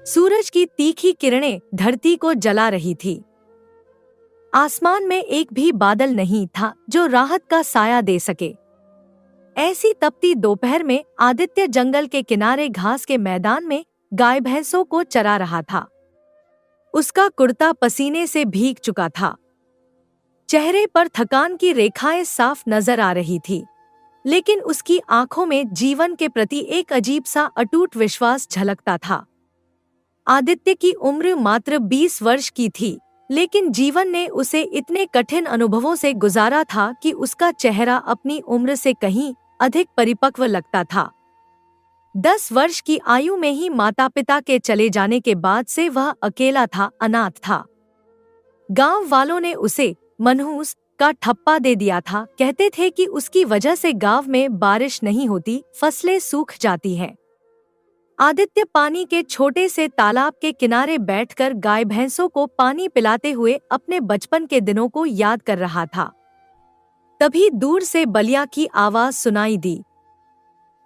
सूरज की तीखी किरणें धरती को जला रही थी। आसमान में एक भी बादल नहीं था जो राहत का साया दे सके। ऐसी तपती दोपहर में आदित्य जंगल के किनारे घास के मैदान में गाय भैंसों को चरा रहा था। उसका कुर्ता पसीने से भीग चुका था। चेहरे पर थकान की रेखाएं साफ नजर आ रही थी, लेकिन उसकी आंखों में जीवन के प्रति एक अजीब सा अटूट विश्वास झलकता था। आदित्य की उम्र मात्र 20 वर्ष की थी, लेकिन जीवन ने उसे इतने कठिन अनुभवों से गुजारा था कि उसका चेहरा अपनी उम्र से कहीं अधिक परिपक्व लगता था। 10 वर्ष की आयु में ही माता पिता के चले जाने के बाद से वह अकेला था, अनाथ था। गांव वालों ने उसे मनहूस का ठप्पा दे दिया था। कहते थे कि उसकी वजह से गांव में बारिश नहीं होती, फसलें सूख जाती हैं। आदित्य पानी के छोटे से तालाब के किनारे बैठकर गाय भैंसों को पानी पिलाते हुए अपने बचपन के दिनों को याद कर रहा था। तभी दूर से बलिया की आवाज सुनाई दी।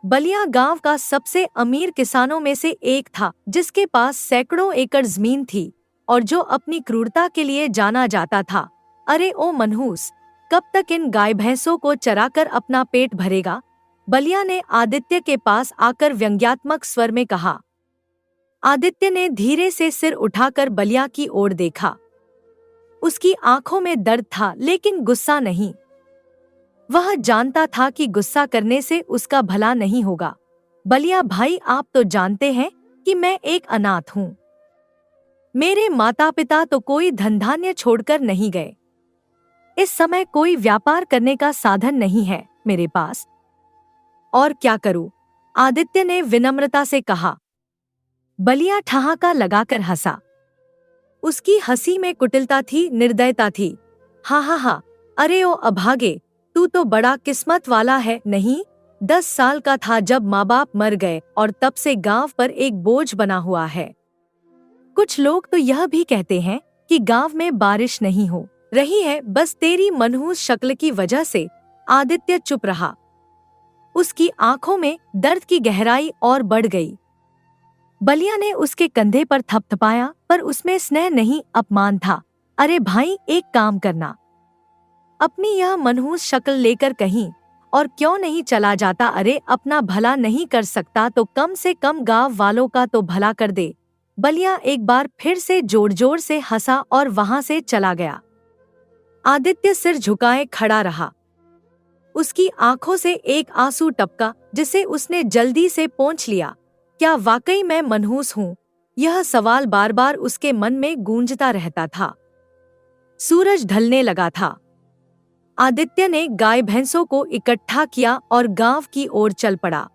बलिया गांव का सबसे अमीर किसानों में से एक था, जिसके पास सैकड़ों एकड़ जमीन थी और जो अपनी क्रूरता के लिए जाना जाता था। अरे ओ मनहूस, कब तक इन गाय भैंसों को चराकर अपना पेट भरेगा? बलिया ने आदित्य के पास आकर व्यंग्यात्मक स्वर में कहा। आदित्य ने धीरे से सिर उठाकर बलिया की ओर देखा। उसकी आंखों में दर्द था, लेकिन गुस्सा नहीं। वह जानता था कि गुस्सा करने से उसका भला नहीं होगा। बलिया भाई, आप तो जानते हैं कि मैं एक अनाथ हूँ। मेरे माता पिता तो कोई धन-धान्य छोड़कर नहीं गए। इस समय कोई व्यापार करने का साधन नहीं है मेरे पास। और क्या करूं? आदित्य ने विनम्रता से कहा। बलिया ठहाका लगाकर हंसा। उसकी हंसी में कुटिलता थी, निर्दयता थी। हा हा हा, अरे ओ अभागे, तू तो बड़ा किस्मत वाला है, नहीं? 10 साल का था जब माँ बाप मर गए और तब से गांव पर एक बोझ बना हुआ है। कुछ लोग तो यह भी कहते हैं कि गांव में बारिश नहीं हो रही है, बस तेरी मनहूस शक्ल की वजह से। आदित्य चुप रहा। उसकी आंखों में दर्द की गहराई और बढ़ गई। बलिया ने उसके कंधे पर थपथपाया, पर उसमें स्नेह नहीं, अपमान था। अरे भाई, एक काम करना, अपनी यह मनहूस शक्ल लेकर कहीं और क्यों नहीं चला जाता? अरे अपना भला नहीं कर सकता तो कम से कम गांव वालों का तो भला कर दे। बलिया एक बार फिर से जोर जोर से हंसा और वहां से चला गया। आदित्य सिर झुकाए खड़ा रहा। उसकी आंखों से एक आंसू टपका, जिसे उसने जल्दी से पोंछ लिया। क्या वाकई मैं मनहूस हूँ? यह सवाल बार बार उसके मन में गूंजता रहता था। सूरज ढलने लगा था। आदित्य ने गाय भैंसों को इकट्ठा किया और गांव की ओर चल पड़ा।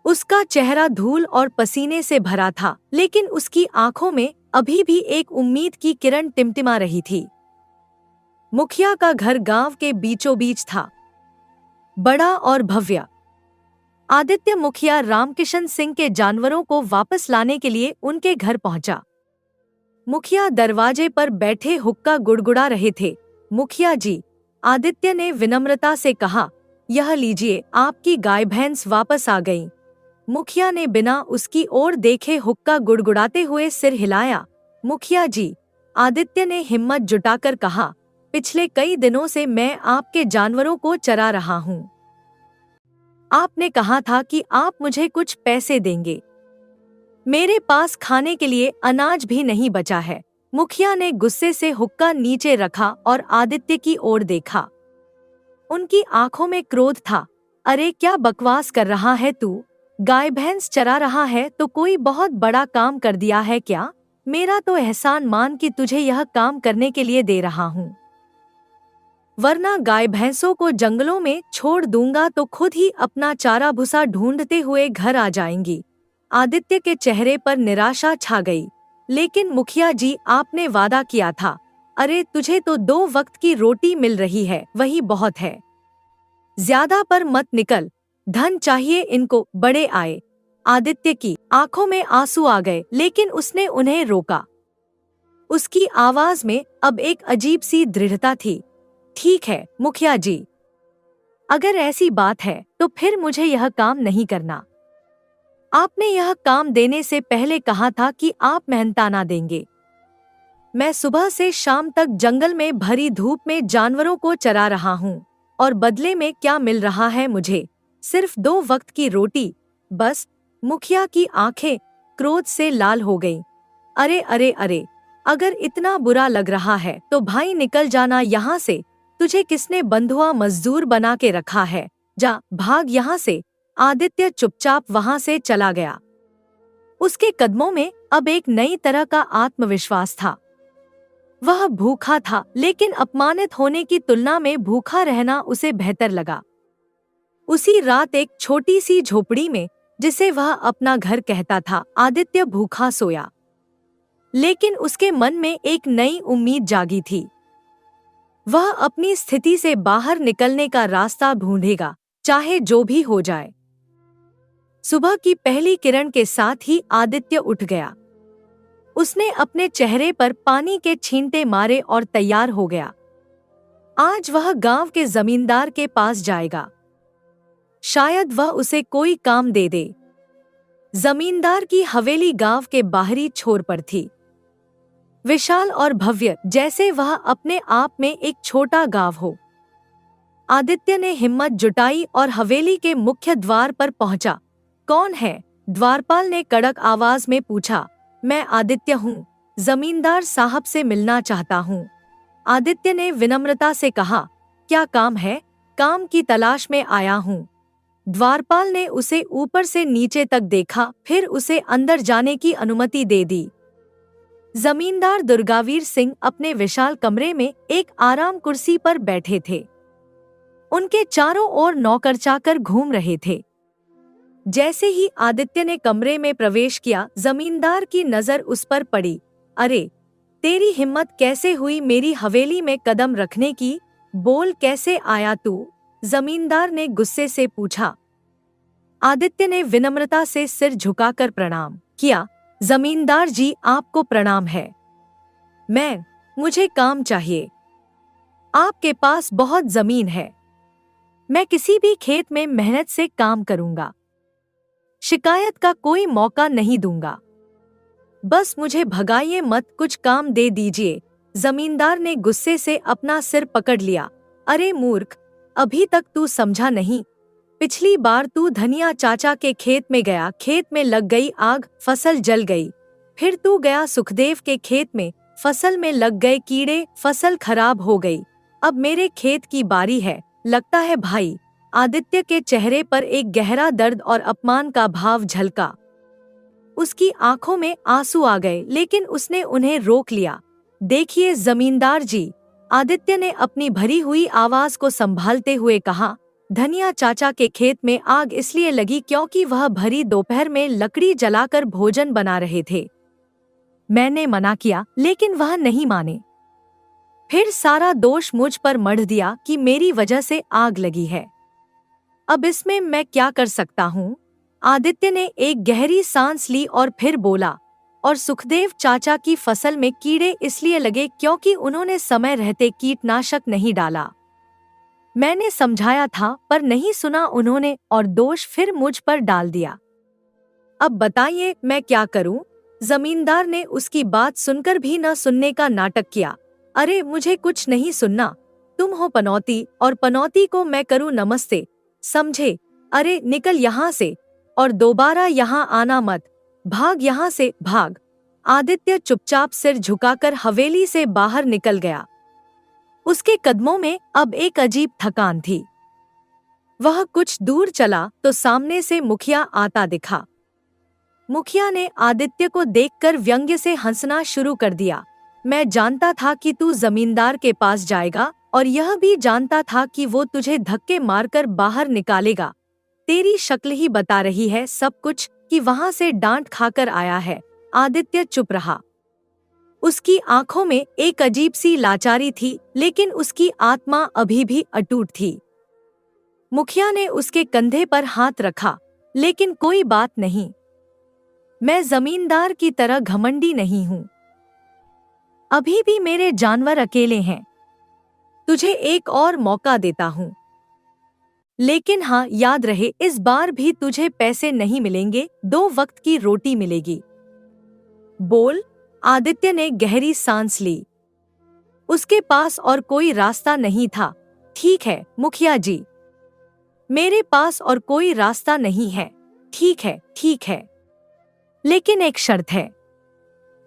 उसका चेहरा धूल और पसीने से भरा था, लेकिन उसकी आंखों में अभी भी एक उम्मीद की किरण टिमटिमा रही थी। मुखिया का घर गांव के बीचों बीच था, बड़ा और भव्य। आदित्य मुखिया रामकिशन सिंह के जानवरों को वापस लाने के लिए उनके घर पहुंचा। मुखिया दरवाजे पर बैठे हुक्का गुड़गुड़ा रहे थे। मुखिया जी, आदित्य ने विनम्रता से कहा, यह लीजिए, आपकी गाय भैंस वापस आ गईं। मुखिया ने बिना उसकी ओर देखे हुक्का गुड़गुड़ाते हुए सिर हिलाया। मुखिया जी, आदित्य ने हिम्मत जुटाकर कहा, पिछले कई दिनों से मैं आपके जानवरों को चरा रहा हूँ। आपने कहा था कि आप मुझे कुछ पैसे देंगे। मेरे पास खाने के लिए अनाज भी नहीं बचा है। मुखिया ने गुस्से से हुक्का नीचे रखा और आदित्य की ओर देखा। उनकी आंखों में क्रोध था। अरे क्या बकवास कर रहा है तू? गाय भैंस चरा रहा है तो कोई बहुत बड़ा काम कर दिया है क्या? मेरा तो एहसान मान कि तुझे यह काम करने के लिए दे रहा हूँ, वरना गाय भैंसों को जंगलों में छोड़ दूंगा तो खुद ही अपना चारा भूसा ढूंढते हुए घर आ जाएंगी। आदित्य के चेहरे पर निराशा छा गई। लेकिन मुखिया जी, आपने वादा किया था। अरे तुझे तो 2 वक्त की रोटी मिल रही है, वही बहुत है। ज्यादा पर मत निकल, धन चाहिए इनको, बड़े आए। आदित्य की आंखों में आंसू आ गए, लेकिन उसने उन्हें रोका। उसकी आवाज में अब एक अजीब सी दृढ़ता थी। ठीक है मुखिया जी, अगर ऐसी बात है तो फिर मुझे यह काम नहीं करना। आपने यह काम देने से पहले कहा था कि आप मेहनताना देंगे। मैं सुबह से शाम तक जंगल में भरी धूप में जानवरों को चरा रहा हूँ, और बदले में क्या मिल रहा है मुझे? सिर्फ 2 वक्त की रोटी, बस। मुखिया की आंखें क्रोध से लाल हो गईं। अरे अरे अरे, अगर इतना बुरा लग रहा है तो भाई निकल जाना यहाँ से। तुझे किसने बंधुआ मजदूर बना के रखा है? जा, भाग यहाँ से। आदित्य चुपचाप वहां से चला गया। उसके कदमों में अब एक नई तरह का आत्मविश्वास था। वह भूखा था, लेकिन अपमानित होने की तुलना में भूखा रहना उसे बेहतर लगा। उसी रात एक छोटी सी झोपड़ी में, जिसे वह अपना घर कहता था, आदित्य भूखा सोया। लेकिन उसके मन में एक नई उम्मीद जागी थी। वह अपनी स्थिति से बाहर निकलने का रास्ता ढूंढेगा, चाहे जो भी हो जाए। सुबह की पहली किरण के साथ ही आदित्य उठ गया। उसने अपने चेहरे पर पानी के छींटे मारे और तैयार हो गया। आज वह गांव के जमींदार के पास जाएगा। शायद वह उसे कोई काम दे दे। जमींदार की हवेली गांव के बाहरी छोर पर थी, विशाल और भव्य, जैसे वह अपने आप में एक छोटा गांव हो। आदित्य ने हिम्मत जुटाई और हवेली के मुख्य द्वार पर पहुंचा। कौन है? द्वारपाल ने कड़क आवाज में पूछा। मैं आदित्य हूँ, जमींदार साहब से मिलना चाहता हूँ। आदित्य ने विनम्रता से कहा। क्या काम है? काम की तलाश में आया हूँ। द्वारपाल ने उसे ऊपर से नीचे तक देखा, फिर उसे अंदर जाने की अनुमति दे दी। जमींदार दुर्गावीर सिंह अपने विशाल कमरे में एक आराम कुर्सी पर बैठे थे। उनके चारों ओर नौकर चाकर घूम रहे थे। जैसे ही आदित्य ने कमरे में प्रवेश किया, जमींदार की नजर उस पर पड़ी। अरे, तेरी हिम्मत कैसे हुई मेरी हवेली में कदम रखने की? बोल, कैसे आया तू? जमींदार ने गुस्से से पूछा। आदित्य ने विनम्रता से सिर झुकाकर प्रणाम किया। जमींदार जी, आपको प्रणाम है। मुझे काम चाहिए। आपके पास बहुत जमीन है। मैं किसी भी खेत में मेहनत से काम करूंगा। शिकायत का कोई मौका नहीं दूंगा। बस मुझे भगाइए मत, कुछ काम दे दीजिए। जमींदार ने गुस्से से अपना सिर पकड़ लिया। अरे मूर्ख, अभी तक तू समझा नहीं। पिछली बार तू धनिया चाचा के खेत में गया, खेत में लग गई आग, फसल जल गई। फिर तू गया सुखदेव के खेत में, फसल में लग गए कीड़े, फसल खराब हो गई। अब मेरे खेत की बारी है, लगता है भाई। आदित्य के चेहरे पर एक गहरा दर्द और अपमान का भाव झलका। उसकी आंखों में आंसू आ गए, लेकिन उसने उन्हें रोक लिया। देखिए जमींदार जी, आदित्य ने अपनी भरी हुई आवाज को संभालते हुए कहा, धनिया चाचा के खेत में आग इसलिए लगी क्योंकि वह भरी दोपहर में लकड़ी जलाकर भोजन बना रहे थे। मैंने मना किया, लेकिन वह नहीं माने। फिर सारा दोष मुझ पर मढ़ दिया कि मेरी वजह से आग लगी है। अब इसमें मैं क्या कर सकता हूँ? आदित्य ने एक गहरी सांस ली और फिर बोला, और सुखदेव चाचा की फसल में कीड़े इसलिए लगे क्योंकि उन्होंने समय रहते कीटनाशक नहीं डाला। मैंने समझाया था पर नहीं सुना उन्होंने, और दोष फिर मुझ पर डाल दिया। अब बताइए मैं क्या करूं? जमींदार ने उसकी बात सुनकर भी न सुनने का नाटक किया। अरे, मुझे कुछ नहीं सुनना। तुम हो पनौती, और पनौती को मैं करूं नमस्ते, समझे? अरे निकल यहाँ से, और दोबारा यहाँ आना मत। भाग यहाँ से, भाग। आदित्य चुपचाप सिर झुकाकर हवेली से बाहर निकल गया। उसके कदमों में अब एक अजीब थकान थी। वह कुछ दूर चला तो सामने से मुखिया आता दिखा। मुखिया ने आदित्य को देखकर व्यंग्य से हंसना शुरू कर दिया। मैं जानता था कि तू जमींदार के पास जाएगा, और यह भी जानता था कि वो तुझे धक्के मारकर बाहर निकालेगा। तेरी शक्ल ही बता रही है सब कुछ कि वहां से डांट खाकर आया है। आदित्य चुप रहा। उसकी आंखों में एक अजीब सी लाचारी थी, लेकिन उसकी आत्मा अभी भी अटूट थी। मुखिया ने उसके कंधे पर हाथ रखा। लेकिन कोई बात नहीं, मैं जमींदार की तरह घमंडी नहीं हूँ। अभी भी मेरे जानवर अकेले हैं। तुझे एक और मौका देता हूँ। लेकिन हाँ, याद रहे इस बार भी तुझे पैसे नहीं मिलेंगे, 2 वक्त की रोटी मिलेगी। बोल। आदित्य ने गहरी सांस ली। उसके पास और कोई रास्ता नहीं था। ठीक है मुखिया जी, मेरे पास और कोई रास्ता नहीं है। ठीक है, ठीक है, लेकिन एक शर्त है।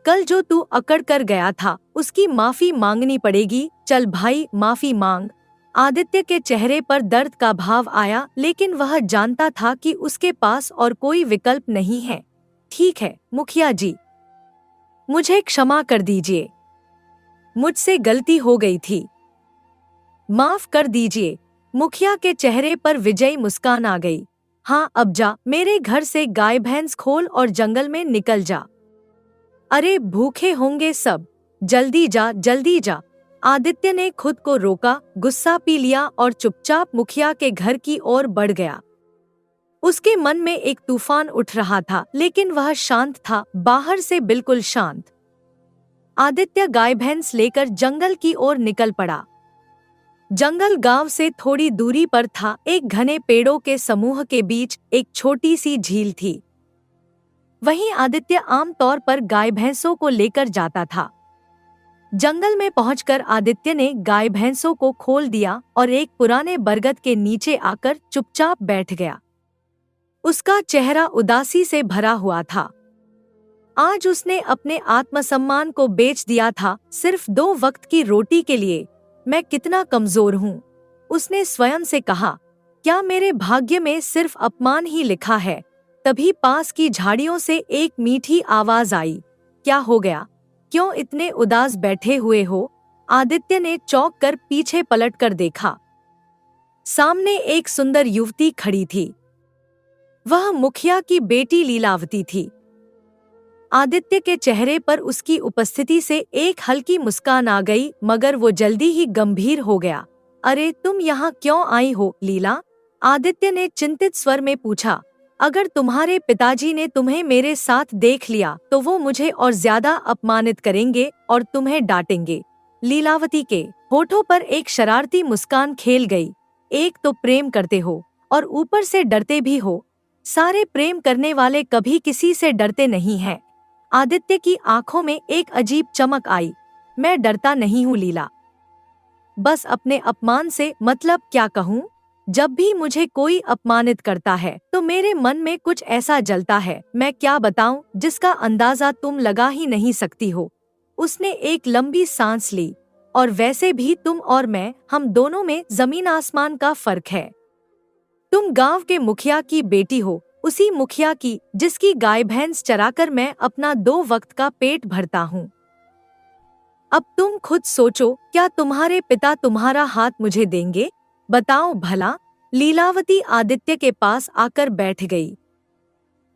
कल जो तू अकड़ कर गया था उसकी माफी मांगनी पड़ेगी। चल भाई, माफी मांग। आदित्य के चेहरे पर दर्द का भाव आया, लेकिन वह जानता था कि उसके पास और कोई विकल्प नहीं है। ठीक है मुखिया जी, मुझे क्षमा कर दीजिए, मुझसे गलती हो गई थी, माफ कर दीजिए। मुखिया के चेहरे पर विजयी मुस्कान आ गई। हाँ, अब जा, मेरे घर से गाय भैंस खोल और जंगल में निकल जा। अरे भूखे होंगे सब, जल्दी जा, जल्दी जा। आदित्य ने खुद को रोका, गुस्सा पी लिया और चुपचाप मुखिया के घर की ओर बढ़ गया। उसके मन में एक तूफान उठ रहा था, लेकिन वह शांत था, बाहर से बिल्कुल शांत। आदित्य गाय भैंस लेकर जंगल की ओर निकल पड़ा। जंगल गांव से थोड़ी दूरी पर था। एक घने पेड़ों के समूह के बीच एक छोटी सी झील थी। वहीं आदित्य आमतौर पर गाय भैंसों को लेकर जाता था। जंगल में पहुंचकर आदित्य ने गाय भैंसों को खोल दिया और एक पुराने बरगद के नीचे आकर चुपचाप बैठ गया। उसका चेहरा उदासी से भरा हुआ था। आज उसने अपने आत्मसम्मान को बेच दिया था, सिर्फ 2 वक्त की रोटी के लिए। मैं कितना कमजोर हूँ, उसने स्वयं से कहा। क्या मेरे भाग्य में सिर्फ अपमान ही लिखा है? तभी पास की झाड़ियों से एक मीठी आवाज आई। क्या हो गया, क्यों इतने उदास बैठे हुए हो? आदित्य ने चौंक कर पीछे पलट कर देखा। सामने एक सुंदर युवती खड़ी थी। वह मुखिया की बेटी लीलावती थी। आदित्य के चेहरे पर उसकी उपस्थिति से एक हल्की मुस्कान आ गई, मगर वो जल्दी ही गंभीर हो गया। अरे तुम यहाँ क्यों आई हो लीला? आदित्य ने चिंतित स्वर में पूछा। अगर तुम्हारे पिताजी ने तुम्हें मेरे साथ देख लिया तो वो मुझे और ज्यादा अपमानित करेंगे और तुम्हें डांटेंगे। लीलावती के होठों पर एक शरारती मुस्कान खेल गई। एक तो प्रेम करते हो और ऊपर से डरते भी हो। सारे प्रेम करने वाले कभी किसी से डरते नहीं हैं। आदित्य की आंखों में एक अजीब चमक आई। मैं डरता नहीं हूँ लीला, बस अपने अपमान से, मतलब क्या कहूँ, जब भी मुझे कोई अपमानित करता है तो मेरे मन में कुछ ऐसा जलता है, मैं क्या बताऊं, जिसका अंदाजा तुम लगा ही नहीं सकती हो। उसने एक लंबी सांस ली। और वैसे भी तुम और मैं, हम दोनों में जमीन आसमान का फर्क है। तुम गांव के मुखिया की बेटी हो, उसी मुखिया की जिसकी गाय भैंस चराकर मैं अपना 2 वक्त का पेट भरता हूँ। अब तुम खुद सोचो, क्या तुम्हारे पिता तुम्हारा हाथ मुझे देंगे? बताओ भला। लीलावती आदित्य के पास आकर बैठ गई।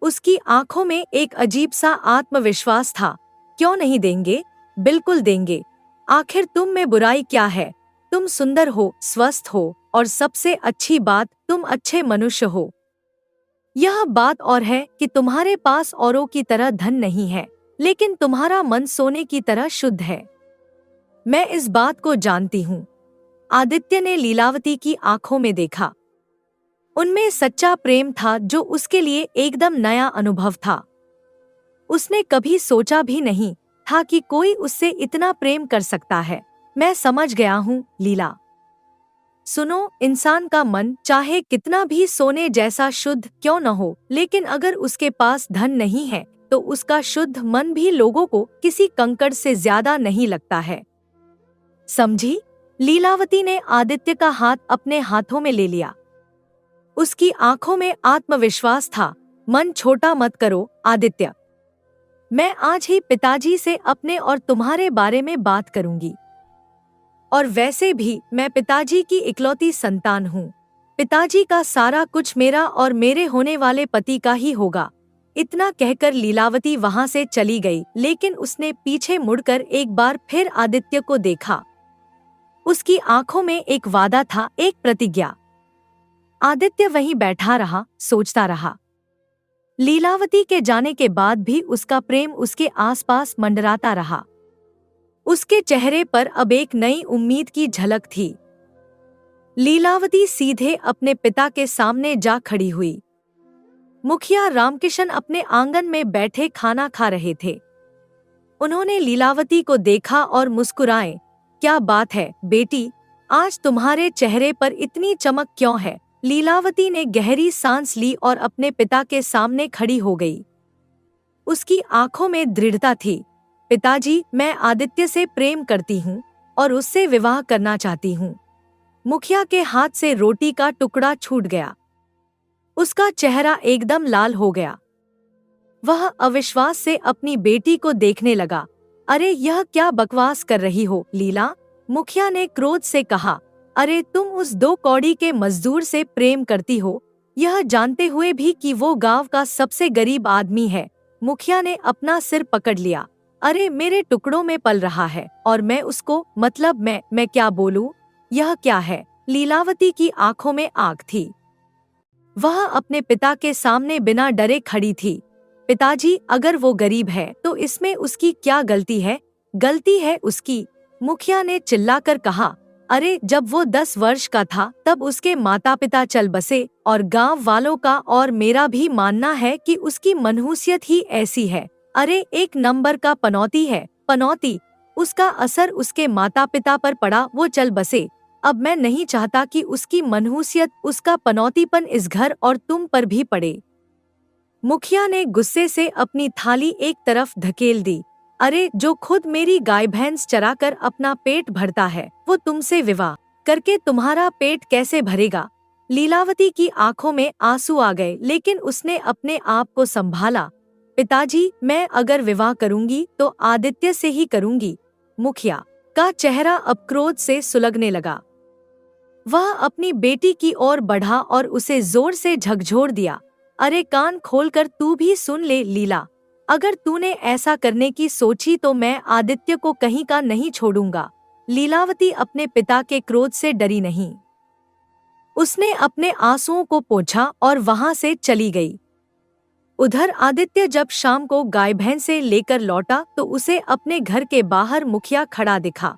उसकी आंखों में एक अजीब सा आत्मविश्वास था। क्यों नहीं देंगे, बिल्कुल देंगे। आखिर तुम में बुराई क्या है? तुम सुंदर हो, स्वस्थ हो और सबसे अच्छी बात, तुम अच्छे मनुष्य हो। यह बात और है कि तुम्हारे पास औरों की तरह धन नहीं है, लेकिन तुम्हारा मन सोने की तरह शुद्ध है। मैं इस बात को जानती हूँ। आदित्य ने लीलावती की आंखों में देखा। उनमें सच्चा प्रेम था जो उसके लिए एकदम नया अनुभव था। उसने कभी सोचा भी नहीं था कि कोई उससे इतना प्रेम कर सकता है। मैं समझ गया हूँ लीला। सुनो, इंसान का मन चाहे कितना भी सोने जैसा शुद्ध क्यों न हो, लेकिन अगर उसके पास धन नहीं है तो उसका शुद्ध मन भी लोगों को किसी कंकड़ से ज्यादा नहीं लगता है। समझी? लीलावती ने आदित्य का हाथ अपने हाथों में ले लिया। उसकी आंखों में आत्मविश्वास था। मन छोटा मत करो आदित्य। मैं आज ही पिताजी से अपने और तुम्हारे बारे में बात करूंगी। और वैसे भी मैं पिताजी की इकलौती संतान हूँ। पिताजी का सारा कुछ मेरा और मेरे होने वाले पति का ही होगा। इतना कहकर लीलावती वहां से चली गई, लेकिन उसने पीछे मुड़कर एक बार फिर आदित्य को देखा। उसकी आंखों में एक वादा था, एक प्रतिज्ञा। आदित्य वहीं बैठा रहा, सोचता रहा। लीलावती के जाने के बाद भी उसका प्रेम उसके आसपास मंडराता रहा। उसके चेहरे पर अब एक नई उम्मीद की झलक थी। लीलावती सीधे अपने पिता के सामने जा खड़ी हुई। मुखिया रामकिशन अपने आंगन में बैठे खाना खा रहे थे। उन्होंने लीलावती को देखा और मुस्कुराए। क्या बात है बेटी, आज तुम्हारे चेहरे पर इतनी चमक क्यों है? लीलावती ने गहरी सांस ली और अपने पिता के सामने खड़ी हो गई। उसकी आंखों में दृढ़ता थी। पिताजी, मैं आदित्य से प्रेम करती हूँ और उससे विवाह करना चाहती हूँ। मुखिया के हाथ से रोटी का टुकड़ा छूट गया। उसका चेहरा एकदम लाल हो गया। वह अविश्वास से अपनी बेटी को देखने लगा। अरे यह क्या बकवास कर रही हो लीला? मुखिया ने क्रोध से कहा। अरे तुम उस 2 कौड़ी के मजदूर से प्रेम करती हो, यह जानते हुए भी कि वो गांव का सबसे गरीब आदमी है। मुखिया ने अपना सिर पकड़ लिया। अरे मेरे टुकड़ों में पल रहा है और मैं उसको, मतलब मैं क्या बोलूं? यह क्या है? लीलावती की आंखों में आग थी। वह अपने पिता के सामने बिना डरे खड़ी थी। पिताजी, अगर वो गरीब है तो इसमें उसकी क्या गलती है? गलती है उसकी, मुखिया ने चिल्लाकर कहा। अरे जब वो 10 वर्ष का था तब उसके माता पिता चल बसे और गांव वालों का और मेरा भी मानना है कि उसकी मनहूसियत ही ऐसी है। अरे एक नंबर का पनौती है, पनौती। उसका असर उसके माता पिता पर पड़ा, वो चल बसे। अब मैं नहीं चाहता कि उसकी मनहूसियत, उसका पनौतीपन इस घर और तुम पर भी पड़े। मुखिया ने गुस्से से अपनी थाली एक तरफ धकेल दी। अरे जो खुद मेरी गाय भैंस चराकर अपना पेट भरता है, वो तुमसे विवाह करके तुम्हारा पेट कैसे भरेगा? लीलावती की आंखों में आंसू आ गए, लेकिन उसने अपने आप को संभाला। पिताजी, मैं अगर विवाह करूंगी तो आदित्य से ही करूंगी। मुखिया का चेहरा अब क्रोध से सुलगने लगा। वह अपनी बेटी की ओर बढ़ा और उसे जोर से झकझोर दिया। अरे कान खोलकर तू भी सुन ले लीला, अगर तूने ऐसा करने की सोची तो मैं आदित्य को कहीं का नहीं छोड़ूंगा। लीलावती अपने पिता के क्रोध से डरी नहीं। उसने अपने आंसुओं को पोंछा और वहां से चली गई। उधर आदित्य जब शाम को गाय भैंसे लेकर लौटा तो उसे अपने घर के बाहर मुखिया खड़ा दिखा।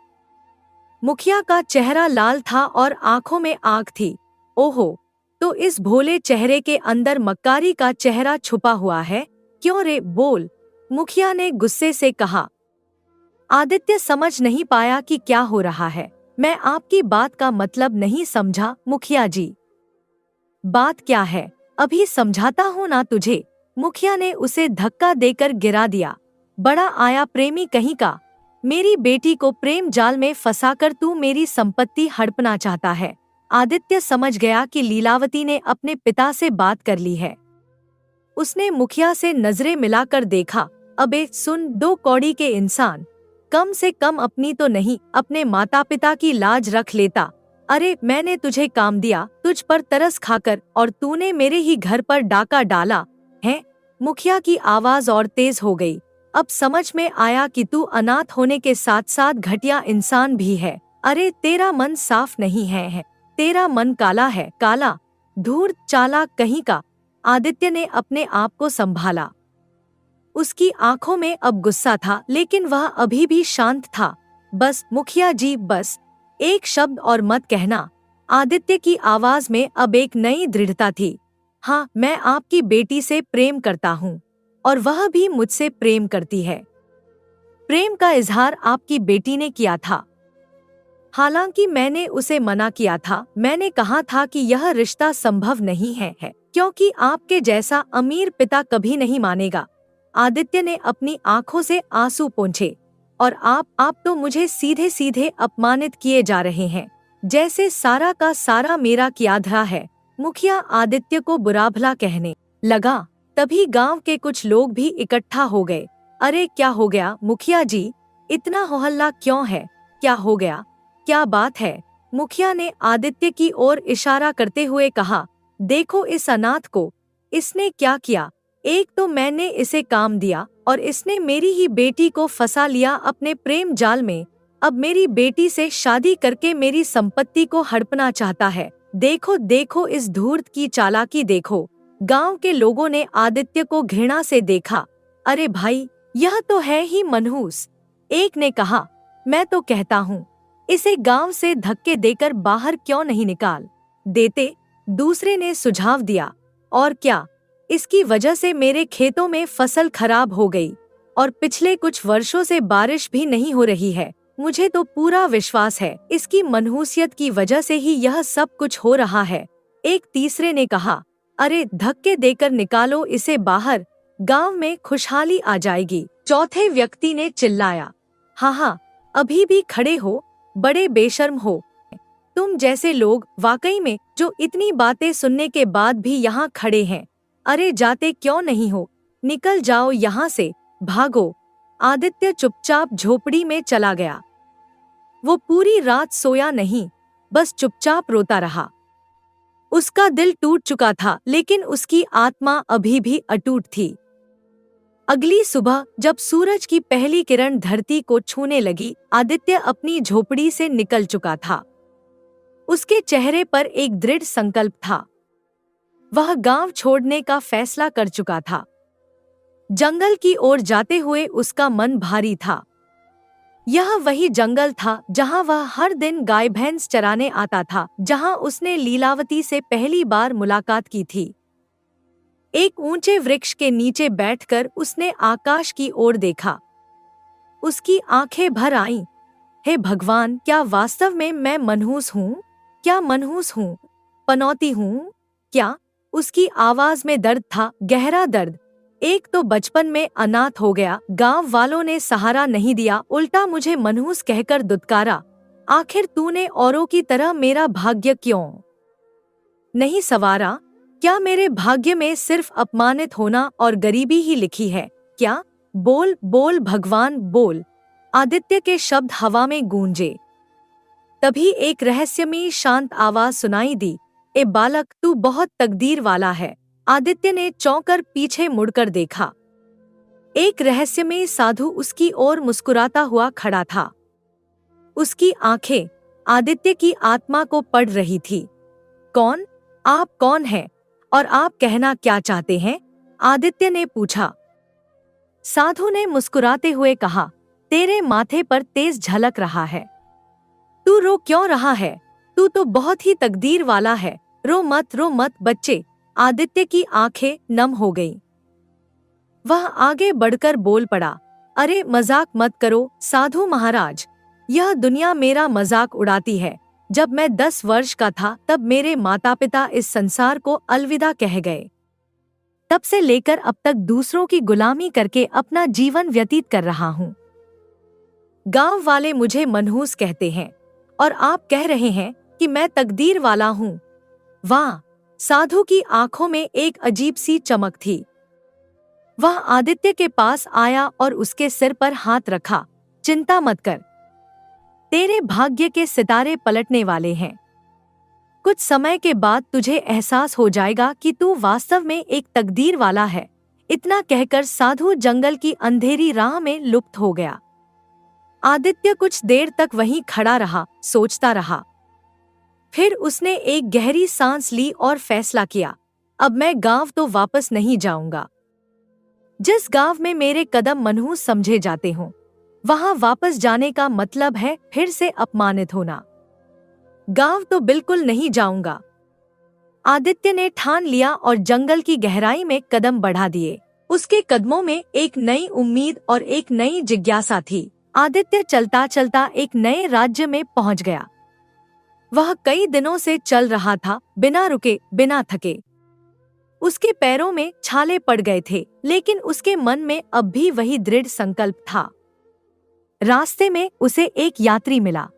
मुखिया का चेहरा लाल था और आंखों में आग थी। ओहो, तो इस भोले चेहरे के अंदर मक्कारी का चेहरा छुपा हुआ है। क्यों रे, बोल, मुखिया ने गुस्से से कहा। आदित्य समझ नहीं पाया कि क्या हो रहा है। मैं आपकी बात का मतलब नहीं समझा मुखिया जी। बात क्या है? अभी समझाता हूँ ना तुझे। मुखिया ने उसे धक्का देकर गिरा दिया। बड़ा आया प्रेमी कहीं का, मेरी बेटी को प्रेम जाल में फंसाकर तू मेरी संपत्ति हड़पना चाहता है। आदित्य समझ गया कि लीलावती ने अपने पिता से बात कर ली है। उसने मुखिया से नजरें मिलाकर देखा। अबे सुन, 2 कौड़ी के इंसान, कम से कम अपनी तो नहीं, अपने माता पिता की लाज रख लेता। अरे मैंने तुझे काम दिया, तुझ पर तरस खाकर, और तूने मेरे ही घर पर डाका डाला है। मुखिया की आवाज और तेज हो गई। अब समझ में आया कि तू अनाथ होने के साथ साथ घटिया इंसान भी है। अरे तेरा मन साफ नहीं है, तेरा मन काला है, काला, धूर्त चालाक कहीं का। आदित्य ने अपने आप को संभाला। उसकी आंखों में अब गुस्सा था, लेकिन वह अभी भी शांत था। बस मुखिया जी, बस एक शब्द और मत कहना। आदित्य की आवाज में अब एक नई दृढ़ता थी। हाँ, मैं आपकी बेटी से प्रेम करता हूँ और वह भी मुझसे प्रेम करती है। प्रेम का इजहार आपकी बेटी ने किया था। हालांकि मैंने उसे मना किया था। मैंने कहा था कि यह रिश्ता संभव नहीं है, क्योंकि आपके जैसा अमीर पिता कभी नहीं मानेगा। आदित्य ने अपनी आंखों से आंसू पोंछे। और आप तो मुझे सीधे सीधे अपमानित किए जा रहे हैं, जैसे सारा का सारा मेरा किया धरा है। मुखिया आदित्य को बुरा भला कहने लगा। तभी गांव के कुछ लोग भी इकट्ठा हो गए। अरे क्या हो गया मुखिया जी, इतना हो हल्ला क्यों है? क्या हो गया, क्या बात है? मुखिया ने आदित्य की ओर इशारा करते हुए कहा। देखो इस अनाथ को, इसने क्या किया? एक तो मैंने इसे काम दिया और इसने मेरी ही बेटी को फंसा लिया अपने प्रेम जाल में। अब मेरी बेटी से शादी करके मेरी संपत्ति को हड़पना चाहता है। देखो देखो इस धूर्त की चालाकी देखो। गांव के लोगों ने आदित्य को घृणा से देखा। अरे भाई, यह तो है ही मनहूस, एक ने कहा। मैं तो कहता हूँ इसे गांव से धक्के देकर बाहर क्यों नहीं निकाल देते? दूसरे ने सुझाव दिया। और क्या, इसकी वजह से मेरे खेतों में फसल खराब हो गई और पिछले कुछ वर्षों से बारिश भी नहीं हो रही है। मुझे तो पूरा विश्वास है इसकी मनहूसियत की वजह से ही यह सब कुछ हो रहा है। एक तीसरे ने कहा, अरे धक्के देकर निकालो इसे बाहर, गांव में खुशहाली आ जाएगी। चौथे व्यक्ति ने चिल्लाया, हाँ, अभी भी खड़े हो, बड़े बेशर्म हो। तुम जैसे लोग वाकई में जो इतनी बातें सुनने के बाद भी यहाँ खड़े हैं। अरे जाते क्यों नहीं हो? निकल जाओ यहाँ से, भागो। आदित्य चुपचाप झोपड़ी में चला गया। वो पूरी रात सोया नहीं, बस चुपचाप रोता रहा। उसका दिल टूट चुका था, लेकिन उसकी आत्मा अभी भी अटूट थी। अगली सुबह जब सूरज की पहली किरण धरती को छूने लगी, आदित्य अपनी झोपड़ी से निकल चुका था। उसके चेहरे पर एक दृढ़ संकल्प था। वह गांव छोड़ने का फैसला कर चुका था। जंगल की ओर जाते हुए उसका मन भारी था। यह वही जंगल था जहां वह हर दिन गाय भैंस चराने आता था, जहां उसने लीलावती से पहली बार मुलाकात की थी। एक ऊंचे वृक्ष के नीचे बैठकर उसने आकाश की ओर देखा। उसकी आंखें भर आईं। हे भगवान, क्या वास्तव में मैं मनहूस हूँ? क्या मनहूस हूँ? पनौती हूँ क्या? उसकी आवाज में दर्द था, गहरा दर्द। एक तो बचपन में अनाथ हो गया, गांव वालों ने सहारा नहीं दिया, उल्टा मुझे मनहूस कहकर दुत्कारा। आखिर तूने औरों की तरह मेरा भाग्य क्यों नहीं संवारा? क्या मेरे भाग्य में सिर्फ अपमानित होना और गरीबी ही लिखी है क्या? बोल बोल भगवान बोल। आदित्य के शब्द हवा में गूंजे। तभी एक रहस्यमयी शांत आवाज सुनाई दी, ए बालक, तू बहुत तकदीर वाला है। आदित्य ने चौंकर पीछे मुड़कर देखा। एक रहस्यमयी साधु उसकी ओर मुस्कुराता हुआ खड़ा था। उसकी आंखें आदित्य की आत्मा को पढ़ रही थी। कौन? आप कौन हैं? और आप कहना क्या चाहते हैं? आदित्य ने पूछा। साधु ने मुस्कुराते हुए कहा, तेरे माथे पर तेज झलक रहा है। तू रो क्यों रहा है? तू तो बहुत ही तकदीर वाला है। रो मत बच्चे। आदित्य की आंखें नम हो गईं। वह आगे बढ़कर बोल पड़ा, अरे मजाक मत करो साधु महाराज, यह दुनिया मेरा मजाक उड़ाती है। जब मैं 10 वर्ष का था तब मेरे माता पिता इस संसार को अलविदा कह गए। तब से लेकर अब तक दूसरों की गुलामी करके अपना जीवन व्यतीत कर रहा हूँ। गांव वाले मुझे मनहूस कहते हैं और आप कह रहे हैं कि मैं तकदीर वाला हूँ। वाह! साधु की आंखों में एक अजीब सी चमक थी। वह आदित्य के पास आया और उसके सिर पर हाथ रखा। चिंता मत कर, तेरे भाग्य के सितारे पलटने वाले हैं। कुछ समय के बाद तुझे एहसास हो जाएगा कि तू वास्तव में एक तकदीर वाला है। इतना कहकर साधु जंगल की अंधेरी राह में लुप्त हो गया। आदित्य कुछ देर तक वहीं खड़ा रहा, सोचता रहा। फिर उसने एक गहरी सांस ली और फैसला किया, अब मैं गांव तो वापस नहीं जाऊंगा। जिस गांव में मेरे कदम मनहूस समझे जाते हों, वहां वापस जाने का मतलब है फिर से अपमानित होना। गांव तो बिल्कुल नहीं जाऊंगा। आदित्य ने ठान लिया और जंगल की गहराई में कदम बढ़ा दिए। उसके कदमों में एक नई उम्मीद और एक नई जिज्ञासा थी। आदित्य चलता चलता एक नए राज्य में पहुंच गया। वह कई दिनों से चल रहा था, बिना रुके, बिना थके। उसके पैरों में छाले पड़ गए थे, लेकिन उसके मन में अब भी वही दृढ़ संकल्प था। रास्ते में उसे एक यात्री मिला,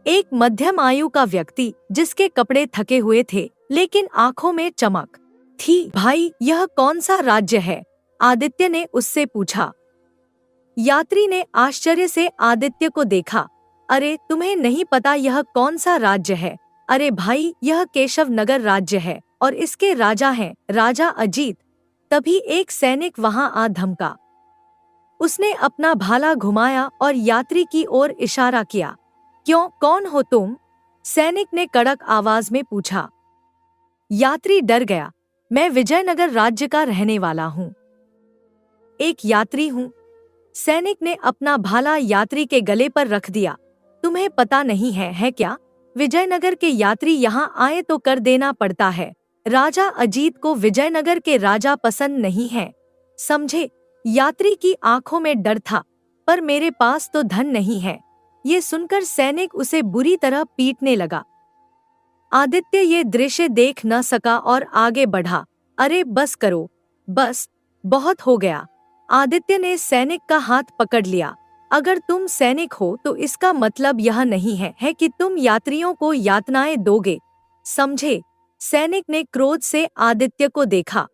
एक मध्यम आयु का व्यक्ति जिसके कपड़े थके हुए थे, लेकिन आंखों में चमक थी। भाई, यह कौन सा राज्य है? आदित्य ने उससे पूछा। यात्री ने आश्चर्य से आदित्य को देखा। अरे, तुम्हें नहीं पता यह कौन सा राज्य है? अरे भाई, यह केशव नगर राज्य है और इसके राजा हैं राजा अजीत। तभी एक सैनिक वहां आ धमका। उसने अपना भाला घुमाया और यात्री की ओर इशारा किया। क्यों, कौन हो तुम? सैनिक ने कड़क आवाज में पूछा। यात्री डर गया। मैं विजयनगर राज्य का रहने वाला हूँ, एक यात्री हूँ। सैनिक ने अपना भाला यात्री के गले पर रख दिया। तुम्हें पता नहीं है क्या? विजयनगर के यात्री यहाँ आए तो कर देना पड़ता है। राजा अजीत को विजयनगर के राजा पसंद नहीं है, समझे? यात्री की आंखों में डर था, पर मेरे पास तो धन नहीं है। ये सुनकर सैनिक उसे बुरी तरह पीटने लगा। आदित्य ये दृश्य देख न सका और आगे बढ़ा। अरे बस करो, बस, बहुत हो गया। आदित्य ने सैनिक का हाथ पकड़ लिया। अगर तुम सैनिक हो तो इसका मतलब यह नहीं है कि तुम यात्रियों को यातनाएं दोगे, समझे? सैनिक ने क्रोध से आदित्य को देखा।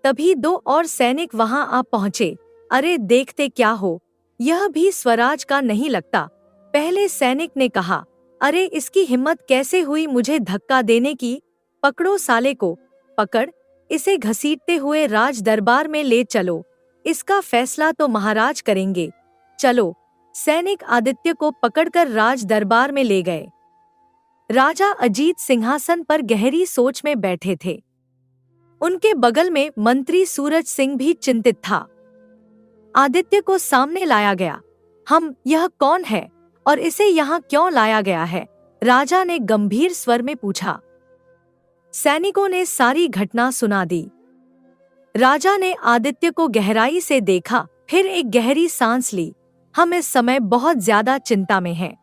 तभी 2 और सैनिक वहां आ पहुंचे। अरे देखते क्या हो, यह भी स्वराज का नहीं लगता। पहले सैनिक ने कहा, अरे इसकी हिम्मत कैसे हुई मुझे धक्का देने की? पकड़ो साले को, पकड़, इसे घसीटते हुए राज दरबार में ले चलो, इसका फैसला तो महाराज करेंगे। चलो। सैनिक आदित्य को पकड़कर राज दरबार में ले गए। राजा अजीत सिंहासन पर गहरी सोच में बैठे थे। उनके बगल में मंत्री सूरज सिंह भी चिंतित था। आदित्य को सामने लाया गया। यह कौन है और इसे यहाँ क्यों लाया गया है? राजा ने गंभीर स्वर में पूछा। सैनिकों ने सारी घटना सुना दी। राजा ने आदित्य को गहराई से देखा, फिर एक गहरी सांस ली। हम इस समय बहुत ज्यादा चिंता में हैं।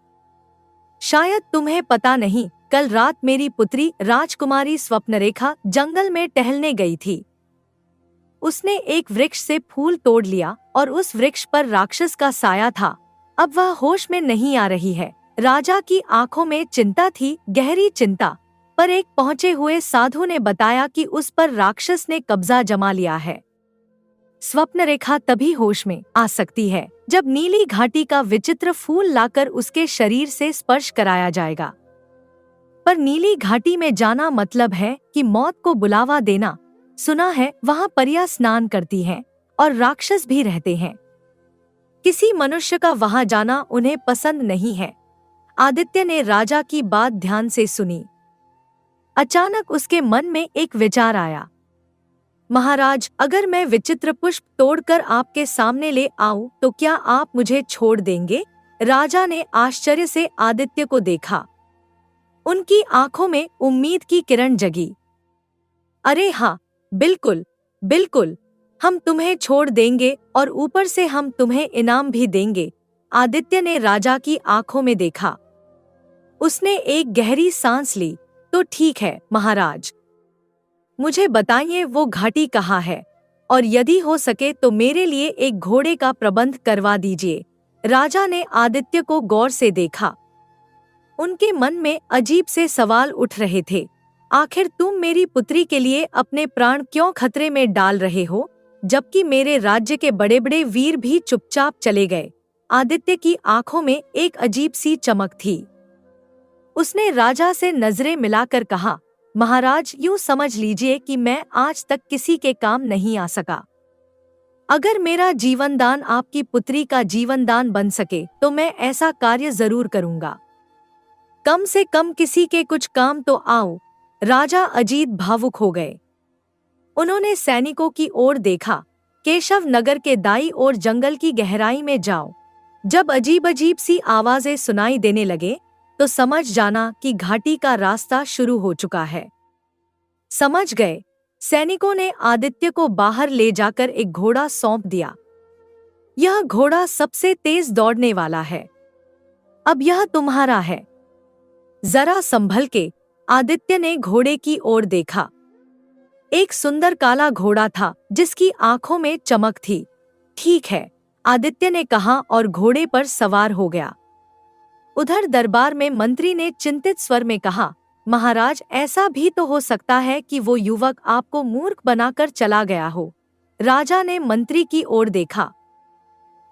शायद तुम्हें पता नहीं, कल रात मेरी पुत्री राजकुमारी स्वप्नरेखा जंगल में टहलने गई थी। उसने एक वृक्ष से फूल तोड़ लिया और उस वृक्ष पर राक्षस का साया था। अब वह होश में नहीं आ रही है। राजा की आंखों में चिंता थी, गहरी चिंता। पर एक पहुंचे हुए साधु ने बताया कि उस पर राक्षस ने कब्जा जमा लिया है। स्वप्नरेखा तभी होश में आ सकती है जब नीली घाटी का विचित्र फूल लाकर उसके शरीर से स्पर्श कराया जाएगा। पर नीली घाटी में जाना मतलब है कि मौत को बुलावा देना। सुना है वहाँ परियां स्नान करती हैं और राक्षस भी रहते हैं। किसी मनुष्य का वहाँ जाना उन्हें पसंद नहीं है। आदित्य ने राजा की बात ध्यान से सुनी। अचानक उसके मन में एक विचार आया। महाराज, अगर मैं विचित्र पुष्प तोड़कर आपके सामने ले आऊं तो क्या आप मुझे छोड़ देंगे? राजा ने आश्चर्य से आदित्य को देखा। उनकी आंखों में उम्मीद की किरण जगी। अरे हाँ, बिल्कुल बिल्कुल, हम तुम्हें छोड़ देंगे और ऊपर से हम तुम्हें इनाम भी देंगे। आदित्य ने राजा की आंखों में देखा। उसने एक गहरी सांस ली। तो ठीक है महाराज, मुझे बताइए वो घाटी कहाँ है, और यदि हो सके तो मेरे लिए एक घोड़े का प्रबंध करवा दीजिए। राजा ने आदित्य को गौर से देखा। उनके मन में अजीब से सवाल उठ रहे थे। आखिर तुम मेरी पुत्री के लिए अपने प्राण क्यों खतरे में डाल रहे हो, जबकि मेरे राज्य के बड़े बड़े वीर भी चुपचाप चले गए? आदित्य की आंखों में एक अजीब सी चमक थी। उसने राजा से नजरें मिलाकर कहा, महाराज, यूं समझ लीजिए कि मैं आज तक किसी के काम नहीं आ सका। अगर मेरा जीवनदान आपकी पुत्री का जीवनदान बन सके तो मैं ऐसा कार्य जरूर करूंगा। कम से कम किसी के कुछ काम तो आओ। राजा अजीत भावुक हो गए। उन्होंने सैनिकों की ओर देखा। केशव नगर के दाईं ओर जंगल की गहराई में जाओ। जब अजीब अजीब सी आवाजें सुनाई देने लगे तो समझ जाना कि घाटी का रास्ता शुरू हो चुका है। समझ गए। सैनिकों ने आदित्य को बाहर ले जाकर एक घोड़ा सौंप दिया। यह घोड़ा सबसे तेज दौड़ने वाला है। अब यह तुम्हारा है। जरा संभल के। आदित्य ने घोड़े की ओर देखा। एक सुंदर काला घोड़ा था जिसकी आंखों में चमक थी। ठीक है, आदित्य ने कहा और घोड़े पर सवार हो गया। उधर दरबार में मंत्री ने चिंतित स्वर में कहा, महाराज, ऐसा भी तो हो सकता है कि वो युवक आपको मूर्ख बनाकर चला गया हो। राजा ने मंत्री की ओर देखा।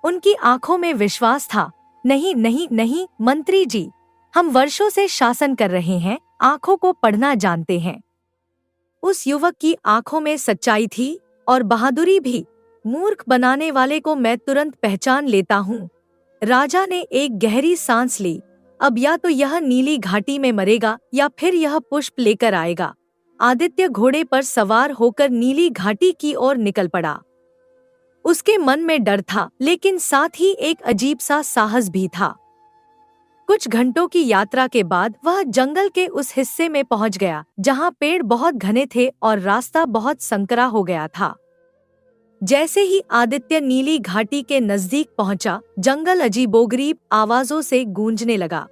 उनकी आंखों में विश्वास था। नहीं नहीं नहीं मंत्री जी, हम वर्षों से शासन कर रहे हैं, आंखों को पढ़ना जानते हैं। उस युवक की आंखों में सच्चाई थी और बहादुरी भी। मूर्ख बनाने वाले को मैं तुरंत पहचान लेता हूँ। राजा ने एक गहरी सांस ली। अब या तो यह नीली घाटी में मरेगा या फिर यह पुष्प लेकर आएगा। आदित्य घोड़े पर सवार होकर नीली घाटी की ओर निकल पड़ा। उसके मन में डर था, लेकिन साथ ही एक अजीब सा साहस भी था। कुछ घंटों की यात्रा के बाद वह जंगल के उस हिस्से में पहुंच गया जहां पेड़ बहुत घने थे और रास्ता बहुत संकरा हो गया था। जैसे ही आदित्य नीली घाटी के नजदीक पहुंचा, जंगल अजीबोगरीब आवाजों से गूंजने लगा।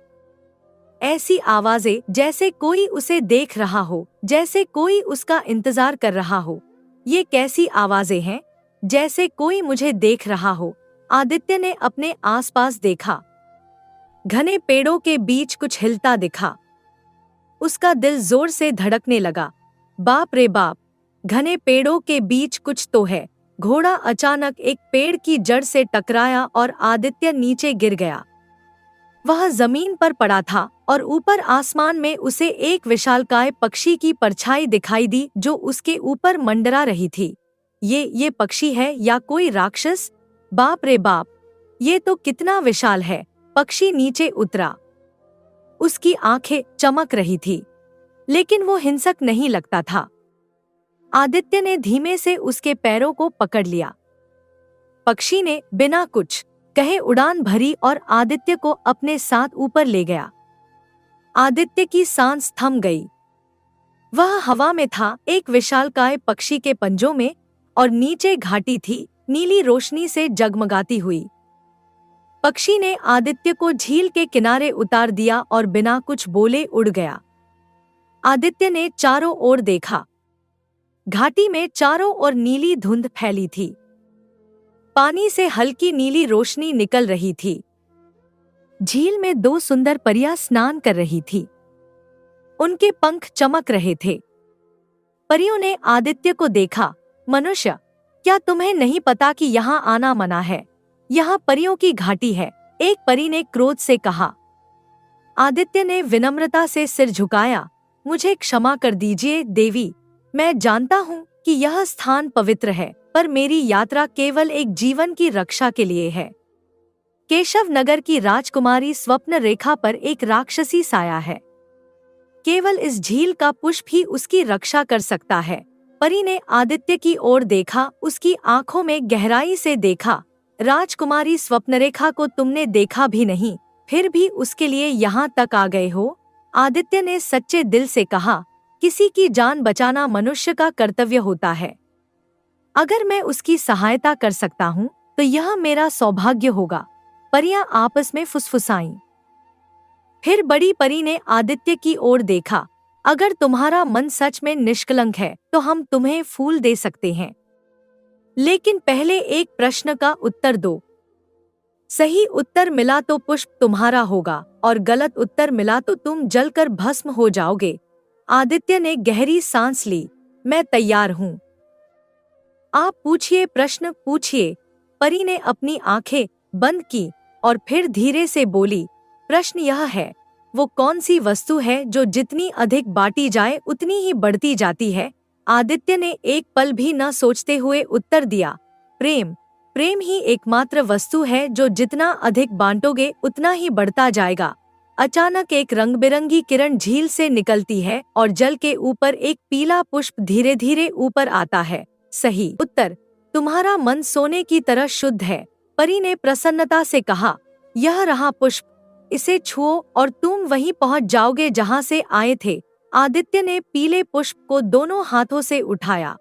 ऐसी आवाजें जैसे कोई उसे देख रहा हो, जैसे कोई उसका इंतजार कर रहा हो। ये कैसी आवाजें हैं? जैसे कोई मुझे देख रहा हो। आदित्य ने अपने आसपास देखा। घने पेड़ों के बीच कुछ हिलता दिखा। उसका दिल जोर से धड़कने लगा। बाप रे बाप, घने पेड़ों के बीच कुछ तो है। घोड़ा अचानक एक पेड़ की जड़ से टकराया और आदित्य नीचे गिर गया। वह जमीन पर पड़ा था और ऊपर आसमान में उसे एक विशालकाय पक्षी की परछाई दिखाई दी जो उसके ऊपर मंडरा रही थी। ये पक्षी है या कोई राक्षस? बाप रे बाप, ये तो कितना विशाल है। पक्षी नीचे उतरा। उसकी आंखें चमक रही थी, लेकिन वो हिंसक नहीं लगता था। आदित्य ने धीमे से उसके पैरों को पकड़ लिया। पक्षी ने बिना कुछ कहे उड़ान भरी और आदित्य को अपने साथ ऊपर ले गया। आदित्य की सांस थम गई। वह हवा में था, एक विशालकाय पक्षी के पंजों में, और नीचे घाटी थी, नीली रोशनी से जगमगाती हुई। पक्षी ने आदित्य को झील के किनारे उतार दिया और बिना कुछ बोले उड़ गया। आदित्य ने चारों ओर देखा। घाटी में चारों ओर नीली धुंध फैली थी। पानी से हल्की नीली रोशनी निकल रही थी। झील में दो सुंदर परियां स्नान कर रही थी। उनके पंख चमक रहे थे। परियों ने आदित्य को देखा। मनुष्य, क्या तुम्हें नहीं पता कि यहाँ आना मना है? यहाँ परियों की घाटी है, एक परी ने क्रोध से कहा। आदित्य ने विनम्रता से सिर झुकाया। मुझे क्षमा कर दीजिए देवी, मैं जानता हूँ कि यह स्थान पवित्र है, पर मेरी यात्रा केवल एक जीवन की रक्षा के लिए है। केशव नगर की राजकुमारी स्वप्न रेखा पर एक राक्षसी साया है। केवल इस झील का पुष्प ही उसकी रक्षा कर सकता है। परी ने आदित्य की ओर देखा, उसकी आंखों में गहराई से देखा। राजकुमारी स्वप्नरेखा को तुमने देखा भी नहीं, फिर भी उसके लिए यहाँ तक आ गए हो? आदित्य ने सच्चे दिल से कहा। किसी की जान बचाना मनुष्य का कर्तव्य होता है। अगर मैं उसकी सहायता कर सकता हूँ तो यह मेरा सौभाग्य होगा। परियां आपस में फुसफुसाईं। फिर बड़ी परी ने आदित्य की ओर देखा। अगर तुम्हारा मन सच में निष्कलंक है तो हम तुम्हें फूल दे सकते हैं, लेकिन पहले एक प्रश्न का उत्तर दो। सही उत्तर मिला तो पुष्प तुम्हारा होगा और गलत उत्तर मिला तो तुम जलकर भस्म हो जाओगे। आदित्य ने गहरी सांस ली। मैं तैयार हूँ। आप पूछिए, प्रश्न पूछिए। परी ने अपनी आंखें बंद की और फिर धीरे से बोली। प्रश्न यह है, वो कौन सी वस्तु है जो जितनी अधिक बांटी जाए उतनी ही बढ़ती जाती है? आदित्य ने एक पल भी न सोचते हुए उत्तर दिया। प्रेम। प्रेम ही एकमात्र वस्तु है जो जितना अधिक बांटोगे उतना ही बढ़ता जाएगा। अचानक एक रंग-बिरंगी किरण झील से निकलती है और जल के ऊपर एक पीला पुष्प धीरे धीरे ऊपर आता है। सही उत्तर। तुम्हारा मन सोने की तरह शुद्ध है। परी ने प्रसन्नता से कहा। यह रहा पुष्प, इसे छुओ और तुम वहीं पहुंच जाओगे जहां से आए थे। आदित्य ने पीले पुष्प को दोनों हाथों से उठाया।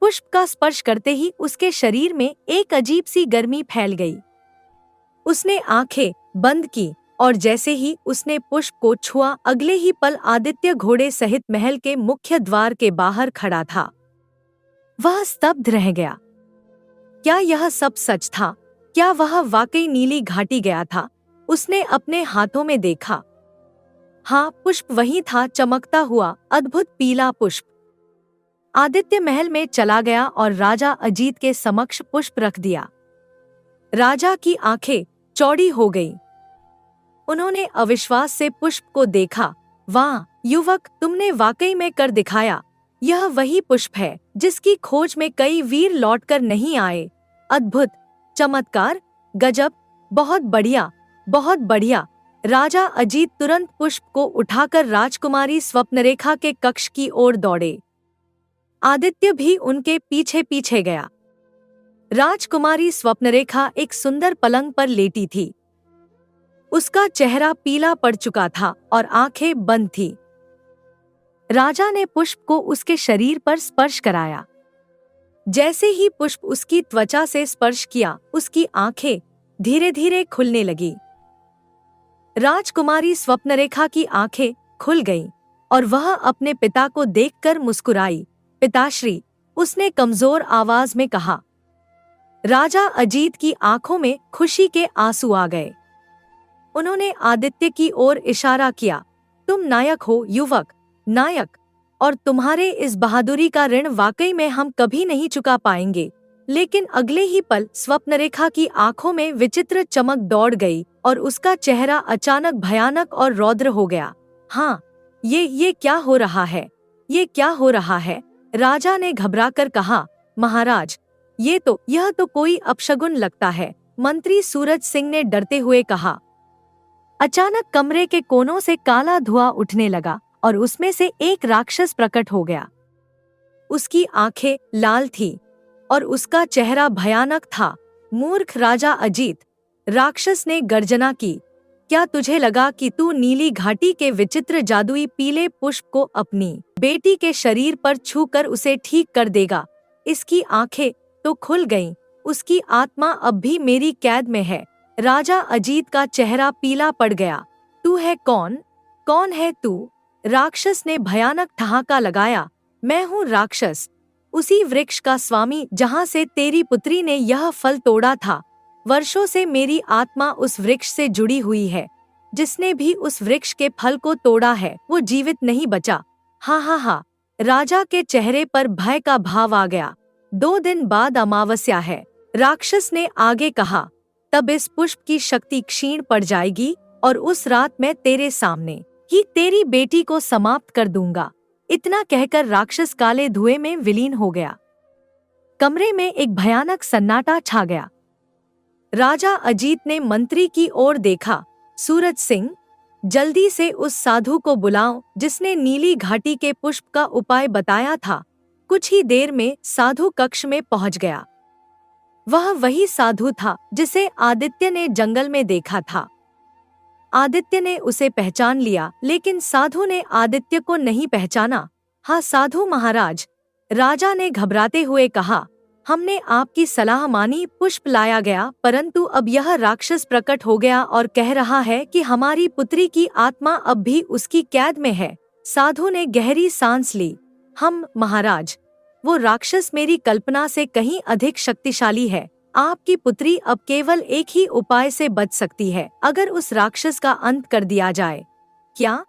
पुष्प का स्पर्श करते ही उसके शरीर में एक अजीब सी गर्मी फैल गई। उसने आंखें बंद की और जैसे ही उसने पुष्प को छुआ, अगले ही पल आदित्य घोड़े सहित महल के मुख्य द्वार के बाहर खड़ा था। वह स्तब्ध रह गया। क्या यह सब सच था? क्या वह वाकई नीली घाटी गया था? उसने अपने हाथों में देखा। हाँ, पुष्प वही था, चमकता हुआ अद्भुत पीला पुष्प। आदित्य महल में चला गया और राजा अजीत के समक्ष पुष्प रख दिया। राजा की आंखें चौड़ी हो गईं। उन्होंने अविश्वास से पुष्प को देखा। वाह युवक, तुमने वाकई में कर दिखाया। यह वही पुष्प है जिसकी खोज में कई वीर लौटकर नहीं आए। अद्भुत, चमत्कार, गजब, बहुत बढ़िया, बहुत बढ़िया। राजा अजीत तुरंत पुष्प को उठाकर राजकुमारी स्वप्नरेखा के कक्ष की ओर दौड़े। आदित्य भी उनके पीछे पीछे गया। राजकुमारी स्वप्नरेखा एक सुंदर पलंग पर लेटी थी। उसका चेहरा पीला पड़ चुका था और आंखें बंद थी। राजा ने पुष्प को उसके शरीर पर स्पर्श कराया। जैसे ही पुष्प उसकी त्वचा से स्पर्श किया, उसकी आंखें धीरे धीरे खुलने लगी। राजकुमारी स्वप्नरेखा की आंखें खुल गईं और वह अपने पिता को देखकर मुस्कुराई। पिताश्री, उसने कमजोर आवाज में कहा। राजा अजीत की आंखों में खुशी के आंसू आ गए। उन्होंने आदित्य की ओर इशारा किया। तुम नायक हो युवक, नायक, और तुम्हारे इस बहादुरी का ऋण वाकई में हम कभी नहीं चुका पाएंगे। लेकिन अगले ही पल स्वप्नरेखा की आंखों में विचित्र चमक दौड़ गई और उसका चेहरा अचानक भयानक और रौद्र हो गया। हाँ, ये क्या हो रहा है? ये क्या हो रहा है? राजा ने घबराकर कहा। महाराज, यह तो कोई अपशगुन लगता है, मंत्री सूरज सिंह ने डरते हुए कहा। अचानक कमरे के कोनों से काला धुआं उठने लगा और उसमें से एक राक्षस प्रकट हो गया। उसकी आंखें लाल थीं और उसका चेहरा भयानक था। मूर्ख राजा अजीत, राक्षस ने गर्जना की। क्या तुझे लगा कि तू नीली घाटी के विचित्र जादुई पीले पुष्प को अपनी बेटी के शरीर पर छूकर उसे ठीक कर देगा? इसकी आंखें तो खुल गईं, उसकी आत्मा अब भी मेरी कैद में है। राजा अजीत का चेहरा पीला पड़ गया। तू है कौन? कौन है तू? राक्षस ने भयानक ठहाका लगाया। मैं हूँ राक्षस, उसी वृक्ष का स्वामी जहाँ से तेरी पुत्री ने यह फल तोड़ा था। वर्षों से मेरी आत्मा उस वृक्ष से जुड़ी हुई है। जिसने भी उस वृक्ष के फल को तोड़ा है वो जीवित नहीं बचा। हाँ हाँ हाँ। राजा के चेहरे पर भय का भाव आ गया। 2 दिन बाद अमावस्या है, राक्षस ने आगे कहा। तब इस पुष्प की शक्ति क्षीण पड़ जाएगी और उस रात मैं तेरे सामने ही तेरी बेटी को समाप्त कर दूंगा। इतना कहकर राक्षस काले धुएं में विलीन हो गया। कमरे में एक भयानक सन्नाटा छा गया। राजा अजीत ने मंत्री की ओर देखा। सूरज सिंह, जल्दी से उस साधु को बुलाओ जिसने नीली घाटी के पुष्प का उपाय बताया था। कुछ ही देर में साधु कक्ष में पहुंच गया। वह वही साधु था जिसे आदित्य ने जंगल में देखा था। आदित्य ने उसे पहचान लिया, लेकिन साधु ने आदित्य को नहीं पहचाना। हाँ साधु महाराज, राजा ने घबराते हुए कहा। हमने आपकी सलाह मानी, पुष्प लाया गया, परंतु अब यह राक्षस प्रकट हो गया और कह रहा है कि हमारी पुत्री की आत्मा अब भी उसकी कैद में है। साधु ने गहरी सांस ली। हम महाराज, वो राक्षस मेरी कल्पना से कहीं अधिक शक्तिशाली है। आपकी पुत्री अब केवल एक ही उपाय से बच सकती है, अगर उस राक्षस का अंत कर दिया जाए। क्या?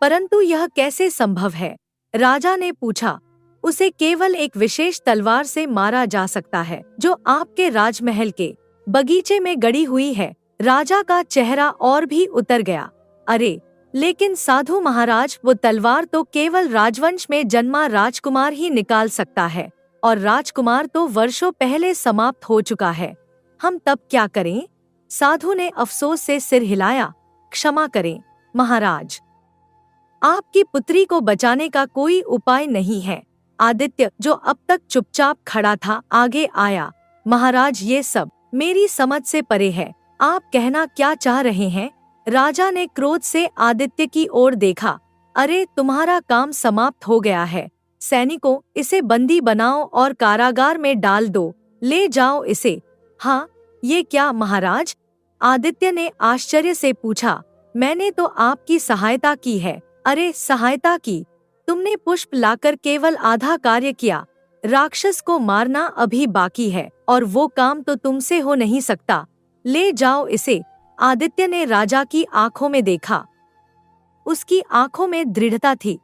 परंतु यह कैसे संभव है? राजा ने पूछा। उसे केवल एक विशेष तलवार से मारा जा सकता है जो आपके राजमहल के बगीचे में गड़ी हुई है। राजा का चेहरा और भी उतर गया। अरे लेकिन साधु महाराज, वो तलवार तो केवल राजवंश में जन्मा राजकुमार ही निकाल सकता है, और राजकुमार तो वर्षों पहले समाप्त हो चुका है। हम तब क्या करें? साधु ने अफसोस से सिर हिलाया। क्षमा करें महाराज, आपकी पुत्री को बचाने का कोई उपाय नहीं है। आदित्य, जो अब तक चुपचाप खड़ा था, आगे आया। महाराज, ये सब मेरी समझ से परे है। आप कहना क्या चाह रहे हैं? राजा ने क्रोध से आदित्य की ओर देखा। अरे तुम्हारा काम समाप्त हो गया है। सैनिकों, इसे बंदी बनाओ और कारागार में डाल दो। ले जाओ इसे। हाँ, ये क्या महाराज? आदित्य ने आश्चर्य से पूछा। मैंने तो आपकी सहायता की है। अरे सहायता की? तुमने पुष्प लाकर केवल आधा कार्य किया। राक्षस को मारना अभी बाकी है और वो काम तो तुमसे हो नहीं सकता। ले जाओ इसे। आदित्य ने राजा की आंखों में देखा। उसकी आंखों में दृढ़ता थी।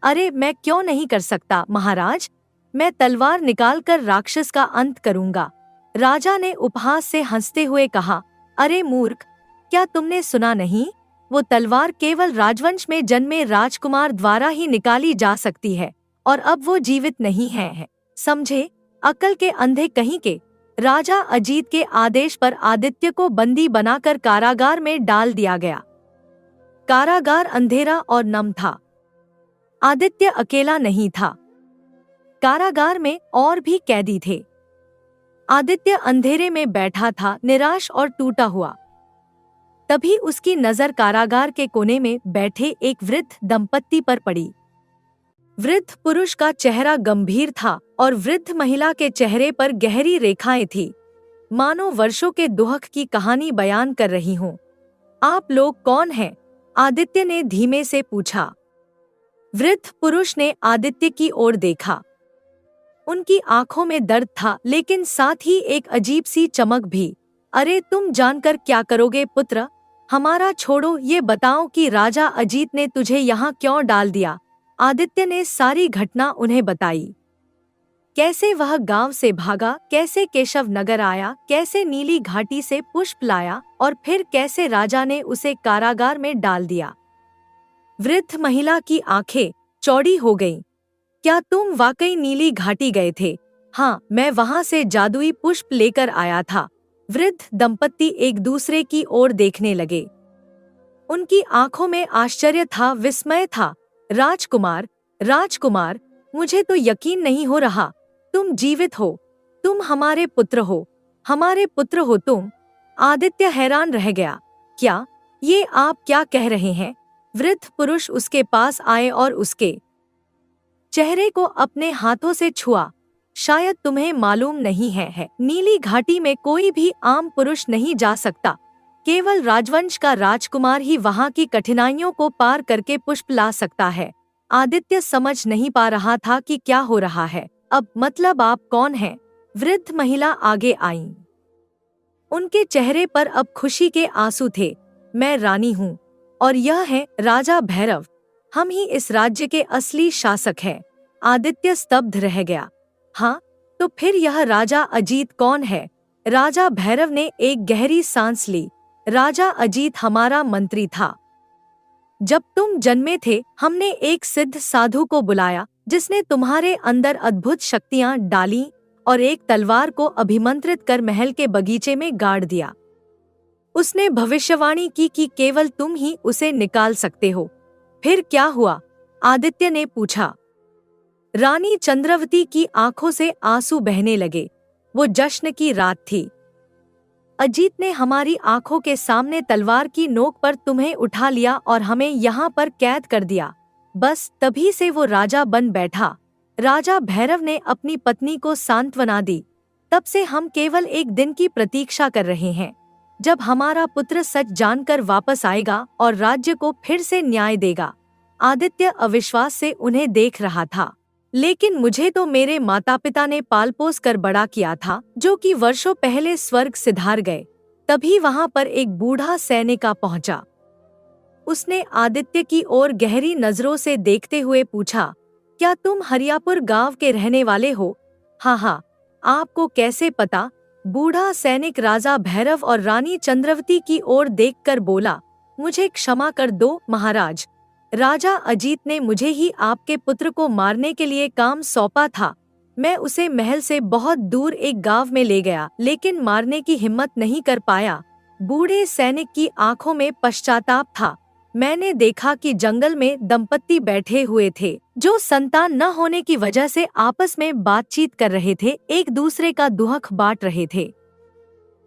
अरे मैं क्यों नहीं कर सकता महाराज, मैं तलवार निकालकर राक्षस का अंत करूंगा। राजा ने उपहास से हंसते हुए कहा। अरे मूर्ख, क्या तुमने सुना नहीं? वो तलवार केवल राजवंश में जन्मे राजकुमार द्वारा ही निकाली जा सकती है, और अब वो जीवित नहीं है। समझे? अकल के अंधे कहीं के। राजा अजीत के आदेश पर आदित्य को बंदी बनाकर कारागार में डाल दिया गया। कारागार अंधेरा और नम था। आदित्य अकेला नहीं था। कारागार में और भी कैदी थे। आदित्य अंधेरे में बैठा था, निराश और टूटा हुआ। तभी उसकी नजर कारागार के कोने में बैठे एक वृद्ध दंपत्ति पर पड़ी। वृद्ध पुरुष का चेहरा गंभीर था और वृद्ध महिला के चेहरे पर गहरी रेखाएं थी, मानो वर्षों के दुख की कहानी बयान कर रही हूँ। आप लोग कौन हैं? आदित्य ने धीमे से पूछा। वृद्ध पुरुष ने आदित्य की ओर देखा। उनकी आंखों में दर्द था, लेकिन साथ ही एक अजीब सी चमक भी। अरे, तुम जानकर क्या करोगे पुत्र? हमारा छोड़ो, ये बताओ कि राजा अजीत ने तुझे यहाँ क्यों डाल दिया? आदित्य ने सारी घटना उन्हें बताई। कैसे वह गांव से भागा, कैसे केशव नगर आया, कैसे नीली घाटी से पुष्प लाया और फिर कैसे राजा ने उसे कारागार में डाल दिया। वृद्ध महिला की आंखें चौड़ी हो गईं। क्या तुम वाकई नीली घाटी गए थे? हाँ, मैं वहां से जादुई पुष्प लेकर आया था। वृद्ध दंपत्ति एक दूसरे की ओर देखने लगे। उनकी आंखों में आश्चर्य था, विस्मय था। राजकुमार, राजकुमार, मुझे तो यकीन नहीं हो रहा, तुम जीवित हो, तुम हमारे पुत्र हो, हमारे पुत्र हो तुम। आदित्य हैरान रह गया। क्या, ये आप क्या कह रहे हैं? वृद्ध पुरुष उसके पास आए और उसके चेहरे को अपने हाथों से छुआ। शायद तुम्हें मालूम नहीं है, नीली घाटी में कोई भी आम पुरुष नहीं जा सकता। केवल राजवंश का राजकुमार ही वहां की कठिनाइयों को पार करके पुष्प ला सकता है। आदित्य समझ नहीं पा रहा था कि क्या हो रहा है। अब मतलब आप कौन हैं? वृद्ध महिला आगे आई। उनके चेहरे पर अब खुशी के आंसू थे। मैं रानी हूँ और यह है राजा भैरव। हम ही इस राज्य के असली शासक हैं। आदित्य स्तब्ध रह गया। हाँ, तो फिर यह राजा अजीत कौन है? राजा भैरव ने एक गहरी सांस ली। राजा अजीत हमारा मंत्री था। जब तुम जन्मे थे, हमने एक सिद्ध साधु को बुलाया जिसने तुम्हारे अंदर अद्भुत शक्तियां डाली और एक तलवार को अभिमंत्रित कर महल के बगीचे में गाड़ दिया। उसने भविष्यवाणी की कि केवल तुम ही उसे निकाल सकते हो। फिर क्या हुआ? आदित्य ने पूछा। रानी चंद्रवती की आंखों से आंसू बहने लगे। वो जश्न की रात थी। अजीत ने हमारी आंखों के सामने तलवार की नोक पर तुम्हें उठा लिया और हमें यहाँ पर कैद कर दिया। बस तभी से वो राजा बन बैठा। राजा भैरव ने अपनी पत्नी को सांत्वना दी। तब से हम केवल एक दिन की प्रतीक्षा कर रहे हैं, जब हमारा पुत्र सच जानकर वापस आएगा और राज्य को फिर से न्याय देगा। आदित्य अविश्वास से उन्हें देख रहा था। लेकिन मुझे तो मेरे माता पिता ने पाल पोस कर बड़ा किया था, जो कि वर्षों पहले स्वर्ग सिधार गए। तभी वहां पर एक बूढ़ा सैनिक पहुंचा। उसने आदित्य की ओर गहरी नजरों से देखते हुए पूछा, क्या तुम हरियापुर गांव के रहने वाले हो? हाँ हाँ, आपको कैसे पता? बूढ़ा सैनिक राजा भैरव और रानी चंद्रवती की ओर देखकर बोला, मुझे क्षमा कर दो महाराज। राजा अजीत ने मुझे ही आपके पुत्र को मारने के लिए काम सौंपा था। मैं उसे महल से बहुत दूर एक गांव में ले गया, लेकिन मारने की हिम्मत नहीं कर पाया। बूढ़े सैनिक की आंखों में पश्चाताप था। मैंने देखा कि जंगल में दंपत्ति बैठे हुए थे, जो संतान न होने की वजह से आपस में बातचीत कर रहे थे, एक दूसरे का दुख बांट रहे थे।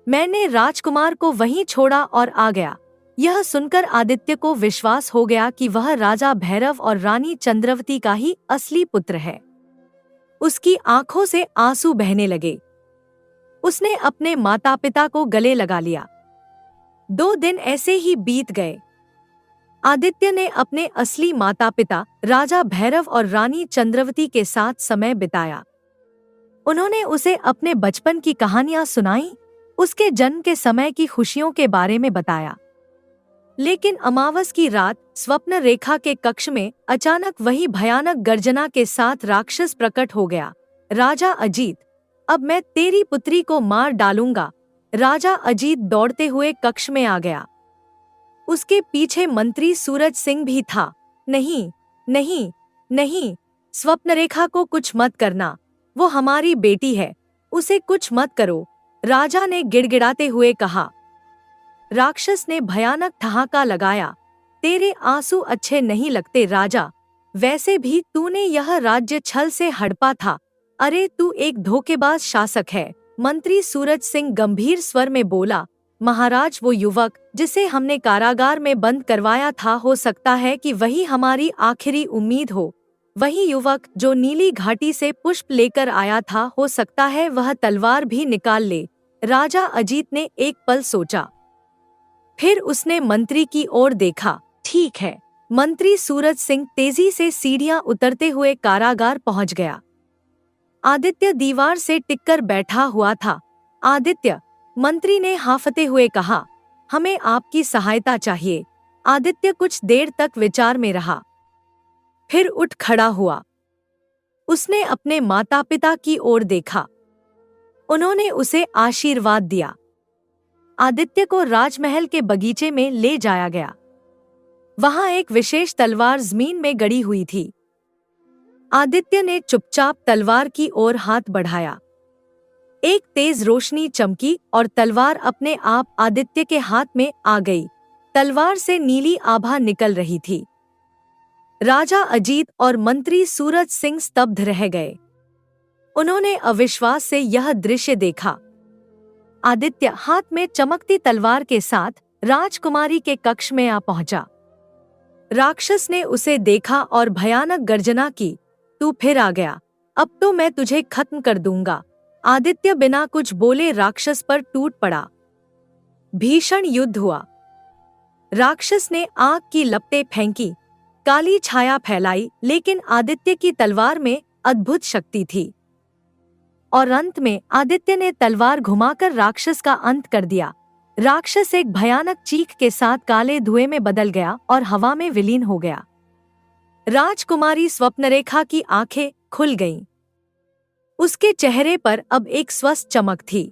मैंने राजकुमार को वहीं छोड़ा और आ गया। यह सुनकर आदित्य को विश्वास हो गया कि वह राजा भैरव और रानी चंद्रवती का ही असली पुत्र है। उसकी आंखों से आंसू बहने लगे। उसने अपने माता पिता को गले लगा लिया। 2 दिन ऐसे ही बीत गए। आदित्य ने अपने असली माता पिता राजा भैरव और रानी चंद्रवती के साथ समय बिताया। उन्होंने उसे अपने बचपन की कहानियां सुनाई, उसके जन्म के समय की खुशियों के बारे में बताया। लेकिन अमावस की रात स्वप्न रेखा के कक्ष में अचानक वही भयानक गर्जना के साथ राक्षस प्रकट हो गया। राजा अजीत, अब मैं तेरी पुत्री को मार डालूंगा। राजा अजीत दौड़ते हुए कक्ष में आ गया। उसके पीछे मंत्री सूरज सिंह भी था। नहीं नहीं नहीं, स्वप्नरेखा को कुछ मत करना, वो हमारी बेटी है, उसे कुछ मत करो, राजा ने गिड़गिड़ाते हुए कहा। राक्षस ने भयानक ठहाका लगाया। तेरे आंसू अच्छे नहीं लगते राजा, वैसे भी तूने यह राज्य छल से हड़पा था। अरे तू एक धोखेबाज शासक है, मंत्री सूरज सिंह गंभीर स्वर में बोला। महाराज, वो युवक जिसे हमने कारागार में बंद करवाया था, हो सकता है कि वही हमारी आखिरी उम्मीद हो। वही युवक जो नीली घाटी से पुष्प लेकर आया था, हो सकता है वह तलवार भी निकाल ले। राजा अजीत ने एक पल सोचा, फिर उसने मंत्री की ओर देखा। ठीक है। मंत्री सूरज सिंह तेजी से सीढ़ियां उतरते हुए कारागार पहुंच गया। आदित्य दीवार से टिककर बैठा हुआ था। आदित्य, मंत्री ने हांफते हुए कहा, हमें आपकी सहायता चाहिए। आदित्य कुछ देर तक विचार में रहा, फिर उठ खड़ा हुआ। उसने अपने माता पिता की ओर देखा। उन्होंने उसे आशीर्वाद दिया। आदित्य को राजमहल के बगीचे में ले जाया गया। वहां एक विशेष तलवार जमीन में गड़ी हुई थी। आदित्य ने चुपचाप तलवार की ओर हाथ बढ़ाया। एक तेज रोशनी चमकी और तलवार अपने आप आदित्य के हाथ में आ गई। तलवार से नीली आभा निकल रही थी। राजा अजीत और मंत्री सूरज सिंह स्तब्ध रह गए। उन्होंने अविश्वास से यह दृश्य देखा। आदित्य हाथ में चमकती तलवार के साथ राजकुमारी के कक्ष में आ पहुंचा। राक्षस ने उसे देखा और भयानक गर्जना की, तू फिर आ गया, अब तो मैं तुझे खत्म कर दूंगा। आदित्य बिना कुछ बोले राक्षस पर टूट पड़ा। भीषण युद्ध हुआ। राक्षस ने आग की लपटें फेंकी, काली छाया फैलाई, लेकिन आदित्य की तलवार में अद्भुत शक्ति थी। और अंत में आदित्य ने तलवार घुमाकर राक्षस का अंत कर दिया। राक्षस एक भयानक चीख के साथ काले धुएं में बदल गया और हवा में विलीन हो गया। राजकुमारी स्वप्नरेखा की आंखें खुल गईं। उसके चेहरे पर अब एक स्वस्थ चमक थी।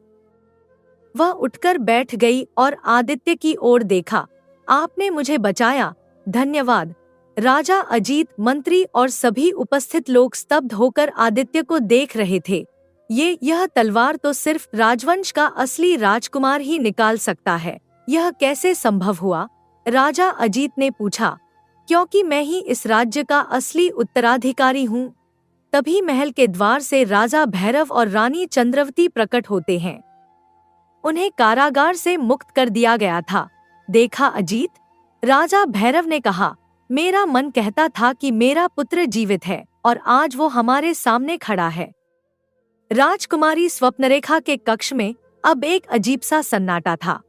वह उठकर बैठ गई और आदित्य की ओर देखा। आपने मुझे बचाया, धन्यवाद। राजा अजीत, मंत्री और सभी उपस्थित लोग स्तब्ध होकर आदित्य को देख रहे थे। यह तलवार तो सिर्फ राजवंश का असली राजकुमार ही निकाल सकता है। यह कैसे संभव हुआ? राजा अजीत ने पूछा। क्योंकि मैं ही इस राज्य का असली उत्तराधिकारी हूँ। तभी महल के द्वार से राजा भैरव और रानी चंद्रवती प्रकट होते हैं। उन्हें कारागार से मुक्त कर दिया गया था। देखा अजीत, राजा भैरव ने कहा, मेरा मन कहता था कि मेरा पुत्र जीवित है और आज वो हमारे सामने खड़ा है। राजकुमारी स्वप्नरेखा के कक्ष में अब एक अजीब सा सन्नाटा था।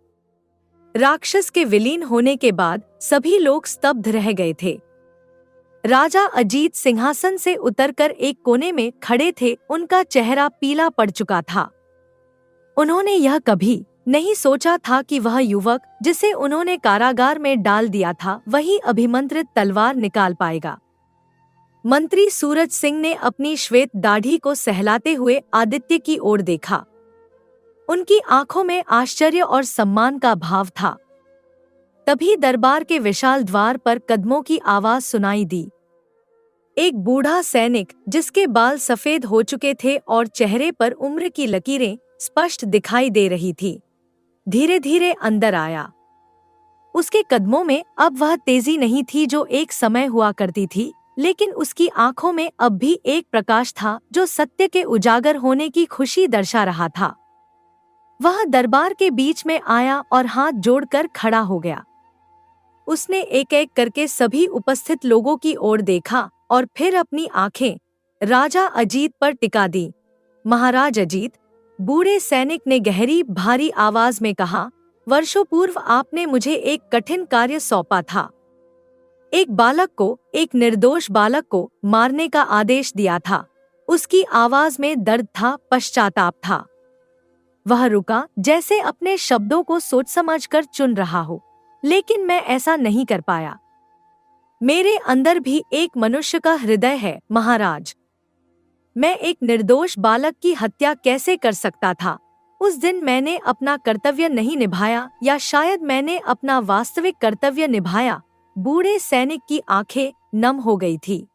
राक्षस के विलीन होने के बाद सभी लोग स्तब्ध रह गए थे। राजा अजीत सिंहासन से उतरकर एक कोने में खड़े थे। उनका चेहरा पीला पड़ चुका था। उन्होंने यह कभी नहीं सोचा था कि वह युवक जिसे उन्होंने कारागार में डाल दिया था, वही अभिमंत्रित तलवार निकाल पाएगा। मंत्री सूरज सिंह ने अपनी श्वेत दाढ़ी को सहलाते हुए आदित्य की ओर देखा। उनकी आंखों में आश्चर्य और सम्मान का भाव था। तभी दरबार के विशाल द्वार पर कदमों की आवाज सुनाई दी। एक बूढ़ा सैनिक, जिसके बाल सफेद हो चुके थे और चेहरे पर उम्र की लकीरें स्पष्ट दिखाई दे रही थी, धीरे धीरे अंदर आया। उसके कदमों में अब वह तेजी नहीं थी जो एक समय हुआ करती थी, लेकिन उसकी आंखों में अब भी एक प्रकाश था जो सत्य के उजागर होने की खुशी दर्शा रहा था। वह दरबार के बीच में आया और हाथ जोड़कर खड़ा हो गया। उसने एक एक करके सभी उपस्थित लोगों की ओर देखा और फिर अपनी आंखें राजा अजीत पर टिका दी। महाराज अजीत, बूढ़े सैनिक ने गहरी भारी आवाज में कहा, वर्षों पूर्व आपने मुझे एक कठिन कार्य सौंपा था। एक बालक को, एक निर्दोष बालक को मारने का आदेश दिया था। उसकी आवाज में दर्द था, पश्चाताप था। वह रुका, जैसे अपने शब्दों को सोच समझकर चुन रहा हो, लेकिन मैं ऐसा नहीं कर पाया। मेरे अंदर भी एक मनुष्य का हृदय है महाराज। मैं एक निर्दोष बालक की हत्या कैसे कर सकता था? उस दिन मैंने अपना कर्तव्य नहीं निभाया, या शायद मैंने अपना वास्तविक कर्तव्य निभाया। बूढ़े सैनिक की आंखें नम हो गई थी।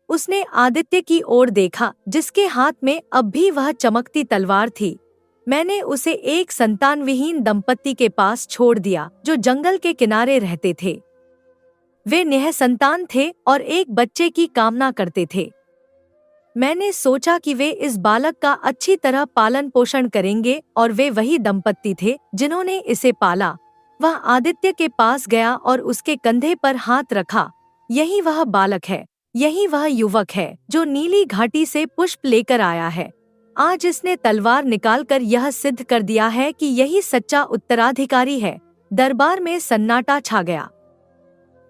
उसने आदित्य की ओर देखा, जिसके हाथ में अब भी वह चमकती तलवार थी। मैंने उसे एक संतानविहीन दंपत्ति के पास छोड़ दिया, जो जंगल के किनारे रहते थे। वे निःसंतान थे और एक बच्चे की कामना करते थे। मैंने सोचा कि वे इस बालक का अच्छी तरह पालन पोषण करेंगे और वे वही दंपत्ति थे जिन्होंने इसे पाला। वह आदित्य के पास गया और उसके कंधे पर हाथ रखा। यही वह बालक है, यही वह युवक है जो नीली घाटी से पुष्प लेकर आया है। आज इसने तलवार निकालकर यह सिद्ध कर दिया है कि यही सच्चा उत्तराधिकारी है। दरबार में सन्नाटा छा गया।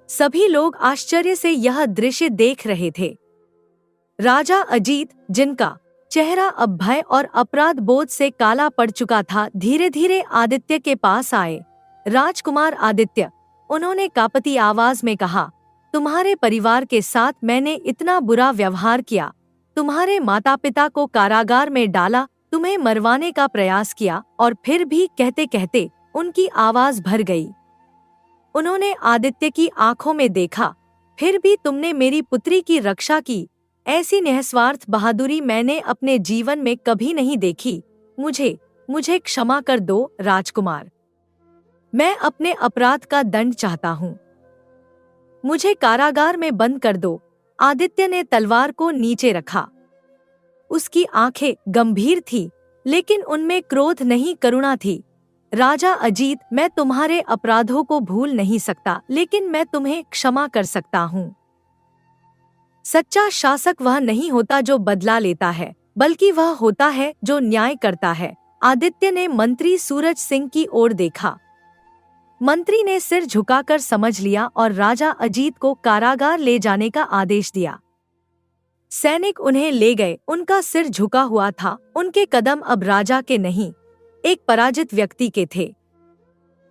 सभी लोग आश्चर्य से यह दृश्य देख रहे थे। राजा अजीत, जिनका चेहरा अब भय और अपराध बोध से काला पड़ चुका था, धीरे धीरे आदित्य के पास आए। राजकुमार आदित्य, उन्होंने कांपती आवाज में कहा, तुम्हारे परिवार के साथ मैंने इतना बुरा व्यवहार किया, तुम्हारे माता पिता को कारागार में डाला, तुम्हें मरवाने का प्रयास किया और फिर भी कहते कहते उनकी आवाज भर गई। उन्होंने आदित्य की आंखों में देखा, फिर भी तुमने मेरी पुत्री की रक्षा की। ऐसी निस्वार्थ बहादुरी मैंने अपने जीवन में कभी नहीं देखी। मुझे क्षमा कर दो राजकुमार। मैं अपने अपराध का दंड चाहता हूँ। मुझे कारागार में बंद कर दो। आदित्य ने तलवार को नीचे रखा। उसकी आंखें गंभीर थी, लेकिन उनमें क्रोध नहीं, करुणा थी। राजा अजीत, मैं तुम्हारे अपराधों को भूल नहीं सकता, लेकिन मैं तुम्हें क्षमा कर सकता हूँ। सच्चा शासक वह नहीं होता जो बदला लेता है, बल्कि वह होता है जो न्याय करता है। आदित्य ने मंत्री सूरज सिंह की ओर देखा। मंत्री ने सिर झुकाकर समझ लिया और राजा अजीत को कारागार ले जाने का आदेश दिया। सैनिक उन्हें ले गए। उनका सिर झुका हुआ था। उनके कदम अब राजा के नहीं, एक पराजित व्यक्ति के थे।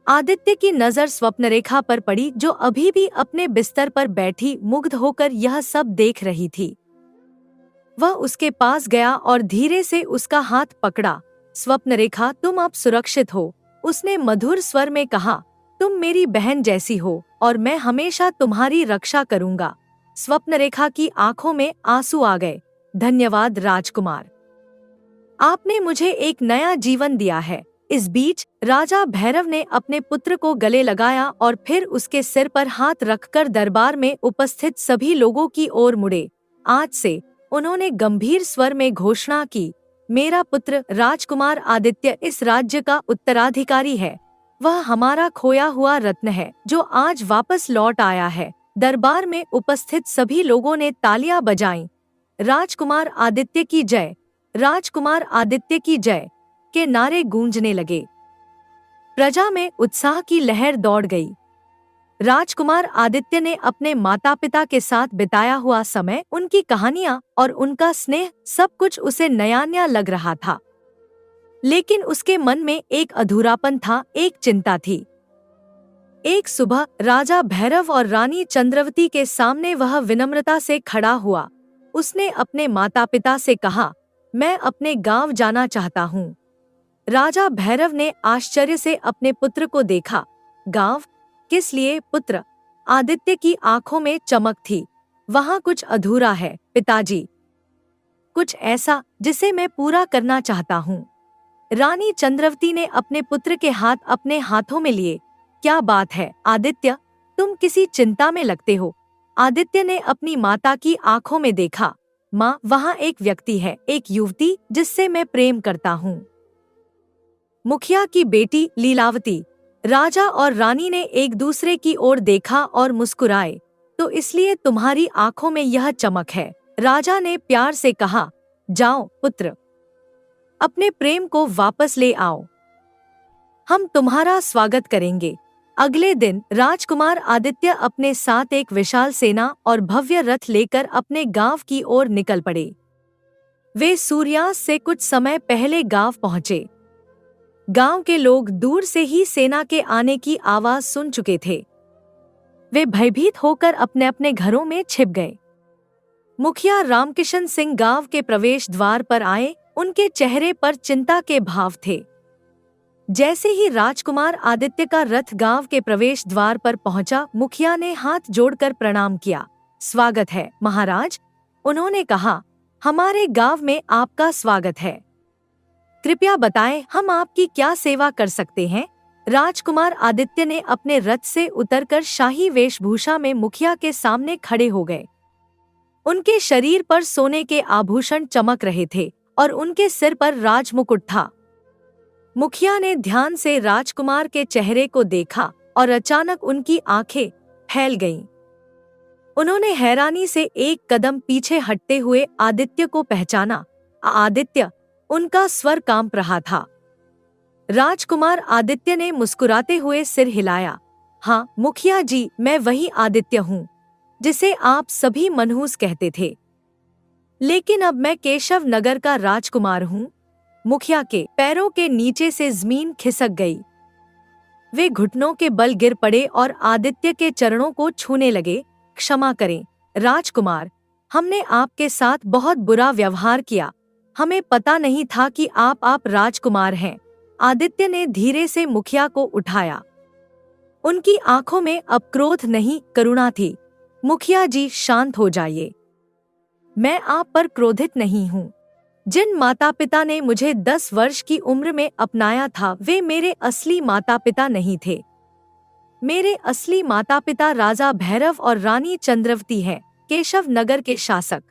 आदित्य की नजर स्वप्नरेखा पर पड़ी, जो अभी भी अपने बिस्तर पर बैठी मुग्ध होकर यह सब देख रही थी। वह उसके पास गया और धीरे से उसका हाथ पकड़ा। स्वप्नरेखा, तुम अब सुरक्षित हो, उसने मधुर स्वर में कहा। तुम मेरी बहन जैसी हो और मैं हमेशा तुम्हारी रक्षा करूंगा। स्वप्नरेखा की आंखों में आंसू आ गए। धन्यवाद राजकुमार, आपने मुझे एक नया जीवन दिया है। इस बीच राजा भैरव ने अपने पुत्र को गले लगाया और फिर उसके सिर पर हाथ रखकर दरबार में उपस्थित सभी लोगों की ओर मुड़े। आज से उन्होंने गंभीर स्वर में घोषणा की, मेरा पुत्र राजकुमार आदित्य इस राज्य का उत्तराधिकारी है। वह हमारा खोया हुआ रत्न है जो आज वापस लौट आया है। दरबार में उपस्थित सभी लोगों ने तालियां बजाईं। राजकुमार आदित्य की जय, राजकुमार आदित्य की जय के नारे गूंजने लगे। प्रजा में उत्साह की लहर दौड़ गई। राजकुमार आदित्य ने अपने माता पिता के साथ बिताया हुआ समय, उनकी कहानियां और उनका स्नेह, सब कुछ उसे नया नया लग रहा था। लेकिन उसके मन में एक अधूरापन था, एक चिंता थी। एक सुबह राजा भैरव और रानी चंद्रवती के सामने वह विनम्रता से खड़ा हुआ। उसने अपने माता पिता से कहा, मैं अपने गांव जाना चाहता हूँ। राजा भैरव ने आश्चर्य से अपने पुत्र को देखा। गांव? किस लिए पुत्र? आदित्य की आंखों में चमक थी। वहाँ कुछ अधूरा है पिताजी, कुछ ऐसा जिसे मैं पूरा करना चाहता हूँ। रानी चंद्रवती ने अपने पुत्र के हाथ अपने हाथों में लिए। क्या बात है आदित्य, तुम किसी चिंता में लगते हो? आदित्य ने अपनी माता की आंखों में देखा। माँ, वहाँ एक व्यक्ति है, एक युवती जिससे मैं प्रेम करता हूँ। मुखिया की बेटी लीलावती। राजा और रानी ने एक दूसरे की ओर देखा और मुस्कुराए। तो इसलिए तुम्हारी आंखों में यह चमक है। राजा ने प्यार से कहा, जाओ पुत्र, अपने प्रेम को वापस ले आओ। हम तुम्हारा स्वागत करेंगे। अगले दिन राजकुमार आदित्य अपने साथ एक विशाल सेना और भव्य रथ लेकर अपने गांव की ओर निकल पड़े। वे सूर्यास्त से कुछ समय पहले गांव पहुंचे। गांव के लोग दूर से ही सेना के आने की आवाज सुन चुके थे। वे भयभीत होकर अपने अपने घरों में छिप गए। मुखिया रामकिशन सिंह गांव के प्रवेश द्वार पर आए। उनके चेहरे पर चिंता के भाव थे। जैसे ही राजकुमार आदित्य का रथ गांव के प्रवेश द्वार पर पहुंचा, मुखिया ने हाथ जोड़कर प्रणाम किया। स्वागत है महाराज, उन्होंने कहा, हमारे गांव में आपका स्वागत है। कृपया बताएं, हम आपकी क्या सेवा कर सकते हैं? राजकुमार आदित्य ने अपने रथ से उतरकर शाही वेशभूषा में मुखिया के सामने खड़े हो गए। उनके शरीर पर सोने के आभूषण चमक रहे थे और उनके सिर पर राजमुकुट था। मुखिया ने ध्यान से राजकुमार के चेहरे को देखा और अचानक उनकी आंखें फैल गईं। उन्होंने हैरानी से एक कदम पीछे हटते हुए आदित्य को पहचाना। आदित्य, उनका स्वर कांप रहा था। राजकुमार आदित्य ने मुस्कुराते हुए सिर हिलाया। हाँ मुखिया जी, मैं वही आदित्य हूँ जिसे आप सभी मनहूस कहते थे, लेकिन अब मैं केशव नगर का राजकुमार हूँ। मुखिया के पैरों के नीचे से जमीन खिसक गई। वे घुटनों के बल गिर पड़े और आदित्य के चरणों को छूने लगे। क्षमा करें राजकुमार, हमने आपके साथ बहुत बुरा व्यवहार किया। हमें पता नहीं था कि आप राजकुमार हैं। आदित्य ने धीरे से मुखिया को उठाया। उनकी आंखों में अब क्रोध नहीं, करुणा थी। मुखिया जी, शांत हो जाइए। मैं आप पर क्रोधित नहीं हूँ। जिन माता पिता ने मुझे 10 वर्ष की उम्र में अपनाया था, वे मेरे असली माता पिता नहीं थे। मेरे असली माता पिता राजा भैरव और रानी चंद्रवती हैं, केशव नगर के शासक।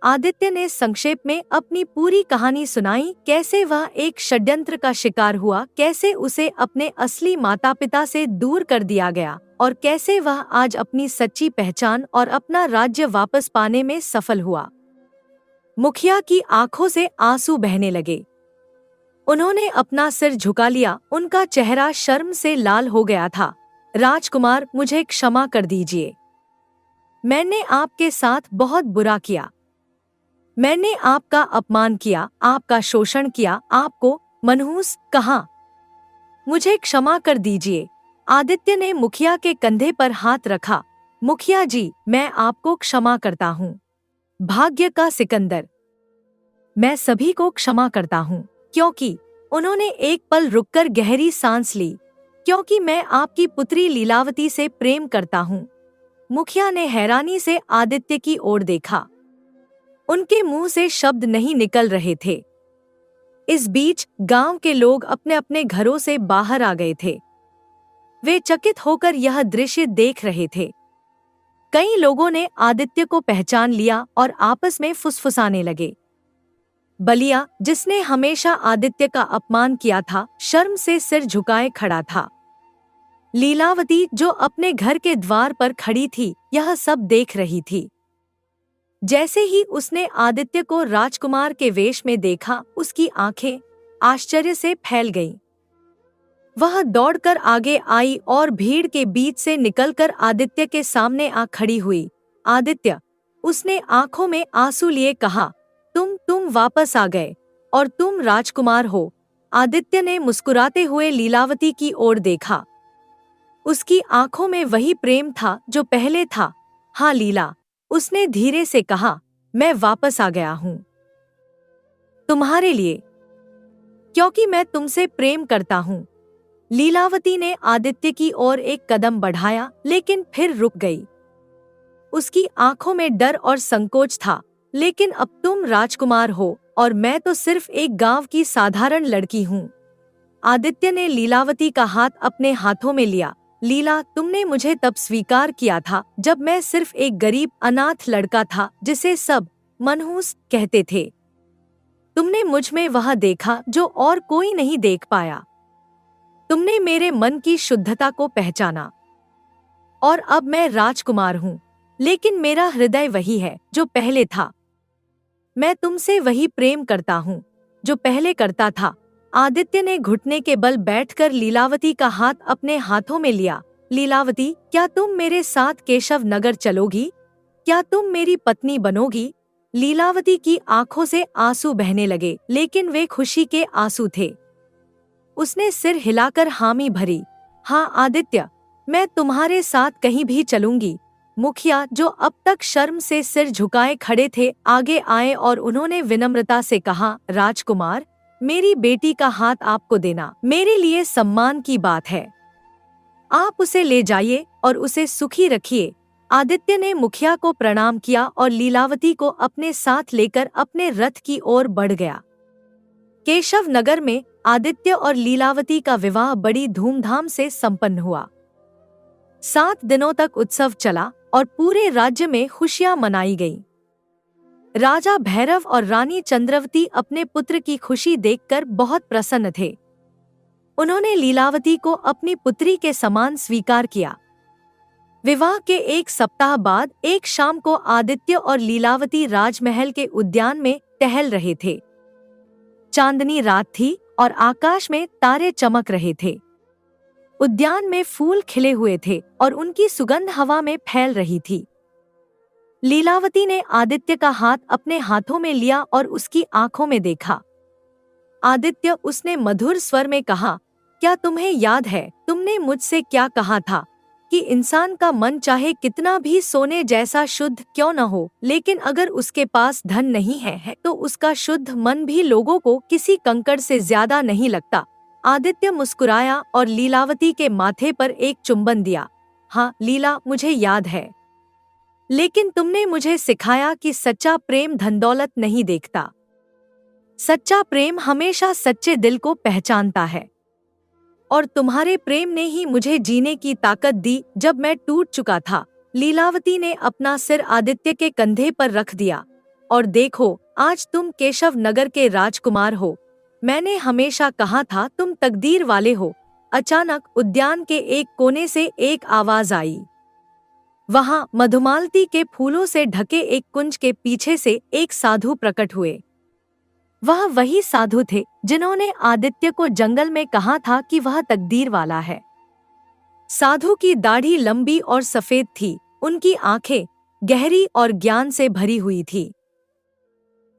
आदित्य ने संक्षेप में अपनी पूरी कहानी सुनाई, कैसे वह एक षड्यंत्र का शिकार हुआ, कैसे उसे अपने असली माता पिता से दूर कर दिया गया और कैसे वह आज अपनी सच्ची पहचान और अपना राज्य वापस पाने में सफल हुआ। मुखिया की आंखों से आंसू बहने लगे। उन्होंने अपना सिर झुका लिया, उनका चेहरा शर्म से लाल हो गया था। राजकुमार, मुझे क्षमा कर दीजिए। मैंने आपके साथ बहुत बुरा किया। मैंने आपका अपमान किया, आपका शोषण किया, आपको मनहूस कहा। मुझे क्षमा कर दीजिए। आदित्य ने मुखिया के कंधे पर हाथ रखा। मुखिया जी, मैं आपको क्षमा करता हूँ। भाग्य का सिकंदर, मैं सभी को क्षमा करता हूँ, क्योंकि उन्होंने एक पल रुककर गहरी सांस ली, क्योंकि मैं आपकी पुत्री लीलावती से प्रेम करता हूँ। मुखिया ने हैरानी से आदित्य की ओर देखा। उनके मुंह से शब्द नहीं निकल रहे थे। इस बीच गांव के लोग अपने अपने घरों से बाहर आ गए थे। वे चकित होकर यह दृश्य देख रहे थे। कई लोगों ने आदित्य को पहचान लिया और आपस में फुसफुसाने लगे। बलिया, जिसने हमेशा आदित्य का अपमान किया था, शर्म से सिर झुकाए खड़ा था। लीलावती, जो अपने घर के द्वार पर खड़ी थी, यह सब देख रही थी। जैसे ही उसने आदित्य को राजकुमार के वेश में देखा, उसकी आंखें आश्चर्य से फैल गईं। वह दौड़कर आगे आई और भीड़ के बीच से निकलकर आदित्य के सामने आ खड़ी हुई। आदित्य, उसने आंखों में आंसू लिए कहा, तुम वापस आ गए और तुम राजकुमार हो। आदित्य ने मुस्कुराते हुए लीलावती की ओर देखा। उसकी आंखों में वही प्रेम था जो पहले था। हाँ लीला, उसने धीरे से कहा, मैं वापस आ गया हूँ तुम्हारे लिए, क्योंकि मैं तुमसे प्रेम करता हूँ। लीलावती ने आदित्य की ओर एक कदम बढ़ाया, लेकिन फिर रुक गई। उसकी आंखों में डर और संकोच था। लेकिन अब तुम राजकुमार हो और मैं तो सिर्फ एक गांव की साधारण लड़की हूँ। आदित्य ने लीलावती का हाथ अपने हाथों में लिया। लीला, तुमने मुझे तब स्वीकार किया था जब मैं सिर्फ एक गरीब अनाथ लड़का था जिसे सब मनहूस कहते थे। तुमने मुझ में वह देखा जो और कोई नहीं देख पाया। तुमने मेरे मन की शुद्धता को पहचाना। और अब मैं राजकुमार हूँ, लेकिन मेरा हृदय वही है जो पहले था। मैं तुमसे वही प्रेम करता हूँ जो पहले करता था। आदित्य ने घुटने के बल बैठकर लीलावती का हाथ अपने हाथों में लिया। लीलावती, क्या तुम मेरे साथ केशव नगर चलोगी? क्या तुम मेरी पत्नी बनोगी? लीलावती की आंखों से आंसू बहने लगे, लेकिन वे खुशी के आंसू थे। उसने सिर हिलाकर हामी भरी। हाँ आदित्य, मैं तुम्हारे साथ कहीं भी चलूंगी। मुखिया, जो अब तक शर्म से सिर झुकाए खड़े थे, आगे आए और उन्होंने विनम्रता से कहा, राजकुमार, मेरी बेटी का हाथ आपको देना मेरे लिए सम्मान की बात है। आप उसे ले जाइए और उसे सुखी रखिए। आदित्य ने मुखिया को प्रणाम किया और लीलावती को अपने साथ लेकर अपने रथ की ओर बढ़ गया। केशव नगर में आदित्य और लीलावती का विवाह बड़ी धूमधाम से संपन्न हुआ। 7 दिनों तक उत्सव चला और पूरे राज्य में खुशियां मनाई गईं। राजा भैरव और रानी चंद्रवती अपने पुत्र की खुशी देखकर बहुत प्रसन्न थे। उन्होंने लीलावती को अपनी पुत्री के समान स्वीकार किया। विवाह के एक सप्ताह बाद एक शाम को आदित्य और लीलावती राजमहल के उद्यान में टहल रहे थे। चांदनी रात थी और आकाश में तारे चमक रहे थे। उद्यान में फूल खिले हुए थे और उनकी सुगंध हवा में फैल रही थी। लीलावती ने आदित्य का हाथ अपने हाथों में लिया और उसकी आंखों में देखा। आदित्य, उसने मधुर स्वर में कहा, क्या तुम्हें याद है तुमने मुझसे क्या कहा था कि इंसान का मन चाहे कितना भी सोने जैसा शुद्ध क्यों न हो, लेकिन अगर उसके पास धन नहीं है तो उसका शुद्ध मन भी लोगों को किसी कंकड़ से ज्यादा नहीं लगता। आदित्य मुस्कुराया और लीलावती के माथे पर एक चुंबन दिया। हाँ लीला, मुझे याद है, लेकिन तुमने मुझे सिखाया कि सच्चा प्रेम धन दौलत नहीं देखता। सच्चा प्रेम हमेशा सच्चे दिल को पहचानता है, और तुम्हारे प्रेम ने ही मुझे जीने की ताकत दी जब मैं टूट चुका था। लीलावती ने अपना सिर आदित्य के कंधे पर रख दिया। और देखो, आज तुम केशव नगर के राजकुमार हो। मैंने हमेशा कहा था तुम तकदीर वाले हो। अचानक उद्यान के एक कोने से एक आवाज आई। वहां मधुमालती के फूलों से ढके एक कुंज के पीछे से एक साधु प्रकट हुए। वह वही साधु थे जिन्होंने आदित्य को जंगल में कहा था कि वह तकदीर वाला है। साधु की दाढ़ी लंबी और सफेद थी, उनकी आंखें गहरी और ज्ञान से भरी हुई थी।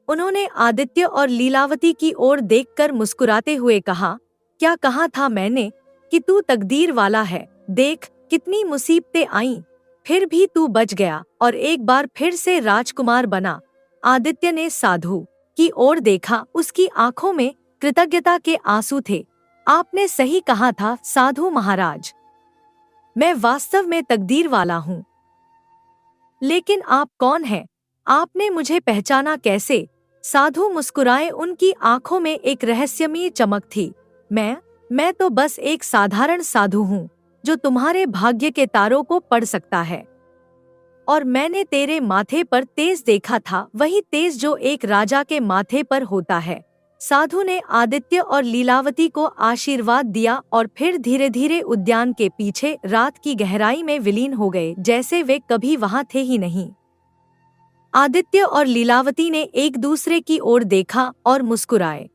उन्होंने आदित्य और लीलावती की ओर देखकर मुस्कुराते हुए कहा, क्या कहा था मैंने कि तू तकदीर वाला है। देख कितनी मुसीबतें आईं, फिर भी तू बच गया और एक बार फिर से राजकुमार बना। आदित्य ने साधु की ओर देखा, उसकी आंखों में कृतज्ञता के आंसू थे। आपने सही कहा था साधु महाराज, मैं वास्तव में तकदीर वाला हूँ। लेकिन आप कौन हैं? आपने मुझे पहचाना कैसे? साधु मुस्कुराए, उनकी आंखों में एक रहस्यमयी चमक थी। मैं तो बस एक साधारण साधु हूँ जो तुम्हारे भाग्य के तारों को पढ़ सकता है। और मैंने तेरे माथे पर तेज देखा था, वही तेज जो एक राजा के माथे पर होता है। साधु ने आदित्य और लीलावती को आशीर्वाद दिया और फिर धीरे धीरे उद्यान के पीछे रात की गहराई में विलीन हो गए, जैसे वे कभी वहां थे ही नहीं। आदित्य और लीलावती ने एक दूसरे की ओर देखा और मुस्कुराए।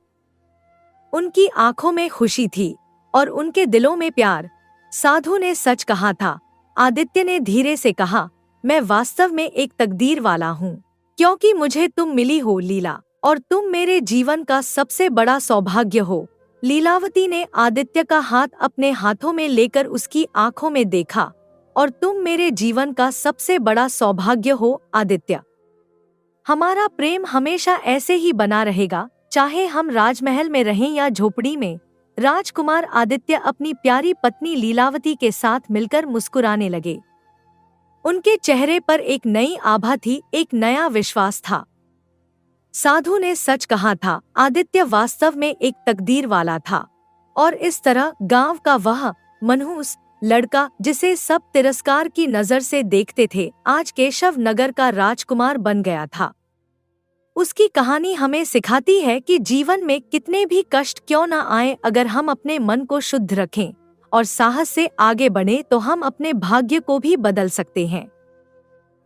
उनकी आंखों में खुशी थी और उनके दिलों में प्यार। साधु ने सच कहा था, आदित्य ने धीरे से कहा, मैं वास्तव में एक तकदीर वाला हूँ, क्योंकि मुझे तुम मिली हो लीला, और तुम मेरे जीवन का सबसे बड़ा सौभाग्य हो। लीलावती ने आदित्य का हाथ अपने हाथों में लेकर उसकी आंखों में देखा, और तुम मेरे जीवन का सबसे बड़ा सौभाग्य हो आदित्य। हमारा प्रेम हमेशा ऐसे ही बना रहेगा, चाहे हम राजमहल में रहें या झोपड़ी में। राजकुमार आदित्य अपनी प्यारी पत्नी लीलावती के साथ मिलकर मुस्कुराने लगे। उनके चेहरे पर एक नई आभा थी, एक नया विश्वास था। साधु ने सच कहा था, आदित्य वास्तव में एक तकदीर वाला था। और इस तरह गांव का वह मनहूस लड़का जिसे सब तिरस्कार की नजर से देखते थे, आज केशव नगर का राजकुमार बन गया था। उसकी कहानी हमें सिखाती है कि जीवन में कितने भी कष्ट क्यों न आए, अगर हम अपने मन को शुद्ध रखें और साहस से आगे बढ़े तो हम अपने भाग्य को भी बदल सकते हैं।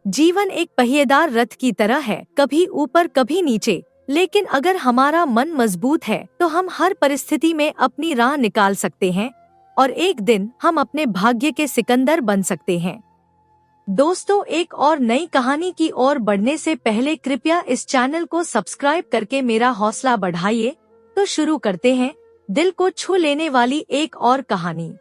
जीवन एक पहिएदार रथ की तरह है, कभी ऊपर कभी नीचे, लेकिन अगर हमारा मन मजबूत है तो हम हर परिस्थिति में अपनी राह निकाल सकते हैं और एक दिन हम अपने भाग्य के सिकंदर बन सकते हैं। दोस्तों, एक और नई कहानी की ओर बढ़ने से पहले कृपया इस चैनल को सब्सक्राइब करके मेरा हौसला बढ़ाइए। तो शुरू करते हैं दिल को छू लेने वाली एक और कहानी।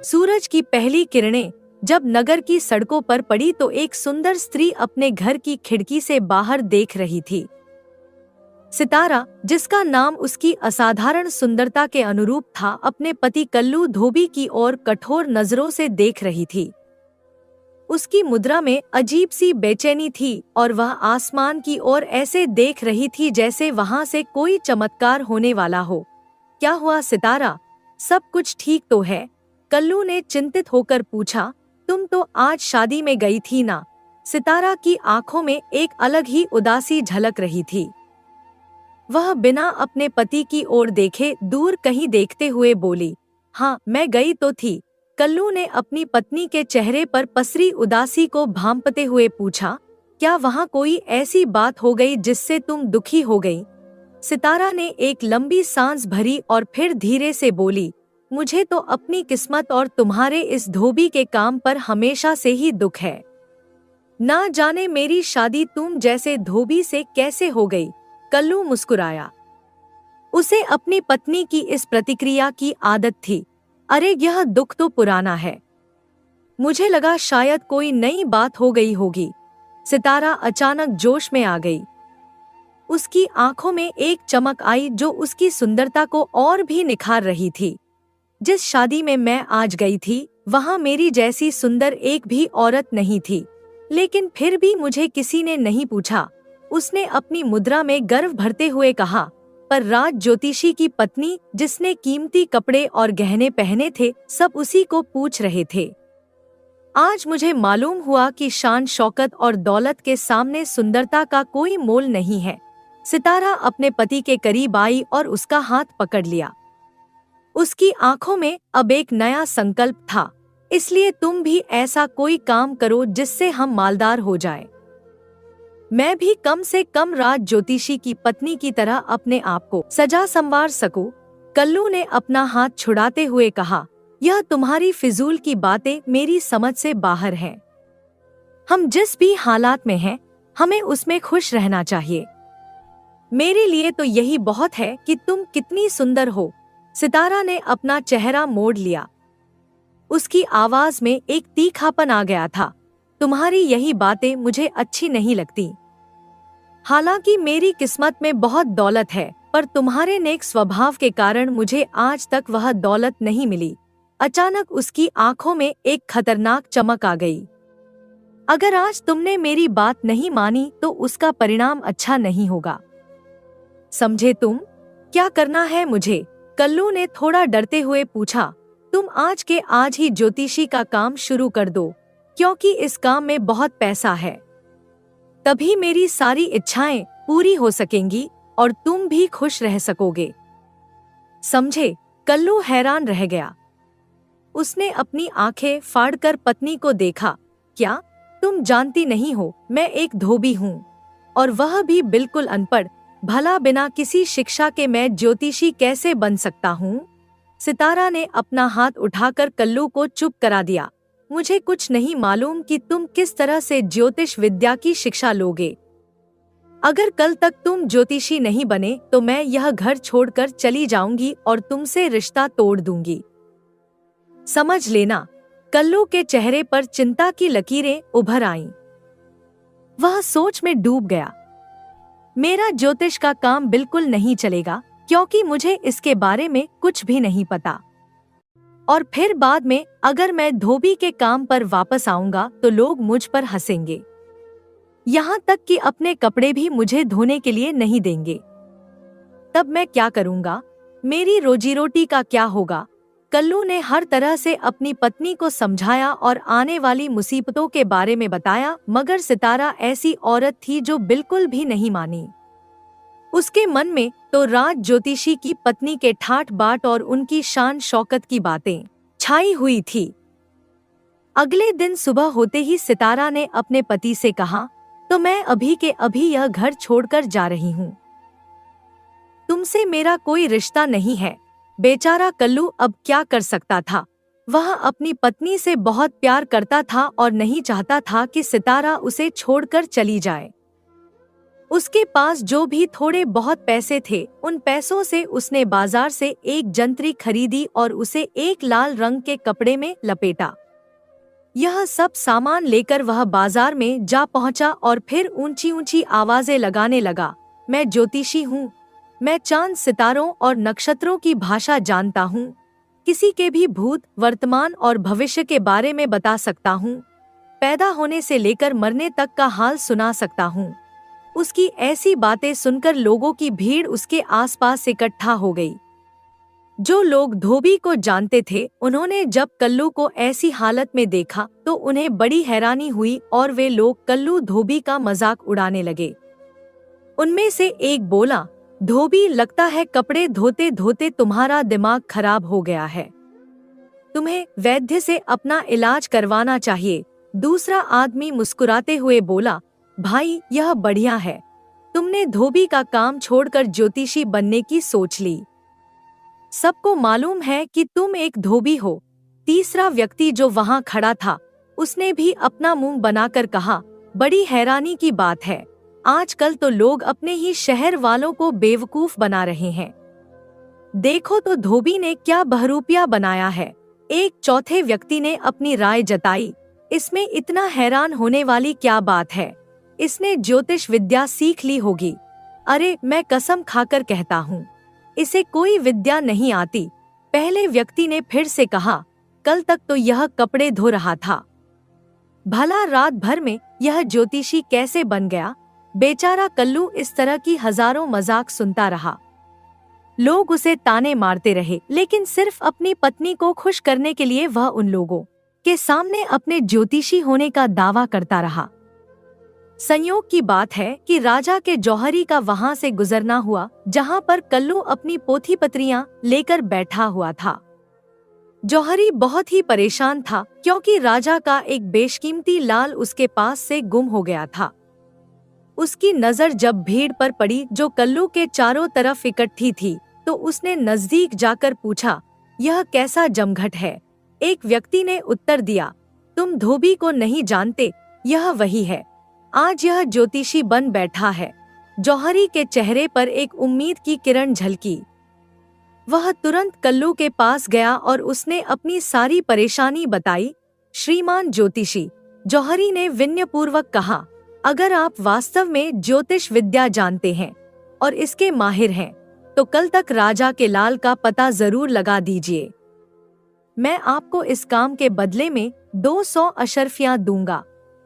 सूरज की पहली किरणें जब नगर की सड़कों पर पड़ी तो एक सुंदर स्त्री अपने घर की खिड़की से बाहर देख रही थी। सितारा, जिसका नाम उसकी असाधारण सुंदरता के अनुरूप था, अपने पति कल्लू धोबी की ओर कठोर नजरों से देख रही थी। उसकी मुद्रा में अजीब सी बेचैनी थी और वह आसमान की ओर ऐसे देख रही थी जैसे वहां से कोई चमत्कार होने वाला हो। क्या हुआ सितारा, सब कुछ ठीक तो है? कल्लू ने चिंतित होकर पूछा। तुम तो आज शादी में गई थी ना? सितारा की आंखों में एक अलग ही उदासी झलक रही थी। वह बिना अपने पति की ओर देखे दूर कहीं देखते हुए बोली, हाँ, मैं गई तो थी। कल्लू ने अपनी पत्नी के चेहरे पर पसरी उदासी को भांपते हुए पूछा, क्या वहाँ कोई ऐसी बात हो गई जिससे तुम दुखी हो गई? सितारा ने एक लंबी सांस भरी और फिर धीरे से बोली, मुझे तो अपनी किस्मत और तुम्हारे इस धोबी के काम पर हमेशा से ही दुख है। ना जाने मेरी शादी तुम जैसे धोबी से कैसे हो गई। कल्लू मुस्कुराया। उसे अपनी पत्नी की इस प्रतिक्रिया की आदत थी। अरे, यह दुख तो पुराना है। मुझे लगा शायद कोई नई बात हो गई होगी। सितारा अचानक जोश में आ गई। उसकी आंखों में एक चमक आई जो उसकी सुंदरता को और भी निखार रही थी। जिस शादी में मैं आज गई थी, वहां मेरी जैसी सुंदर एक भी औरत नहीं थी, लेकिन फिर भी मुझे किसी ने नहीं पूछा। उसने अपनी मुद्रा में गर्व भरते हुए कहा, पर राज ज्योतिषी की पत्नी, जिसने कीमती कपड़े और गहने पहने थे, सब उसी को पूछ रहे थे। आज मुझे मालूम हुआ कि शान शौकत और दौलत के सामने सुंदरता का कोई मोल नहीं है। सितारा अपने पति के करीब आई और उसका हाथ पकड़ लिया। उसकी आंखों में अब एक नया संकल्प था, इसलिए तुम भी ऐसा कोई काम करो जिससे हम मालदार हो जाए। मैं भी कम से कम राज ज्योतिषी की पत्नी की तरह अपने आप को सजा संवार सकूं। कल्लू ने अपना हाथ छुड़ाते हुए कहा, यह तुम्हारी फिजूल की बातें मेरी समझ से बाहर हैं। हम जिस भी हालात में हैं, हमें उसमें खुश रहना चाहिए। मेरे लिए तो यही बहुत है कि तुम कितनी सुंदर हो। सितारा ने अपना चेहरा मोड़ लिया। उसकी आवाज में एक तीखापन आ गया था। तुम्हारी यही बातें मुझे अच्छी नहीं लगती। हालांकि मेरी किस्मत में बहुत दौलत है, पर तुम्हारे नेक स्वभाव के कारण मुझे आज तक वह दौलत नहीं मिली। अचानक उसकी आंखों में एक खतरनाक चमक आ गई। अगर आज तुमने मेरी बात नहीं मानी तो उसका परिणाम अच्छा नहीं होगा। समझे तुम? क्या करना है मुझे? कल्लू ने थोड़ा डरते हुए पूछा। तुम आज के आज ही ज्योतिषी का काम शुरू कर दो, क्योंकि इस काम में बहुत पैसा है। तभी मेरी सारी इच्छाएं पूरी हो सकेंगी और तुम भी खुश रह सकोगे। समझे? कल्लू हैरान रह गया। उसने अपनी आंखें फाड़कर पत्नी को देखा। क्या तुम जानती नहीं हो, मैं एक धोबी हूँ, और वह भी बिल्कुल अनपढ़। भला बिना किसी शिक्षा के मैं ज्योतिषी कैसे बन सकता हूँ? सितारा ने अपना हाथ उठाकर कल्लू को चुप करा दिया। मुझे कुछ नहीं मालूम कि तुम किस तरह से ज्योतिष विद्या की शिक्षा लोगे। अगर कल तक तुम ज्योतिषी नहीं बने तो मैं यह घर छोड़कर चली जाऊंगी और तुमसे रिश्ता तोड़ दूंगी। समझ लेना। कल्लू के चेहरे पर चिंता की लकीरें उभर आईं। वह सोच में डूब गया। मेरा ज्योतिष का काम बिल्कुल नहीं चलेगा, क्योंकि मुझे इसके बारे में कुछ भी नहीं पता। और फिर बाद में अगर मैं धोबी के काम पर वापस आऊंगा तो लोग मुझ पर हंसेंगे। यहाँ तक कि अपने कपड़े भी मुझे धोने के लिए नहीं देंगे। तब मैं क्या करूंगा? मेरी रोजी रोटी का क्या होगा? कल्लू ने हर तरह से अपनी पत्नी को समझाया और आने वाली मुसीबतों के बारे में बताया, मगर सितारा ऐसी औरत थी जो बिल्कुल भी नहीं मानी। उसके मन में तो राज ज्योतिषी की पत्नी के ठाठ बाट और उनकी शान शौकत की बातें छाई हुई थी। अगले दिन सुबह होते ही सितारा ने अपने पति से कहा, तो मैं अभी के अभी यह घर छोड़कर जा रही हूँ। तुमसे मेरा कोई रिश्ता नहीं है। बेचारा कल्लू अब क्या कर सकता था? वह अपनी पत्नी से बहुत प्यार करता था और नहीं चाहता था कि सितारा उसे छोड़कर चली जाए। उसके पास जो भी थोड़े बहुत पैसे थे, उन पैसों से उसने बाजार से एक जंतरी खरीदी और उसे एक लाल रंग के कपड़े में लपेटा। यह सब सामान लेकर वह बाजार में जा पहुंचा और फिर ऊंची ऊंची आवाजें लगाने लगा, मैं ज्योतिषी हूँ, मैं चांद सितारों और नक्षत्रों की भाषा जानता हूँ, किसी के भी भूत, वर्तमान और भविष्य के बारे में बता सकता हूँ, पैदा होने से लेकर मरने तक का हाल सुना सकता हूँ। उसकी ऐसी बातें सुनकर लोगों की भीड़ उसके आसपास इकट्ठा हो गई। जो लोग धोबी को जानते थे, उन्होंने जब कल्लू को ऐसी हालत में देखा तो उन्हें बड़ी हैरानी हुई और वे लोग कल्लू धोबी का मजाक उड़ाने लगे। उनमें से एक बोला, धोबी, लगता है कपड़े धोते धोते तुम्हारा दिमाग खराब हो गया है, तुम्हें वैद्य से अपना इलाज करवाना चाहिए। दूसरा आदमी मुस्कुराते हुए बोला, भाई यह बढ़िया है, तुमने धोबी का काम छोड़कर ज्योतिषी बनने की सोच ली, सबको मालूम है कि तुम एक धोबी हो। तीसरा व्यक्ति जो वहां खड़ा था, उसने भी अपना मुंह बनाकर कहा, बड़ी हैरानी की बात है, आजकल तो लोग अपने ही शहर वालों को बेवकूफ बना रहे हैं, देखो तो धोबी ने क्या बहरूपिया बनाया है। एक चौथे व्यक्ति ने अपनी राय जताई, इसमें इतना हैरान होने वाली क्या बात है, इसने ज्योतिष विद्या सीख ली होगी। अरे मैं कसम खाकर कहता हूँ, इसे कोई विद्या नहीं आती। पहले व्यक्ति ने फिर से कहा, कल तक तो यह कपड़े धो रहा था, भला रात भर में यह ज्योतिषी कैसे बन गया। बेचारा कल्लू इस तरह की हजारों मजाक सुनता रहा। लोग उसे ताने मारते रहे, लेकिन सिर्फ अपनी पत्नी को खुश करने के लिए वह उन लोगों के सामने अपने ज्योतिषी होने का दावा करता रहा। संयोग की बात है कि राजा के जौहरी का वहां से गुजरना हुआ, जहां पर कल्लू अपनी पोथी पत्रियां लेकर बैठा हुआ था। जौहरी बहुत ही परेशान था, क्योंकि राजा का एक बेशकीमती लाल उसके पास से गुम हो गया था। उसकी नजर जब भीड़ पर पड़ी जो कल्लू के चारों तरफ इकट्ठी थी, तो उसने नजदीक जाकर पूछा, यह कैसा जमघट है। एक व्यक्ति ने उत्तर दिया, तुम धोबी को नहीं जानते, यह वही है, आज यह ज्योतिषी बन बैठा है। जौहरी के चेहरे पर एक उम्मीद की किरण झलकी। वह तुरंत कल्लू के पास गया और उसने अपनी सारी परेशानी बताई। श्रीमान ज्योतिषी, जौहरी ने विनयपूर्वक कहा, अगर आप वास्तव में ज्योतिष विद्या जानते हैं और इसके माहिर हैं, तो कल तक राजा के लाल का पता जरूर लगा दीजिए। मैं आपको इस काम के बदले में 200 अशर्फियां दूंगा।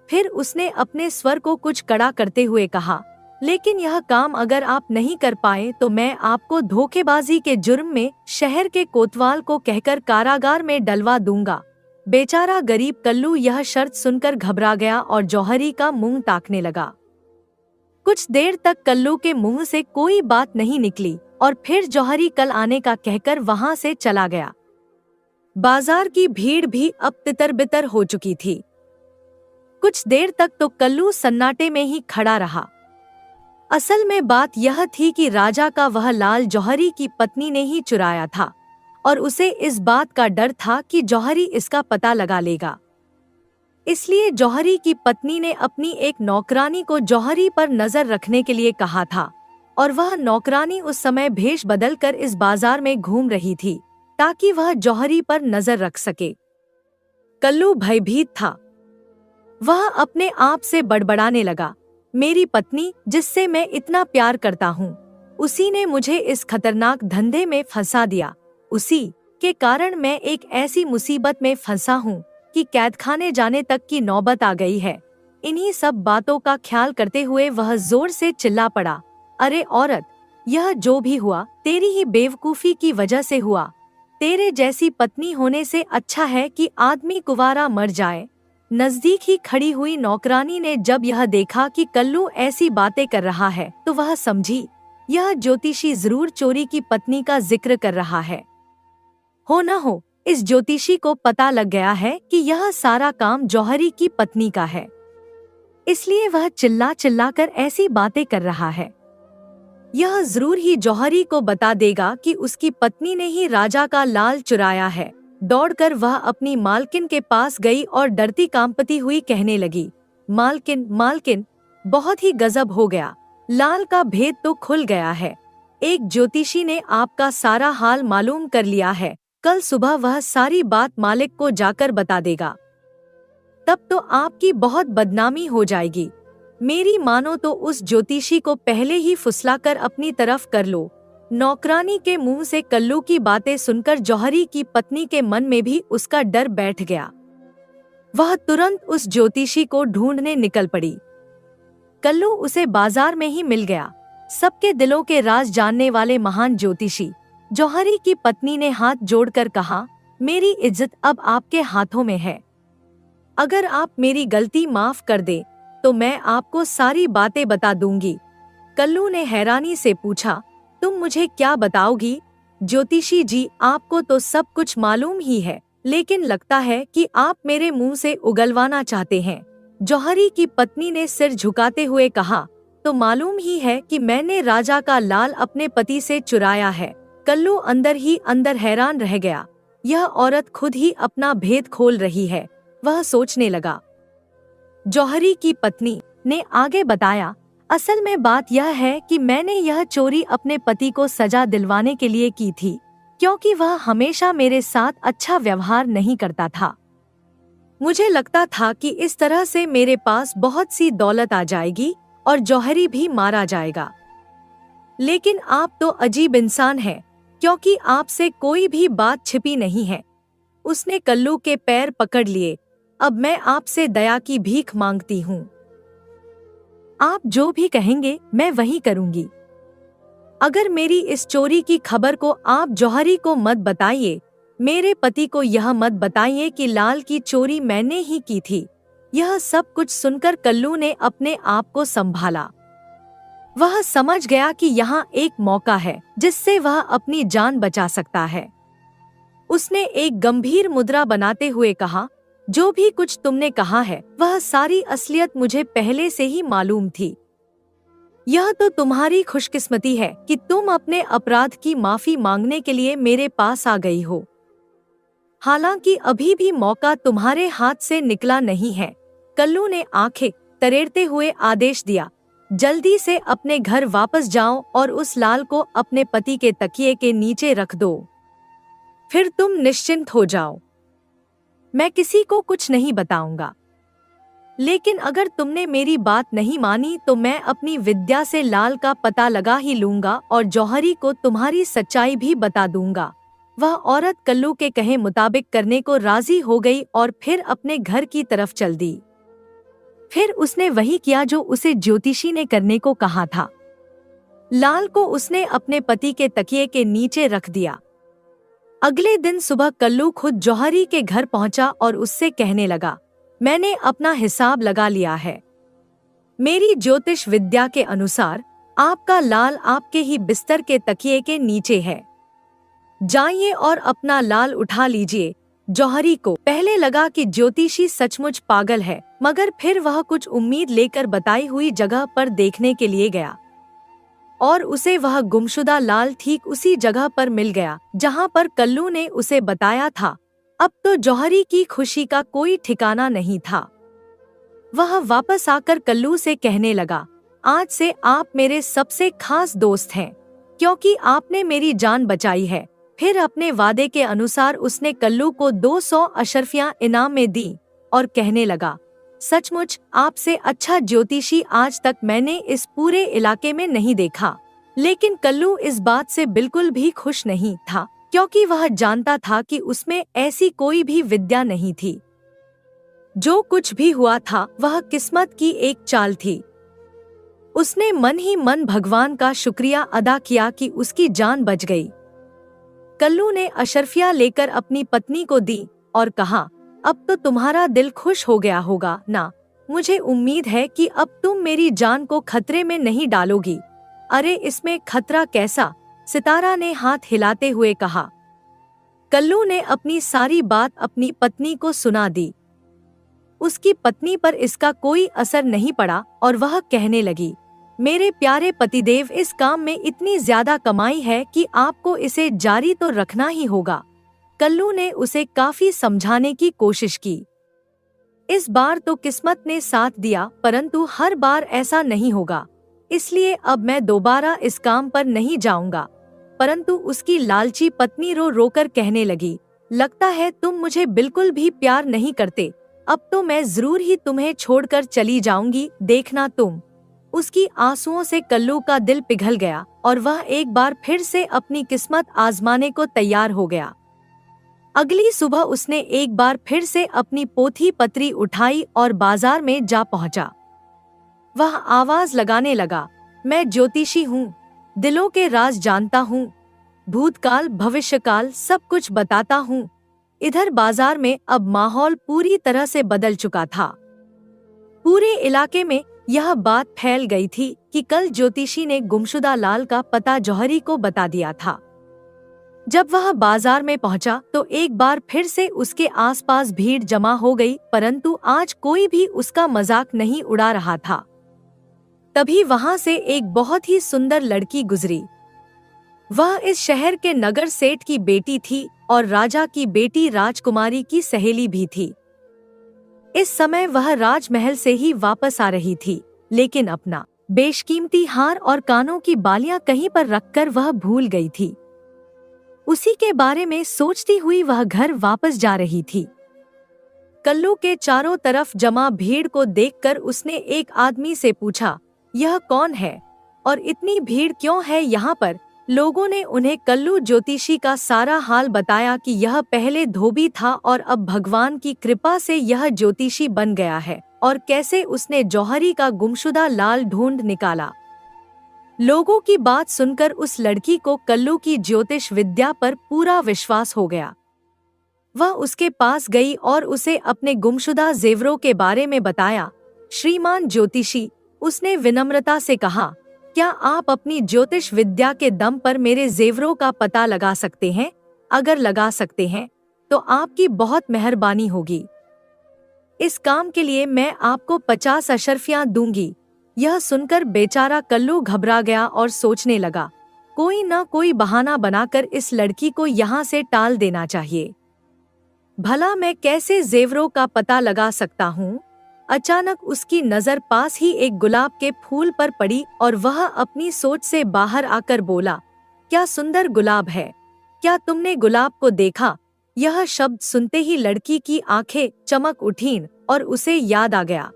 फिर उसने अपने स्वर को कुछ कड़ा करते हुए कहा, लेकिन यह काम अगर आप नहीं कर पाए तो मैं आपको धोखेबाजी के जुर्म में शहर के कोतवाल को कहकर कारागार में डलवा दूंगा। बेचारा गरीब कल्लू यह शर्त सुनकर घबरा गया और जौहरी का मुंह ताकने लगा। कुछ देर तक कल्लू के मुंह से कोई बात नहीं निकली और फिर जौहरी कल आने का कहकर वहां से चला गया। बाजार की भीड़ भी अब तितर-बितर हो चुकी थी। कुछ देर तक तो कल्लू सन्नाटे में ही खड़ा रहा। असल में बात यह थी कि राजा का वह लाल जौहरी की पत्नी ने ही चुराया था और उसे इस बात का डर था कि जौहरी इसका पता लगा लेगा। इसलिए जौहरी की पत्नी ने अपनी एक नौकरानी को जौहरी पर नजर रखने के लिए कहा था और वह नौकरानी उस समय भेष बदलकर इस बाजार में घूम रही थी ताकि वह जौहरी पर नजर रख सके। कल्लू भयभीत था। वह अपने आप से बड़बड़ाने लगा, मेरी पत्नी जिससे मैं इतना प्यार करता हूँ, उसी ने मुझे इस खतरनाक धंधे में फंसा दिया। उसी के कारण मैं एक ऐसी मुसीबत में फंसा हूँ कि कैदखाने जाने तक की नौबत आ गई है। इन्हीं सब बातों का ख्याल करते हुए वह जोर से चिल्ला पड़ा, अरे औरत, यह जो भी हुआ तेरी ही बेवकूफी की वजह से हुआ। तेरे जैसी पत्नी होने से अच्छा है कि आदमी कुंवारा मर जाए। नजदीक ही खड़ी हुई नौकरानी ने जब यह देखा कि कल्लू ऐसी बातें कर रहा है तो वह समझी यह ज्योतिषी जरूर चोरी की पत्नी का जिक्र कर रहा है। हो न हो इस ज्योतिषी को पता लग गया है कि यह सारा काम जौहरी की पत्नी का है, इसलिए वह चिल्ला चिल्ला कर ऐसी बातें कर रहा है। यह जरूर ही जौहरी को बता देगा कि उसकी पत्नी ने ही राजा का लाल चुराया है। दौड़कर वह अपनी मालकिन के पास गई और डरती कांपती हुई कहने लगी, मालकिन मालकिन, बहुत ही गजब हो गया, लाल का भेद तो खुल गया है। एक ज्योतिषी ने आपका सारा हाल मालूम कर लिया है। कल सुबह वह सारी बात मालिक को जाकर बता देगा, तब तो आपकी बहुत बदनामी हो जाएगी। मेरी मानो तो उस ज्योतिषी को पहले ही फुसलाकर अपनी तरफ कर लो। नौकरानी के मुंह से कल्लू की बातें सुनकर जौहरी की पत्नी के मन में भी उसका डर बैठ गया। वह तुरंत उस ज्योतिषी को ढूंढने निकल पड़ी। कल्लू उसे बाजार में ही मिल गया। सबके दिलों के राज जानने वाले महान ज्योतिषी जौहरी की पत्नी ने हाथ जोड़कर कहा, मेरी इज्जत अब आपके हाथों में है। अगर आप मेरी गलती माफ कर दे तो मैं आपको सारी बातें बता दूंगी। कल्लू ने हैरानी से पूछा, तुम मुझे क्या बताओगी? ज्योतिषी जी, आपको तो सब कुछ मालूम ही है, लेकिन लगता है कि आप मेरे मुंह से उगलवाना चाहते हैं। जौहरी की पत्नी ने सिर झुकाते हुए कहा, तो मालूम ही है कि मैंने राजा का लाल अपने पति से चुराया है। कल्लू अंदर ही अंदर हैरान रह गया। यह औरत खुद ही अपना भेद खोल रही है, वह सोचने लगा। जौहरी की पत्नी ने आगे बताया, असल में बात यह है कि मैंने यह चोरी अपने पति को सजा दिलवाने के लिए की थी, क्योंकि वह हमेशा मेरे साथ अच्छा व्यवहार नहीं करता था। मुझे लगता था कि इस तरह से मेरे पास बहुत सी दौलत आ जाएगी और जौहरी भी मारा जाएगा। लेकिन आप तो अजीब इंसान हैं, क्योंकि आपसे कोई भी बात छिपी नहीं है। उसने कल्लू के पैर पकड़ लिए। अब मैं आपसे दया की भीख मांगती हूँ। आप जो भी कहेंगे मैं वही करूँगी। अगर मेरी इस चोरी की खबर को आप जौहरी को मत बताइए, मेरे पति को यह मत बताइए कि लाल की चोरी मैंने ही की थी। यह सब कुछ सुनकर कल्लू ने अपने आप को संभाला। वह समझ गया कि यहाँ एक मौका है जिससे वह अपनी जान बचा सकता है। उसने एक गंभीर मुद्रा बनाते हुए कहा, जो भी कुछ तुमने कहा है वह सारी असलियत मुझे पहले से ही मालूम थी। यह तो तुम्हारी खुशकिस्मती है कि तुम अपने अपराध की माफी मांगने के लिए मेरे पास आ गई हो। हालांकि अभी भी मौका तुम्हारे हाथ से निकला नहीं है। कल्लू ने आंखें तरेरते हुए आदेश दिया, जल्दी से अपने घर वापस जाओ और उस लाल को अपने पति के तकिए के नीचे रख दो। फिर तुम निश्चिंत हो जाओ। मैं किसी को कुछ नहीं बताऊंगा। लेकिन अगर तुमने मेरी बात नहीं मानी तो मैं अपनी विद्या से लाल का पता लगा ही लूंगा और जौहरी को तुम्हारी सच्चाई भी बता दूंगा। वह औरत कल्लू के कहे मुताबिक करने को राजी हो गई और फिर अपने घर की तरफ चल दी। फिर उसने वही किया जो उसे ज्योतिषी ने करने को कहा था। लाल को उसने अपने पति के तकिए के नीचे रख दिया। अगले दिन सुबह कल्लू खुद जौहरी के घर पहुंचा और उससे कहने लगा, मैंने अपना हिसाब लगा लिया है। मेरी ज्योतिष विद्या के अनुसार आपका लाल आपके ही बिस्तर के तकिए के नीचे है। जाइए और अपना लाल उठा लीजिए। जौहरी को पहले लगा कि ज्योतिषी सचमुच पागल है, मगर फिर वह कुछ उम्मीद लेकर बताई हुई जगह पर देखने के लिए गया और उसे वह गुमशुदा लाल ठीक उसी जगह पर मिल गया जहां पर कल्लू ने उसे बताया था। अब तो जौहरी की खुशी का कोई ठिकाना नहीं था। वह वापस आकर कल्लू से कहने लगा, आज से आप मेरे सबसे खास दोस्त हैं, क्योंकि आपने मेरी जान बचाई है। फिर अपने वादे के अनुसार उसने कल्लू को 200 अशर्फियां इनाम में दी और कहने लगा, सचमुच आपसे अच्छा ज्योतिषी आज तक मैंने इस पूरे इलाके में नहीं देखा। लेकिन कल्लू इस बात से बिल्कुल भी खुश नहीं था, क्योंकि वह जानता था कि उसमें ऐसी कोई भी विद्या नहीं थी। जो कुछ भी हुआ था वह किस्मत की एक चाल थी। उसने मन ही मन भगवान का शुक्रिया अदा किया कि उसकी जान बच गई। कल्लू ने अशर्फिया लेकर अपनी पत्नी को दी और कहा, अब तो तुम्हारा दिल खुश हो गया होगा ना? मुझे उम्मीद है कि अब तुम मेरी जान को खतरे में नहीं डालोगी। अरे इसमें खतरा कैसा? सितारा ने हाथ हिलाते हुए कहा। कल्लू ने अपनी सारी बात अपनी पत्नी को सुना दी। उसकी पत्नी पर इसका कोई असर नहीं पड़ा और वह कहने लगी, मेरे प्यारे पतिदेव, इस काम में इतनी ज्यादा कमाई है कि आपको इसे जारी तो रखना ही होगा। कल्लू ने उसे काफी समझाने की कोशिश की। इस बार तो किस्मत ने साथ दिया, परंतु हर बार ऐसा नहीं होगा, इसलिए अब मैं दोबारा इस काम पर नहीं जाऊंगा। परंतु उसकी लालची पत्नी रो रोकर कहने लगी, लगता है तुम मुझे बिल्कुल भी प्यार नहीं करते। अब तो मैं जरूर ही तुम्हें छोड़कर चली जाऊंगी, देखना तुम। उसकी आंसुओं से कल्लू का दिल पिघल गया और वह एक बार फिर से अपनी किस्मत आजमाने को तैयार हो गया। अगली सुबह उसने एक बार फिर से अपनी पोथी पत्री उठाई और बाजार में जा पहुंचा। वह आवाज लगाने लगा, मैं ज्योतिषी हूँ, दिलों के राज जानता हूँ। भूतकाल भविष्यकाल सब कुछ बताता हूँ। इधर बाजार में अब माहौल पूरी तरह से बदल चुका था। पूरे इलाके में यह बात फैल गई थी कि कल ज्योतिषी ने गुमशुदा लाल का पता जौहरी को बता दिया था। जब वह बाजार में पहुंचा तो एक बार फिर से उसके आसपास भीड़ जमा हो गई, परंतु आज कोई भी उसका मजाक नहीं उड़ा रहा था। तभी वहां से एक बहुत ही सुंदर लड़की गुजरी। वह इस शहर के नगर सेठ की बेटी थी और राजा की बेटी राजकुमारी की सहेली भी थी। इस समय वह राजमहल से ही वापस आ रही थी, लेकिन अपना बेशकीमती हार और कानों की बालियां कहीं पर रखकर वह भूल गई थी। उसी के बारे में सोचती हुई वह घर वापस जा रही थी। कल्लू के चारों तरफ जमा भीड़ को देखकर उसने एक आदमी से पूछा, यह कौन है और इतनी भीड़ क्यों है यहाँ पर? लोगों ने उन्हें कल्लू ज्योतिषी का सारा हाल बताया कि यह पहले धोबी था और अब भगवान की कृपा से यह ज्योतिषी बन गया है, और कैसे उसने जौहरी का गुमशुदा लाल ढूंढ निकाला। लोगों की बात सुनकर उस लड़की को कल्लू की ज्योतिष विद्या पर पूरा विश्वास हो गया। वह उसके पास गई और उसे अपने गुमशुदा जेवरों के बारे में बताया। श्रीमान ज्योतिषी, उसने विनम्रता से कहा, क्या आप अपनी ज्योतिष विद्या के दम पर मेरे जेवरों का पता लगा सकते हैं? अगर लगा सकते हैं तो आपकी बहुत मेहरबानी होगी। इस काम के लिए मैं आपको 50 अशर्फियां दूंगी। यह सुनकर बेचारा कल्लू घबरा गया और सोचने लगा, कोई न कोई बहाना बनाकर इस लड़की को यहाँ से टाल देना चाहिए। भला मैं कैसे जेवरों का पता लगा सकता हूँ? अचानक उसकी नजर पास ही एक गुलाब के फूल पर पड़ी और वह अपनी सोच से बाहर आकर बोला, क्या सुंदर गुलाब है! क्या तुमने गुलाब को देखा? यह शब्द सुनते ही लड़की की आंखें चमक उठीं और उसे याद आ गया।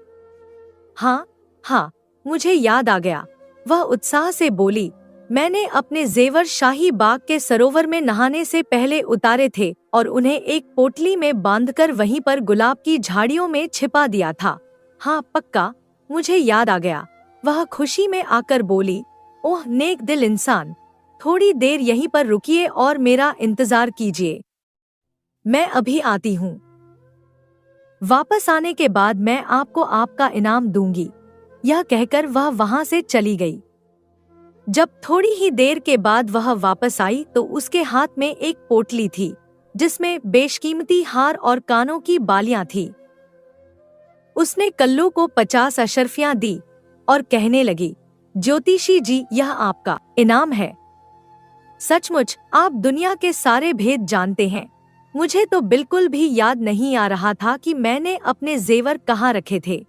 हाँ, मुझे याद आ गया। वह उत्साह से बोली, मैंने अपने जेवर शाही बाग के सरोवर में नहाने से पहले उतारे थे और उन्हें एक पोटली में बांधकर वहीं पर गुलाब की झाड़ियों में छिपा दिया था। हाँ पक्का, मुझे याद आ गया। वह खुशी में आकर बोली, ओह नेक दिल इंसान, थोड़ी देर यहीं पर रुकिए और मेरा इंतजार कीजिए, मैं अभी आती हूँ। वापस आने के बाद मैं आपको आपका इनाम दूंगी। यह कहकर वह वहां से चली गई। जब थोड़ी ही देर के बाद वह वापस आई तो उसके हाथ में एक पोटली थी जिसमें बेशकीमती हार और कानों की बालियां थी। उसने कल्लू को 50 अशर्फियां दी और कहने लगी, ज्योतिषी जी, यह आपका इनाम है। सचमुच आप दुनिया के सारे भेद जानते हैं। मुझे तो बिल्कुल भी याद नहीं आ रहा था कि मैंने अपने जेवर कहाँ रखे थे।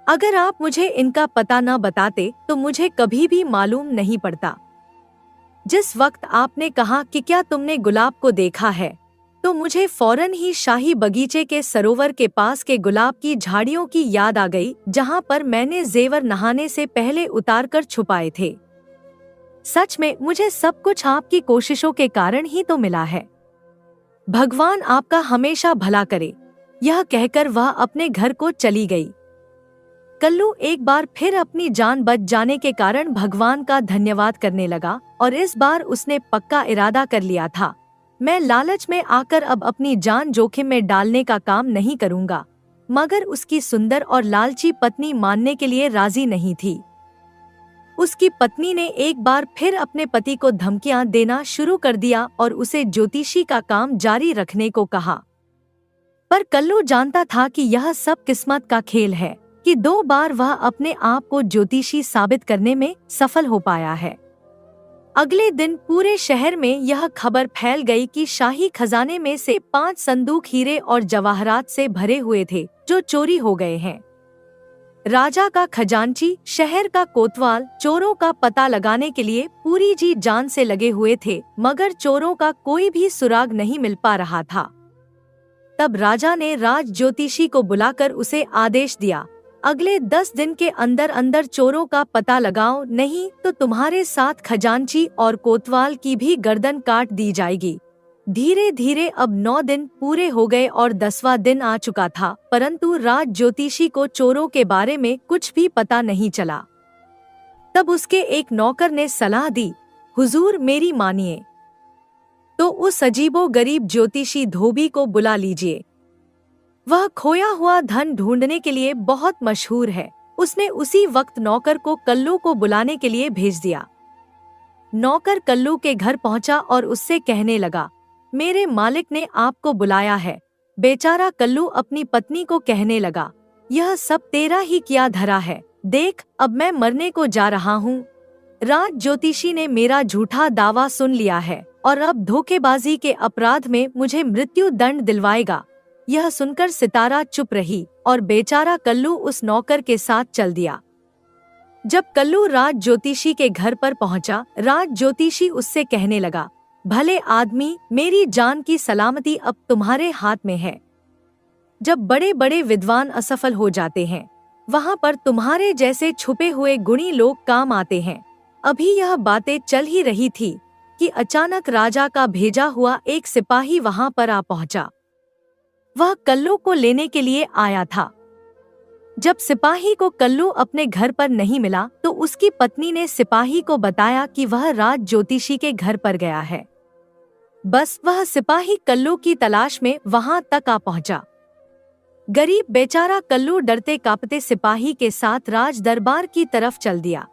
अगर आप मुझे इनका पता न बताते तो मुझे कभी भी मालूम नहीं पड़ता। जिस वक्त आपने कहा कि क्या तुमने गुलाब को देखा है, तो मुझे फौरन ही शाही बगीचे के सरोवर के पास के गुलाब की झाड़ियों की याद आ गई, जहां पर मैंने जेवर नहाने से पहले उतार कर छुपाए थे। सच में मुझे सब कुछ आपकी कोशिशों के कारण ही तो मिला है। भगवान आपका हमेशा भला करे। यह कहकर वह अपने घर को चली गई। कल्लू एक बार फिर अपनी जान बच जाने के कारण भगवान का धन्यवाद करने लगा और इस बार उसने पक्का इरादा कर लिया था, मैं लालच में आकर अब अपनी जान जोखिम में डालने का काम नहीं करूंगा। मगर उसकी सुंदर और लालची पत्नी मानने के लिए राजी नहीं थी। उसकी पत्नी ने एक बार फिर अपने पति को धमकियां देना शुरू कर दिया और उसे ज्योतिषी का काम जारी रखने को कहा। पर कल्लू जानता था कि यह सब किस्मत का खेल है कि 2 बार वह अपने आप को ज्योतिषी साबित करने में सफल हो पाया है। अगले दिन पूरे शहर में यह खबर फैल गई कि शाही खजाने में से 5 संदूक हीरे और जवाहरात से भरे हुए थे जो चोरी हो गए हैं। राजा का खजांची, शहर का कोतवाल चोरों का पता लगाने के लिए पूरी जी जान से लगे हुए थे, मगर चोरों का कोई भी सुराग नहीं मिल पा रहा था। तब राजा ने राज ज्योतिषी को बुलाकर उसे आदेश दिया, अगले 10 दिन के अंदर अंदर चोरों का पता लगाओ, नहीं तो तुम्हारे साथ खजांची और कोतवाल की भी गर्दन काट दी जाएगी। धीरे धीरे अब 9 दिन पूरे हो गए और 10वां दिन आ चुका था, परंतु राज ज्योतिषी को चोरों के बारे में कुछ भी पता नहीं चला। तब उसके एक नौकर ने सलाह दी, हुजूर मेरी मानिए, तो उस अजीबो गरीब ज्योतिषी धोबी को बुला लीजिए। वह खोया हुआ धन ढूंढने के लिए बहुत मशहूर है। उसने उसी वक्त नौकर को कल्लू को बुलाने के लिए भेज दिया। नौकर कल्लू के घर पहुंचा और उससे कहने लगा, मेरे मालिक ने आपको बुलाया है। बेचारा कल्लू अपनी पत्नी को कहने लगा, यह सब तेरा ही किया धरा है, देख अब मैं मरने को जा रहा हूँ। राज ज्योतिषी ने मेरा झूठा दावा सुन लिया है और अब धोखेबाजी के अपराध में मुझे मृत्यु दंड दिलवाएगा। यह सुनकर सितारा चुप रही और बेचारा कल्लू उस नौकर के साथ चल दिया। जब कल्लू राज ज्योतिषी के घर पर पहुंचा, राज ज्योतिषी उससे कहने लगा, भले आदमी, मेरी जान की सलामती अब तुम्हारे हाथ में है। जब बड़े बड़े विद्वान असफल हो जाते हैं, वहां पर तुम्हारे जैसे छुपे हुए गुणी लोग काम आते हैं। अभी यह बातें चल ही रही थी कि अचानक राजा का भेजा हुआ एक सिपाही वहां पर आ पहुंचा। वह कल्लू को लेने के लिए आया था। जब सिपाही को कल्लू अपने घर पर नहीं मिला तो उसकी पत्नी ने सिपाही को बताया कि वह राज ज्योतिषी के घर पर गया है। बस वह सिपाही कल्लू की तलाश में वहां तक आ पहुंचा। गरीब बेचारा कल्लू डरते कांपते सिपाही के साथ राज दरबार की तरफ चल दिया।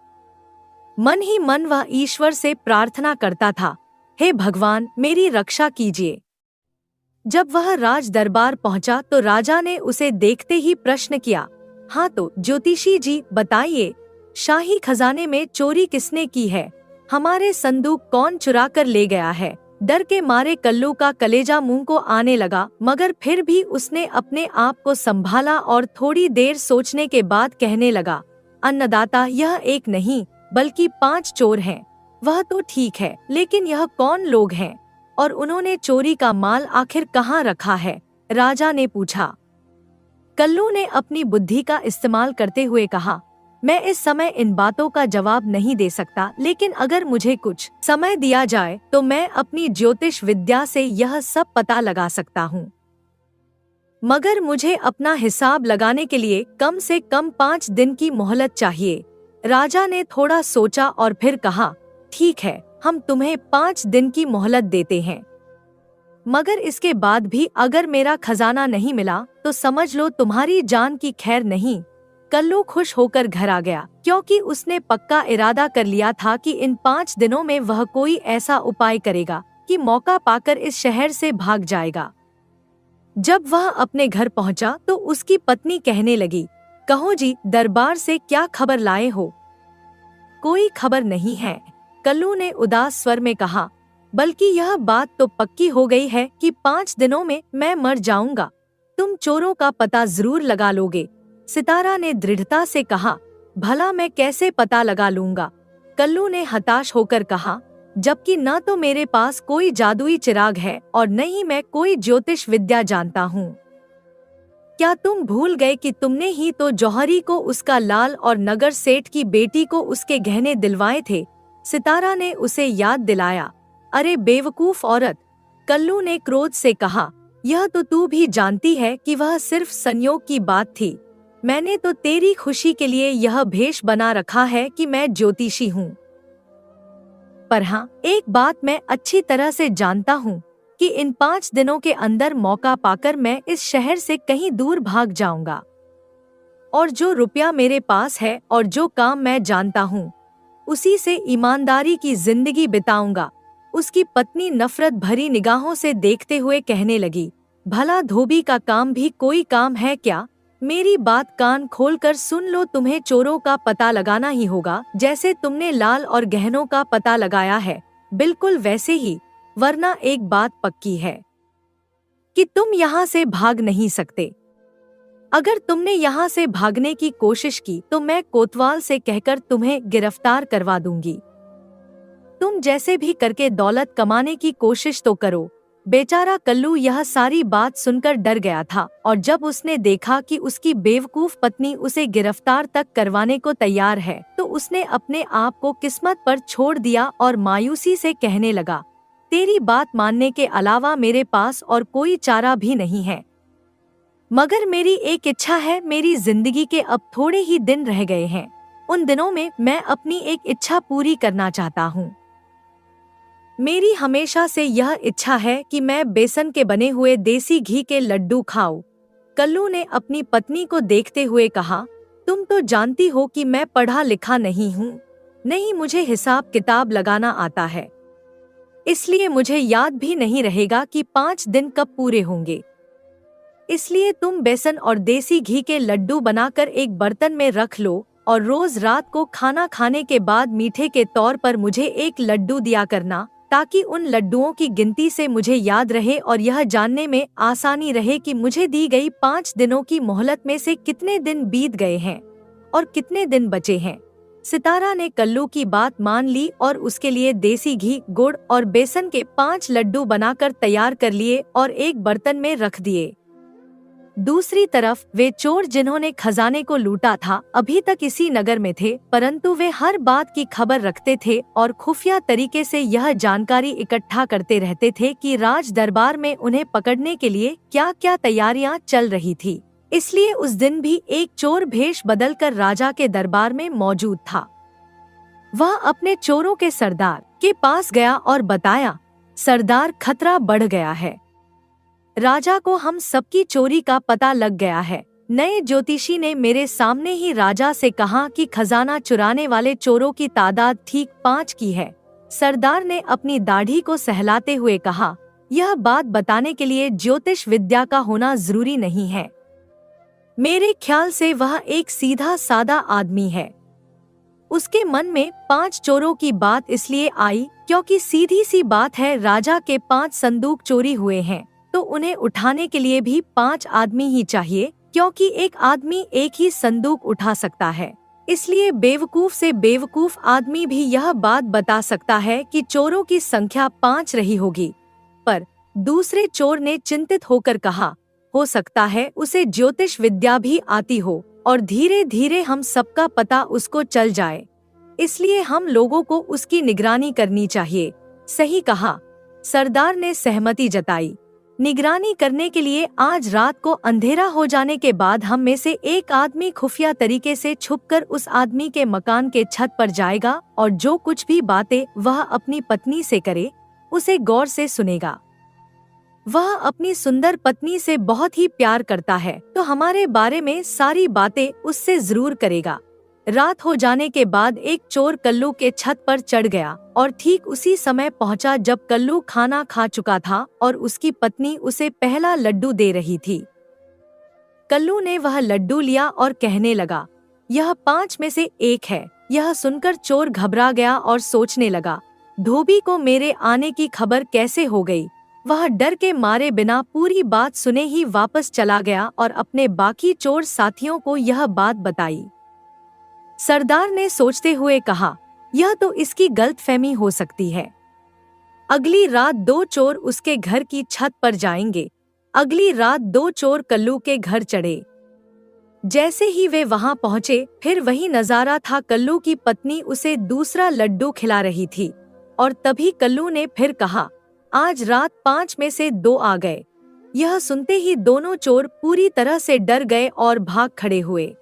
मन ही मन वह ईश्वर से प्रार्थना करता था, हे भगवान, मेरी रक्षा कीजिए। जब वह राज दरबार पहुंचा तो राजा ने उसे देखते ही प्रश्न किया, हाँ तो ज्योतिषी जी बताइए, शाही खजाने में चोरी किसने की है? हमारे संदूक कौन चुरा कर ले गया है? डर के मारे कल्लू का कलेजा मुंह को आने लगा, मगर फिर भी उसने अपने आप को संभाला और थोड़ी देर सोचने के बाद कहने लगा, अन्नदाता, यह एक नहीं बल्कि 5 चोर हैं। वह तो ठीक है, लेकिन यह कौन लोग हैं और उन्होंने चोरी का माल आखिर कहाँ रखा है? राजा ने पूछा। कल्लू ने अपनी बुद्धि का इस्तेमाल करते हुए कहा, मैं इस समय इन बातों का जवाब नहीं दे सकता, लेकिन अगर मुझे कुछ समय दिया जाए तो मैं अपनी ज्योतिष विद्या से यह सब पता लगा सकता हूँ। मगर मुझे अपना हिसाब लगाने के लिए कम से कम 5 दिन की मोहलत चाहिए। राजा ने थोड़ा सोचा और फिर कहा, ठीक है, हम तुम्हें 5 दिन की मोहलत देते हैं, मगर इसके बाद भी अगर मेरा खजाना नहीं मिला तो समझ लो तुम्हारी जान की खैर नहीं। कल्लू खुश होकर घर आ गया, क्योंकि उसने पक्का इरादा कर लिया था कि इन 5 दिनों में वह कोई ऐसा उपाय करेगा कि मौका पाकर इस शहर से भाग जाएगा। जब वह अपने घर पहुंचा तो उसकी पत्नी कहने लगी, कहो जी, दरबार से क्या खबर लाए हो? कोई खबर नहीं है, कल्लू ने उदास स्वर में कहा, बल्कि यह बात तो पक्की हो गई है कि 5 दिनों में मैं मर जाऊंगा। तुम चोरों का पता जरूर लगा लोगे। सितारा ने दृढ़ता से कहा, भला मैं कैसे पता लगा लूंगा? कल्लू ने हताश होकर कहा, जबकि न तो मेरे पास कोई जादुई चिराग है और न ही मैं कोई ज्योतिष विद्या जानता हूँ। क्या तुम भूल गए कि तुमने ही तो जौहरी को उसका लाल और नगर सेठ की बेटी को उसके गहने दिलवाए थे? सितारा ने उसे याद दिलाया। अरे बेवकूफ औरत, कल्लू ने क्रोध से कहा, यह तो तू भी जानती है कि वह सिर्फ संयोग की बात थी। मैंने तो तेरी खुशी के लिए यह भेष बना रखा है कि मैं ज्योतिषी हूँ। पर हाँ, एक बात मैं अच्छी तरह से जानता हूँ कि इन 5 दिनों के अंदर मौका पाकर मैं इस शहर से कहीं दूर भाग जाऊंगा, और जो रुपया मेरे पास है और जो काम मैं जानता हूँ उसी से ईमानदारी की जिंदगी बिताऊंगा। उसकी पत्नी नफरत भरी निगाहों से देखते हुए कहने लगी, भला धोबी का काम भी कोई काम है क्या? मेरी बात कान खोलकर सुन लो, तुम्हें चोरों का पता लगाना ही होगा, जैसे तुमने लाल और गहनों का पता लगाया है, बिल्कुल वैसे ही, वरना एक बात पक्की है कि तुम यहाँ से भाग नहीं सकते। अगर तुमने यहाँ से भागने की कोशिश की तो मैं कोतवाल से कहकर तुम्हें गिरफ्तार करवा दूंगी। तुम जैसे भी करके दौलत कमाने की कोशिश तो करो। बेचारा कल्लू यह सारी बात सुनकर डर गया था, और जब उसने देखा कि उसकी बेवकूफ पत्नी उसे गिरफ्तार तक करवाने को तैयार है तो उसने अपने आप को किस्मत पर छोड़ दिया और मायूसी से कहने लगा, तेरी बात मानने के अलावा मेरे पास और कोई चारा भी नहीं है, मगर मेरी एक इच्छा है। मेरी जिंदगी के अब थोड़े ही दिन रह गए हैं, उन दिनों में मैं अपनी एक इच्छा पूरी करना चाहता हूँ। मेरी हमेशा से यह इच्छा है कि मैं बेसन के बने हुए देसी घी के लड्डू खाऊं। कल्लू ने अपनी पत्नी को देखते हुए कहा, तुम तो जानती हो कि मैं पढ़ा लिखा नहीं हूँ। नहीं, मुझे हिसाब किताब लगाना आता है, इसलिए मुझे याद भी नहीं रहेगा कि 5 दिन कब पूरे होंगे। इसलिए तुम बेसन और देसी घी के लड्डू बनाकर एक बर्तन में रख लो और रोज रात को खाना खाने के बाद मीठे के तौर पर मुझे एक लड्डू दिया करना, ताकि उन लड्डुओं की गिनती से मुझे याद रहे और यह जानने में आसानी रहे कि मुझे दी गई 5 दिनों की मोहलत में से कितने दिन बीत गए हैं और कितने दिन बचे हैं। सितारा ने कल्लू की बात मान ली और उसके लिए देसी घी, गुड़ और बेसन के 5 लड्डू बनाकर तैयार कर लिए और एक बर्तन में रख दिए। दूसरी तरफ वे चोर जिन्होंने खजाने को लूटा था अभी तक इसी नगर में थे, परंतु वे हर बात की खबर रखते थे और खुफिया तरीके से यह जानकारी इकट्ठा करते रहते थे कि राज दरबार में उन्हें पकड़ने के लिए क्या क्या तैयारियां चल रही थी। इसलिए उस दिन भी एक चोर भेष बदलकर राजा के दरबार में मौजूद था। वह अपने चोरों के सरदार के पास गया और बताया, सरदार, खतरा बढ़ गया है। राजा को हम सबकी चोरी का पता लग गया है। नए ज्योतिषी ने मेरे सामने ही राजा से कहा कि खजाना चुराने वाले चोरों की तादाद ठीक 5 की है। सरदार ने अपनी दाढ़ी को सहलाते हुए कहा, यह बात बताने के लिए ज्योतिष विद्या का होना जरूरी नहीं है। मेरे ख्याल से वह एक सीधा सादा आदमी है। उसके मन में 5 चोरों की बात इसलिए आई क्योंकि सीधी सी बात है, राजा के 5 संदूक चोरी हुए हैं तो उन्हें उठाने के लिए भी 5 आदमी ही चाहिए, क्योंकि एक आदमी एक ही संदूक उठा सकता है। इसलिए बेवकूफ से बेवकूफ आदमी भी यह बात बता सकता है कि चोरों की संख्या 5 रही होगी। पर दूसरे चोर ने चिंतित होकर कहा, हो सकता है उसे ज्योतिष विद्या भी आती हो और धीरे धीरे हम सबका पता उसको चल जाए, इसलिए हम लोगों को उसकी निगरानी करनी चाहिए। सही कहा, सरदार ने सहमति जताई। निगरानी करने के लिए आज रात को अंधेरा हो जाने के बाद हम में से एक आदमी खुफिया तरीके से छुपकर उस आदमी के मकान के छत पर जाएगा और जो कुछ भी बातें वह अपनी पत्नी से करे उसे गौर से सुनेगा। वह अपनी सुंदर पत्नी से बहुत ही प्यार करता है तो हमारे बारे में सारी बातें उससे जरूर करेगा। रात हो जाने के बाद एक चोर कल्लू के छत पर चढ़ गया और ठीक उसी समय पहुंचा जब कल्लू खाना खा चुका था और उसकी पत्नी उसे पहला लड्डू दे रही थी। कल्लू ने वह लड्डू लिया और कहने लगा, यह 5 में से एक है। यह सुनकर चोर घबरा गया और सोचने लगा, धोबी को मेरे आने की खबर कैसे हो गई। वह डर के मारे बिना पूरी बात सुने ही वापस चला गया और अपने बाकी चोर साथियों को यह बात बताई। सरदार ने सोचते हुए कहा, यह तो इसकी गलतफहमी हो सकती है। अगली रात 2 चोर उसके घर की छत पर जाएंगे। अगली रात 2 चोर कल्लू के घर चढ़े। जैसे ही वे वहां पहुंचे, फिर वही नजारा था। कल्लू की पत्नी उसे दूसरा लड्डू खिला रही थी और तभी कल्लू ने फिर कहा, आज रात 5 में से 2 आ गए। यह सुनते ही दोनों चोर पूरी तरह से डर गए और भाग खड़े हुए।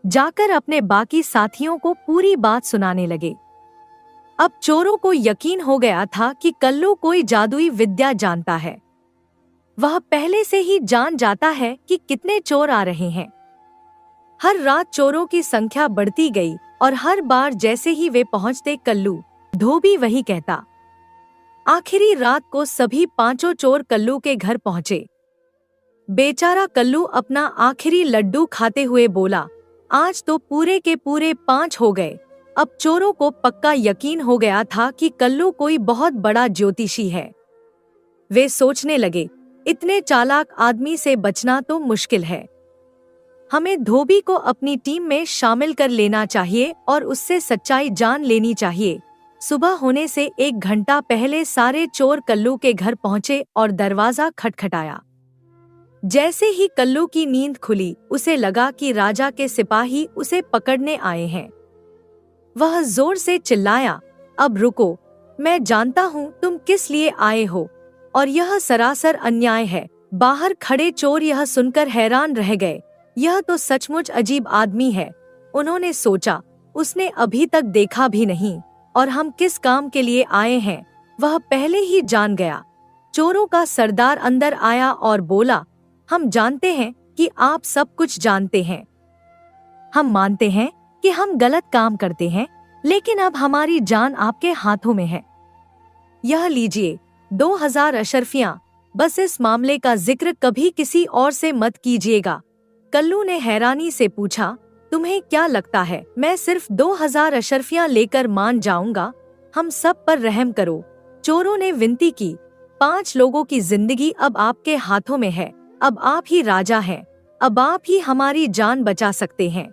जाकर अपने बाकी साथियों को पूरी बात सुनाने लगे। अब चोरों को यकीन हो गया था कि कल्लू कोई जादुई विद्या जानता है। वह पहले से ही जान जाता है कि कितने चोर आ रहे हैं। हर रात चोरों की संख्या बढ़ती गई और हर बार जैसे ही वे पहुंचते, कल्लू धोबी वही कहता। आखिरी रात को सभी 5 चोर कल्लू के घर पहुंचे। बेचारा कल्लू अपना आखिरी लड्डू खाते हुए बोला, आज तो पूरे के पूरे 5 हो गए। अब चोरों को पक्का यकीन हो गया था कि कल्लू कोई बहुत बड़ा ज्योतिषी है। वे सोचने लगे, इतने चालाक आदमी से बचना तो मुश्किल है। हमें धोबी को अपनी टीम में शामिल कर लेना चाहिए और उससे सच्चाई जान लेनी चाहिए। सुबह होने से 1 घंटा पहले सारे चोर कल्लू के घर पहुंचे और दरवाजा खटखटाया। जैसे ही कल्लू की नींद खुली, उसे लगा कि राजा के सिपाही उसे पकड़ने आए हैं। वह जोर से चिल्लाया, अब रुको, मैं जानता हूँ तुम किस लिए आए हो और यह सरासर अन्याय है। बाहर खड़े चोर यह सुनकर हैरान रह गए। यह तो सचमुच अजीब आदमी है। उन्होंने सोचा, उसने अभी तक देखा भी नहीं और हम किस काम के लिए आए हैं। वह पहले ही जान गया। चोरों का सरदार अंदर आया और बोला, हम जानते हैं कि आप सब कुछ जानते हैं। हम मानते हैं कि हम गलत काम करते हैं, लेकिन अब हमारी जान आपके हाथों में है। यह लीजिए 2000 अशर्फियां। बस इस मामले का जिक्र कभी किसी और से मत कीजिएगा। कल्लू ने हैरानी से पूछा, तुम्हें क्या लगता है मैं सिर्फ 2000 अशर्फियां लेकर मान जाऊंगा? हम सब पर रहम करो। चोरों ने विनती की। 5 लोगों की जिंदगी अब आपके हाथों में है। अब आप ही राजा हैं। अब आप ही हमारी जान बचा सकते हैं।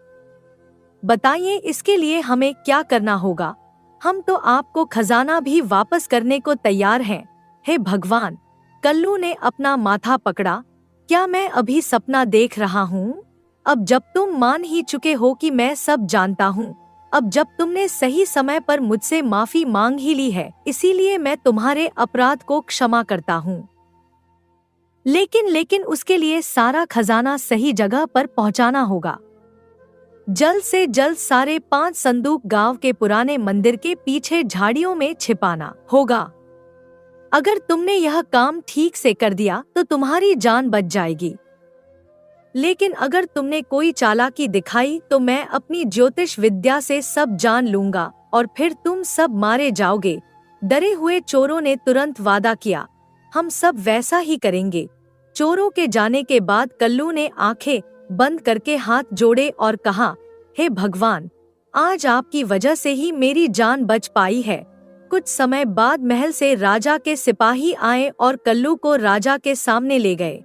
बताइए इसके लिए हमें क्या करना होगा? हम तो आपको खजाना भी वापस करने को तैयार हैं। हे भगवान! कल्लू ने अपना माथा पकड़ा। क्या मैं अभी सपना देख रहा हूँ? अब जब तुम मान ही चुके हो कि मैं सब जानता हूँ, अब जब तुमने सही समय पर मुझसे माफी मांग ही ली है, इसीलिए मैं तुम्हारे अपराध को क्षमा करता हूँ। लेकिन उसके लिए सारा खजाना सही जगह पर पहुँचाना होगा। जल्द से जल्द सारे 5 संदूक गांव के पुराने मंदिर के पीछे झाड़ियों में छिपाना होगा। अगर तुमने यह काम ठीक से कर दिया तो तुम्हारी जान बच जाएगी। लेकिन अगर तुमने कोई चालाकी दिखाई तो मैं अपनी ज्योतिष विद्या से सब जान लूंगा और फिर तुम सब मारे जाओगे। डरे हुए चोरों ने तुरंत वादा किया, हम सब वैसा ही करेंगे। चोरों के जाने के बाद कल्लू ने आंखें बंद करके हाथ जोड़े और कहा, हे भगवान! आज आपकी वजह से ही मेरी जान बच पाई है। कुछ समय बाद महल से राजा के सिपाही आए और कल्लू को राजा के सामने ले गए।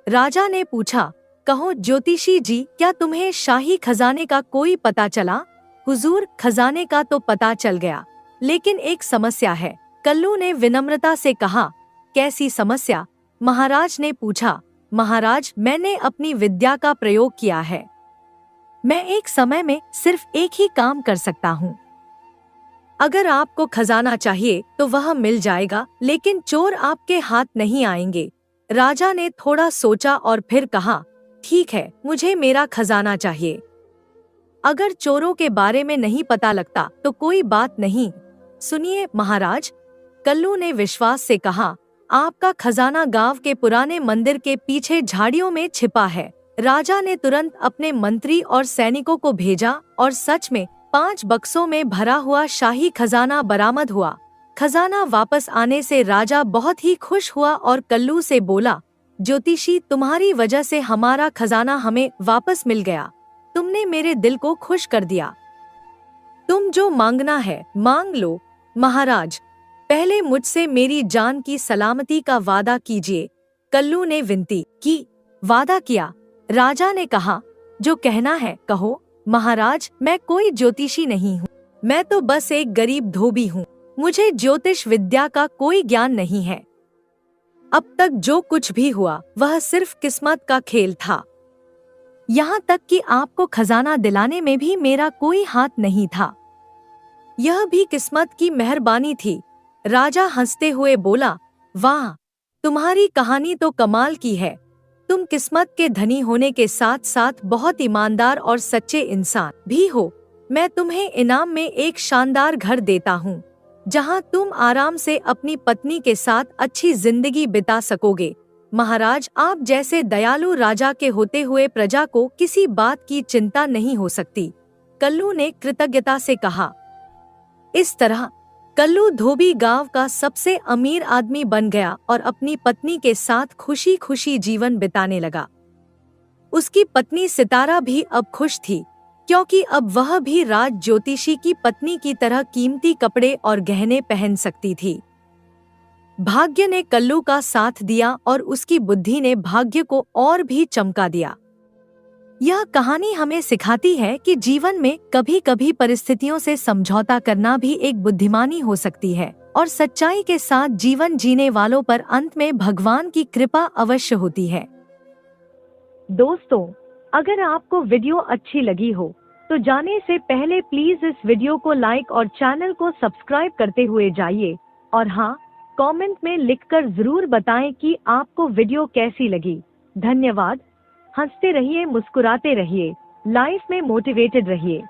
राजा ने पूछा, कहो ज्योतिषी जी, क्या तुम्हें शाही खजाने का कोई पता चला? हुजूर, खजाने का तो पता चल गया, लेकिन एक समस्या है। कल्लू ने विनम्रता से कहा। कैसी समस्या? महाराज ने पूछा। महाराज, मैंने अपनी विद्या का प्रयोग किया है। मैं एक समय में सिर्फ एक ही काम कर सकता हूँ। अगर आपको खजाना चाहिए तो वह मिल जाएगा, लेकिन चोर आपके हाथ नहीं आएंगे। राजा ने थोड़ा सोचा और फिर कहा, ठीक है, मुझे मेरा खजाना चाहिए। अगर चोरों के बारे में नहीं पता लगता तो कोई बात नहीं। सुनिए महाराज, कल्लू ने विश्वास से कहा, आपका खजाना गांव के पुराने मंदिर के पीछे झाड़ियों में छिपा है। राजा ने तुरंत अपने मंत्री और सैनिकों को भेजा और सच में 5 बक्सों में भरा हुआ शाही खजाना बरामद हुआ। खजाना वापस आने से राजा बहुत ही खुश हुआ और कल्लू से बोला, ज्योतिषी, तुम्हारी वजह से हमारा खजाना हमें वापस मिल गया। तुमने मेरे दिल को खुश कर दिया। तुम जो मांगना है मांग लो। महाराज, पहले मुझसे मेरी जान की सलामती का वादा कीजिए। कल्लू ने विनती की। वादा किया। राजा ने कहा, जो कहना है कहो। महाराज, मैं कोई ज्योतिषी नहीं हूँ। मैं तो बस एक गरीब धोबी हूँ। मुझे ज्योतिष विद्या का कोई ज्ञान नहीं है। अब तक जो कुछ भी हुआ वह सिर्फ किस्मत का खेल था। यहाँ तक कि आपको खजाना दिलाने में भी मेरा कोई हाथ नहीं था। यह भी किस्मत की मेहरबानी थी। राजा हंसते हुए बोला, वाह, तुम्हारी कहानी तो कमाल की है। तुम किस्मत के धनी होने के साथ साथ बहुत ईमानदार और सच्चे इंसान भी हो। मैं तुम्हें इनाम में एक शानदार घर देता हूँ, जहाँ तुम आराम से अपनी पत्नी के साथ अच्छी जिंदगी बिता सकोगे। महाराज, आप जैसे दयालु राजा के होते हुए प्रजा को किसी बात की चिंता नहीं हो सकती। कल्लू ने कृतज्ञता से कहा। इस तरह कल्लू धोबी गांव का सबसे अमीर आदमी बन गया और अपनी पत्नी के साथ खुशी खुशी जीवन बिताने लगा। उसकी पत्नी सितारा भी अब खुश थी, क्योंकि अब वह भी राज ज्योतिषी की पत्नी की तरह कीमती कपड़े और गहने पहन सकती थी। भाग्य ने कल्लू का साथ दिया और उसकी बुद्धि ने भाग्य को और भी चमका दिया। यह कहानी हमें सिखाती है कि जीवन में कभी कभी परिस्थितियों से समझौता करना भी एक बुद्धिमानी हो सकती है और सच्चाई के साथ जीवन जीने वालों पर अंत में भगवान की कृपा अवश्य होती है। दोस्तों, अगर आपको वीडियो अच्छी लगी हो तो जाने से पहले प्लीज इस वीडियो को लाइक और चैनल को सब्सक्राइब करते हुए जाइए। और हाँ, कमेंट में लिखकर जरूर बताएं कि आपको वीडियो कैसी लगी। धन्यवाद। हंसते रहिए, मुस्कुराते रहिए, लाइफ में मोटिवेटेड रहिए।